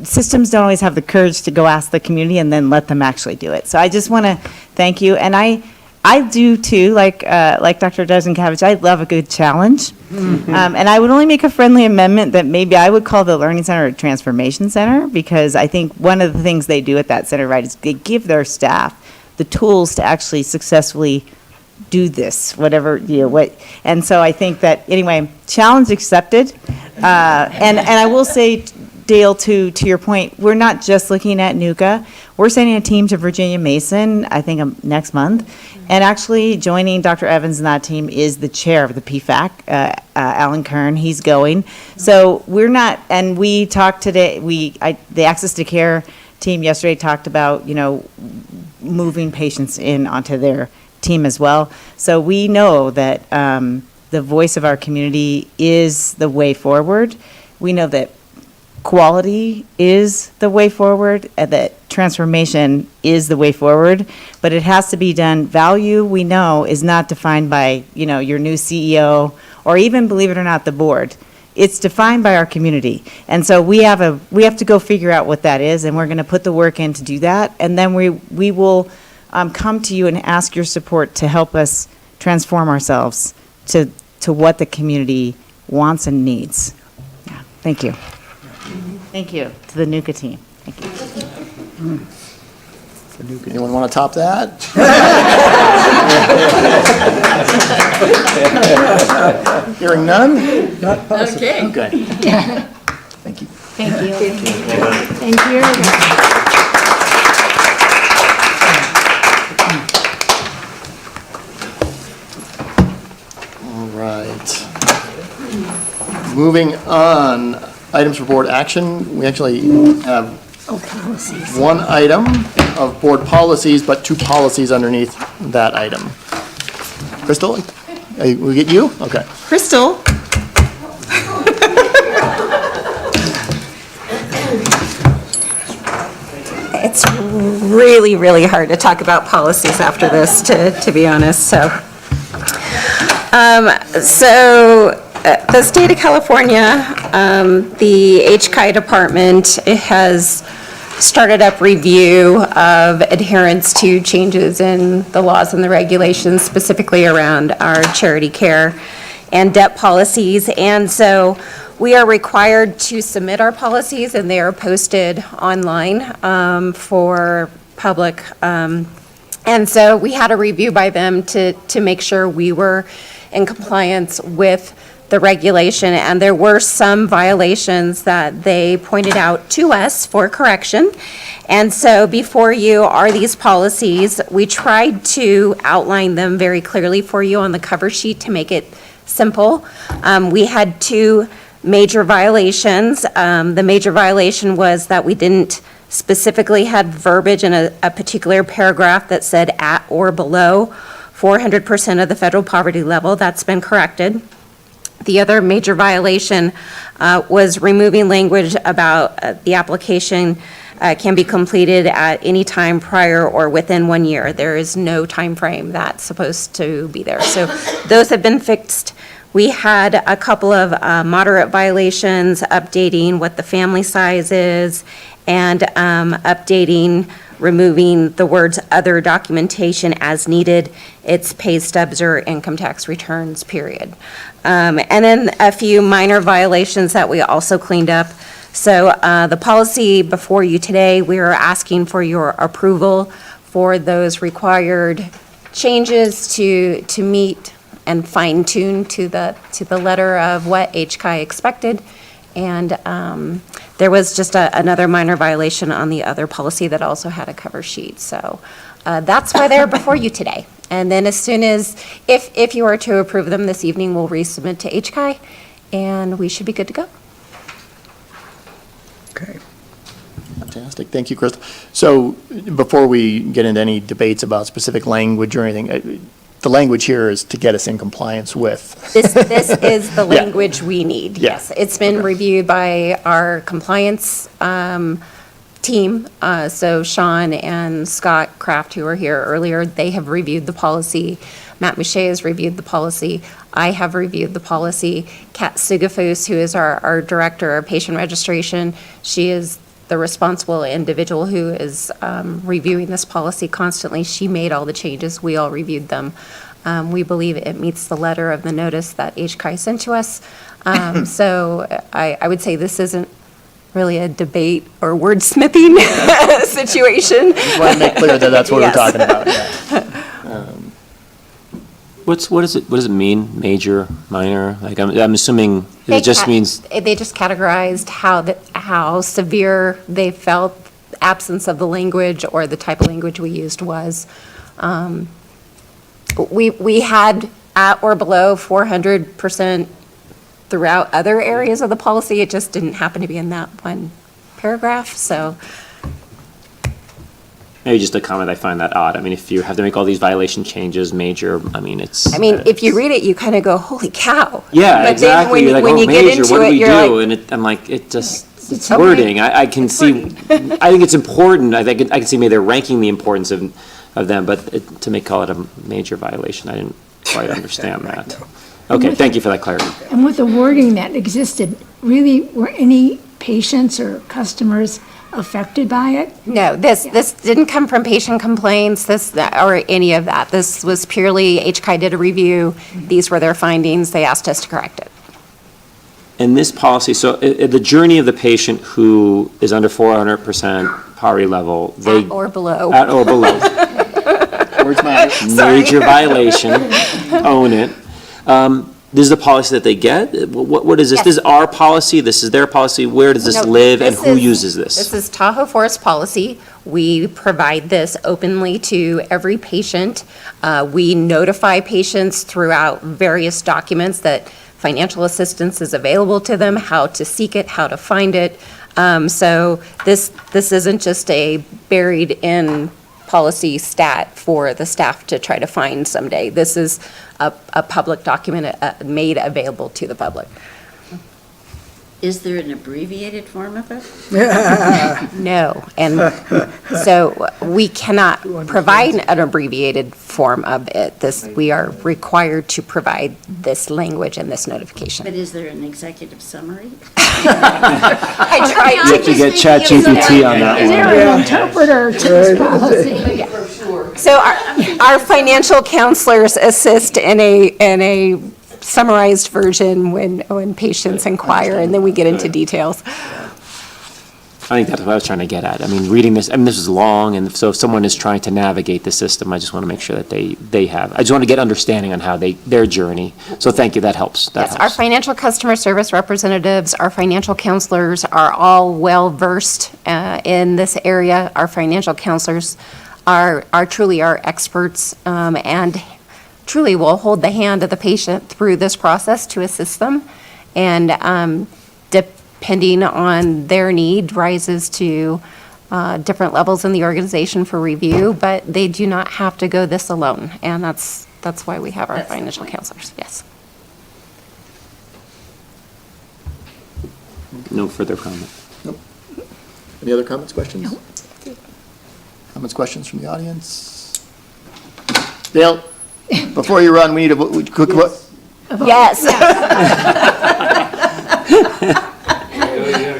systems don't always have the courage to go ask the community and then let them actually do it. So I just want to thank you. And I do too, like Dr. Dezenkavich, I love a good challenge. And I would only make a friendly amendment that maybe I would call the Learning Center a Transformation Center, because I think one of the things they do at that center, right, is they give their staff the tools to actually successfully do this, whatever, and so I think that, anyway, challenge accepted. And I will say, Dale, to your point, we're not just looking at NUCA. We're sending a team to Virginia Mason, I think, next month. And actually, joining Dr. Evans and that team is the chair of the PFAC, Alan Kern. He's going. So we're not, and we talked today, the Access to Care team yesterday talked about, moving patients in onto their team as well. So we know that the voice of our community is the way forward. We know that quality is the way forward, and that transformation is the way forward, but it has to be done. Value, we know, is not defined by, your new CEO, or even, believe it or not, the board. It's defined by our community. And so we have to go figure out what that is, and we're going to put the work in to do that. And then we will come to you and ask your support to help us transform ourselves to what the community wants and needs. Yeah, thank you. Thank you to the NUCA team. Thank you. Anyone want to top that? Hearing none? Not possible. Okay. Okay. Thank you. Thank you. Thank you. All right. Moving on, items for board action. We actually have one item of board policies, but 2 policies underneath that item. Crystal, we get you? Okay. Crystal? It's really, really hard to talk about policies after this, to be honest, so. The state of California, the HCI department, it has started up review of adherence to changes in the laws and the regulations, specifically around our charity care and debt policies. And so we are required to submit our policies, and they are posted online for public. And so we had a review by them to make sure we were in compliance with the regulation, and there were some violations that they pointed out to us for correction. And so before you are these policies. We tried to outline them very clearly for you on the cover sheet to make it simple. We had 2 major violations. The major violation was that we didn't specifically had verbiage in a particular paragraph that said at or below 400% of the federal poverty level. That's been corrected. The other major violation was removing language about the application can be completed at any time prior or within 1 year. There is no time frame that's supposed to be there. So those have been fixed. We had a couple of moderate violations, updating what the family size is, and removing the words other documentation as needed. It's pay stubs or income tax returns, period. And then a few minor violations that we also cleaned up. So the policy before you today, we are asking for your approval for those required changes to meet and fine tune to the letter of what HCI expected. And there was just another minor violation on the other policy that also had a cover sheet. So that's why they're before you today. And then as soon as, if you are to approve them this evening, we'll resubmit to HCI, and we should be good to go. Okay. Fantastic. Thank you, Crystal. So before we get into any debates about specific language or anything, the language here is to get us in compliance with. This is the language we need, Yeah. yes. It's been reviewed by our compliance team. So Sean and Scott Kraft, who were here earlier, they have reviewed the policy. Matt Moucher has reviewed the policy. I have reviewed the policy. Kat Sugafus, who is our director of patient registration, she is the responsible individual who is reviewing this policy constantly. She made all the changes. We all reviewed them. We believe it meets the letter of the notice that HCI sent to us. So I would say this isn't really a debate or wordsmithing situation. Just want to make clear that that's what Yes. we're talking about. Yeah. What does it mean, major, minor? Like, I'm assuming it just means, They just categorized how severe they felt absence of the language or the type of language we used was. We had at or below 400% throughout other areas of the policy. It just didn't happen to be in that one paragraph, so. maybe just a comment, I find that odd. I mean, if you have to make all these violation changes, major, I mean, it's. If you read it, you kind of go, holy cow. Yeah, But then exactly. You're like, when oh, you get major, into what do it, we you're do? like, And I'm like, it just. It's wording. I can see, I think it's important. I think I can see maybe they're ranking the importance of them, but to call it a major violation, I didn't quite understand that. Okay, thank you for that clarity. And with the wording that existed, really, were any patients or customers affected by it? No, this didn't come from patient complaints, or any of that. This was purely, HCI did a review, these were their findings, they asked us to correct it. And this policy, so the journey of the patient who is under 400% poverty level, they. At or below. At or below. Words matter. Major violation, own it. This is the policy that they get? What is this? Yes. This is our policy, this is their policy, where does this No, live, and this who is- uses this? This is Tahoe Forest policy. We provide this openly to every patient. We notify patients throughout various documents that financial assistance is available to them, how to seek it, how to find it. So this isn't just a buried in policy stat for the staff to try to find someday. This is a public document made available to the public. Is there an abbreviated form of it? No, and so we cannot provide an abbreviated form of it. We are required to provide this language and this notification. But is there an executive summary? I tried You have to get ChatGPT on that Is there one. an interpreter to this policy? So our financial counselors assist in a summarized version when patients inquire, and then we get into details. I think that's what I was trying to get at. I mean, reading this, this is long, and so if someone is trying to navigate the system, I just want to make sure that they have, I just want to get understanding on how their journey. So thank you, that helps. That Yes, our helps. financial customer service representatives, our financial counselors are all well-versed in this area. Our financial counselors are truly our experts, and truly will hold the hand of the patient through this process to assist them. And depending on their need, rises to different levels in the organization for review, but they do not have to go this alone. And that's why we have our financial counselors, yes. No further comment. Nope. Any other comments, questions? Comments, questions from the audience? Dale, before you run, we need a quick vote. Yes.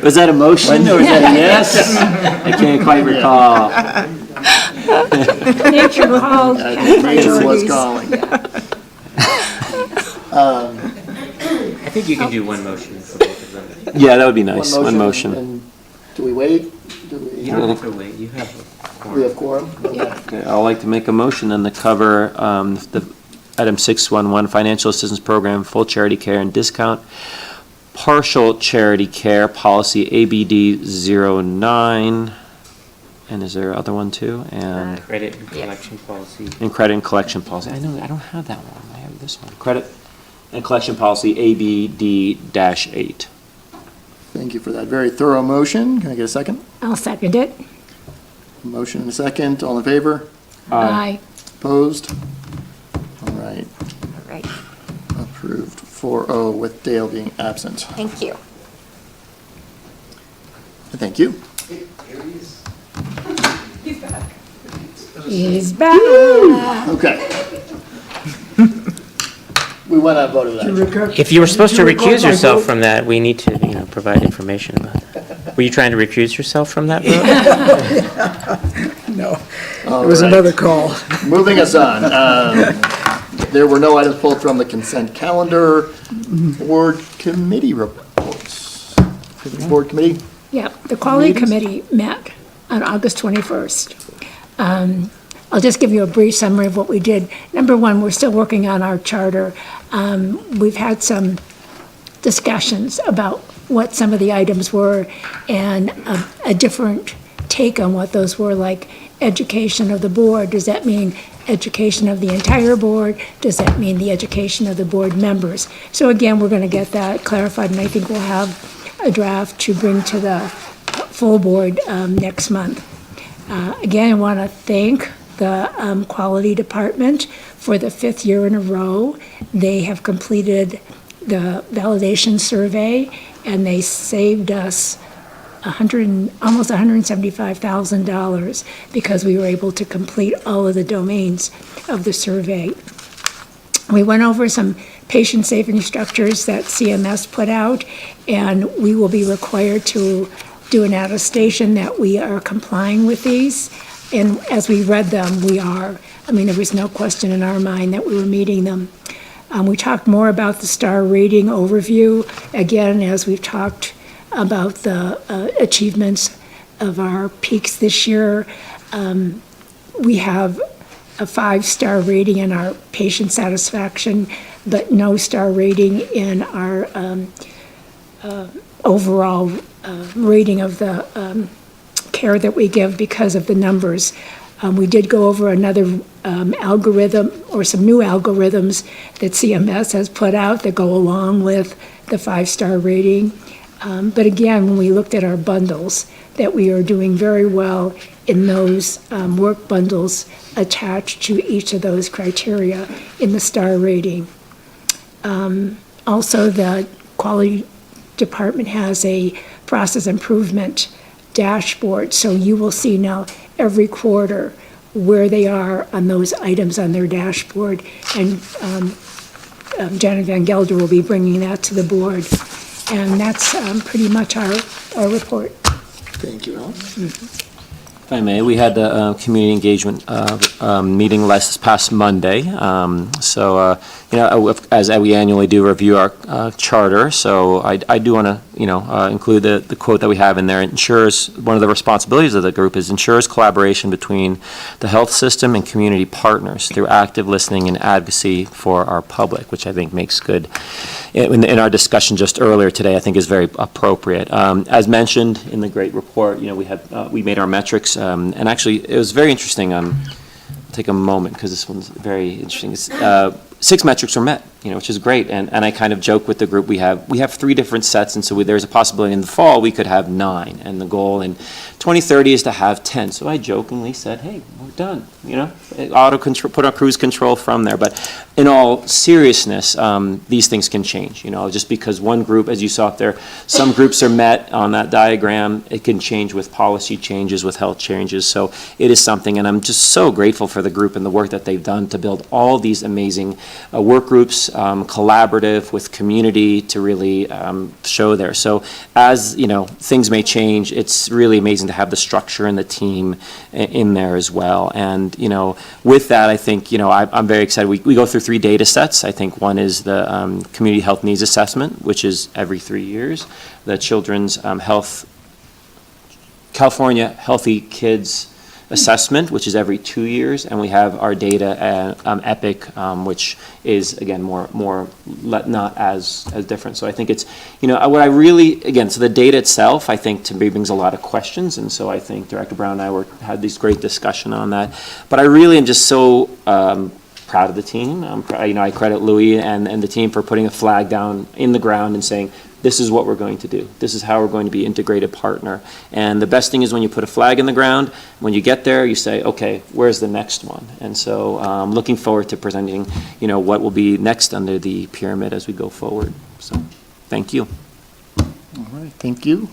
Was that a motion or was that a yes? I can't quite recall. Nature called Nature was calling. I think you can do one motion for both of them. Yeah, that would be nice, one motion. And do we wait? You don't have to wait, you have a quorum. We have quorum? Okay, I'd like to make a motion then to cover the item 611, financial assistance program, full charity care and discount, partial charity care, policy ABD 09, and is there other one too? And Credit and collection policy. credit and collection policy. I know, I don't have that one, I have this one. Credit and collection policy ABD-8. Thank you for that very thorough motion. Can I get a second? I'll second it. Motion and a second. All in favor? Aye. Opposed? All right. All right, Approved 4-0 with Dale being absent. thank you. Thank you. He's back. Okay. We went on vote of that. If you were supposed to recuse yourself from that, we need to, provide information about that. Were you trying to recuse yourself from that vote? No, All it was right. another call. Moving us on. There were no items pulled from the consent calendar. Board committee reports. Board committee? Yeah, the Quality Meetings? Committee met on August 21st. I'll just give you a brief summary of what we did. Number one, we're still working on our charter. We've had some discussions about what some of the items were and a different take on what those were, like education of the board. Does that mean education of the entire board? Does that mean the education of the board members? So again, we're going to get that clarified, and I think we'll have a draft to bring to the full board next month. Again, I want to thank the Quality Department for the 5th year in a row. They have completed the validation survey, and they saved us almost $175,000 because we were able to complete all of the domains of the survey. We went over some patient safety structures that CMS put out, and we will be required to do an attestation that we are complying with these. And as we read them, we are. I mean, there was no question in our mind that we were meeting them. We talked more about the star rating overview, again, as we've talked about the achievements of our peaks this year. We have a 5-star rating in our patient satisfaction, but no star rating in our overall rating of the care that we give because of the numbers. We did go over another algorithm, or some new algorithms that CMS has put out that go along with the 5-star rating. But again, when we looked at our bundles, that we are doing very well in those work bundles attached to each of those criteria in the star rating. Also, the quality department has a process improvement dashboard, so you will see now every quarter where they are on those items on their dashboard, and Janet Van Gelder will be bringing that to the board. And that's pretty much our report. Thank you, Ellen. If I may, we had the community engagement meeting this past Monday. As we annually do review our charter, so I do want to, include the quote that we have in there. Ensures, one of the responsibilities of the group is ensures collaboration between the health system and community partners through active listening and advocacy for our public, which I think makes good. In our discussion just earlier today, I think is very appropriate. As mentioned in the great report, we made our metrics, and actually it was very interesting. I'll take a moment because this one's very interesting. 6 metrics were met, which is great. And I kind of joke with the group, we have 3 different sets, and so there's a possibility in the fall we could have 9, and the goal in 2030 is to have 10. So I jokingly said, hey, we're done, auto control, put our cruise control from there. But in all seriousness, these things can change, just because one group, as you saw up there, some groups are met on that diagram, it can change with policy changes, with health changes. So it is something, and I'm just so grateful for the group and the work that they've done to build all these amazing work groups, collaborative with community to really show there. So as things may change, it's really amazing to have the structure and the team in there as well. And with that, I think I'm very excited. We go through 3 data sets. I think one is the community health needs assessment, which is every 3 years. The Children's California Healthy Kids Assessment, which is every 2 years, and we have our data EPIC, which is again more not as different. So I think it's what I really, again, so the data itself I think to me brings a lot of questions, and so I think Director Brown and I had this great discussion on that. But I really am just so proud of the team. I credit Louis and the team for putting a flag down in the ground and saying, this is what we're going to do. This is how we're going to be integrated partner. And the best thing is when you put a flag in the ground, when you get there, you say, okay, where's the next one? And so I'm looking forward to presenting, what will be next under the pyramid as we go forward. So thank you. All right, thank you.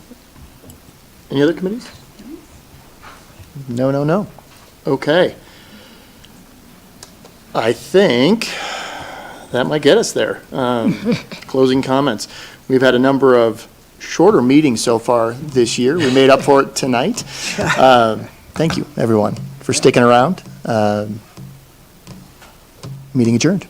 Any other committees? No. Okay. I think that might get us there. Closing comments. We've had a number of shorter meetings so far this year. We made up for it tonight. Thank you, everyone, for sticking around. Meeting adjourned.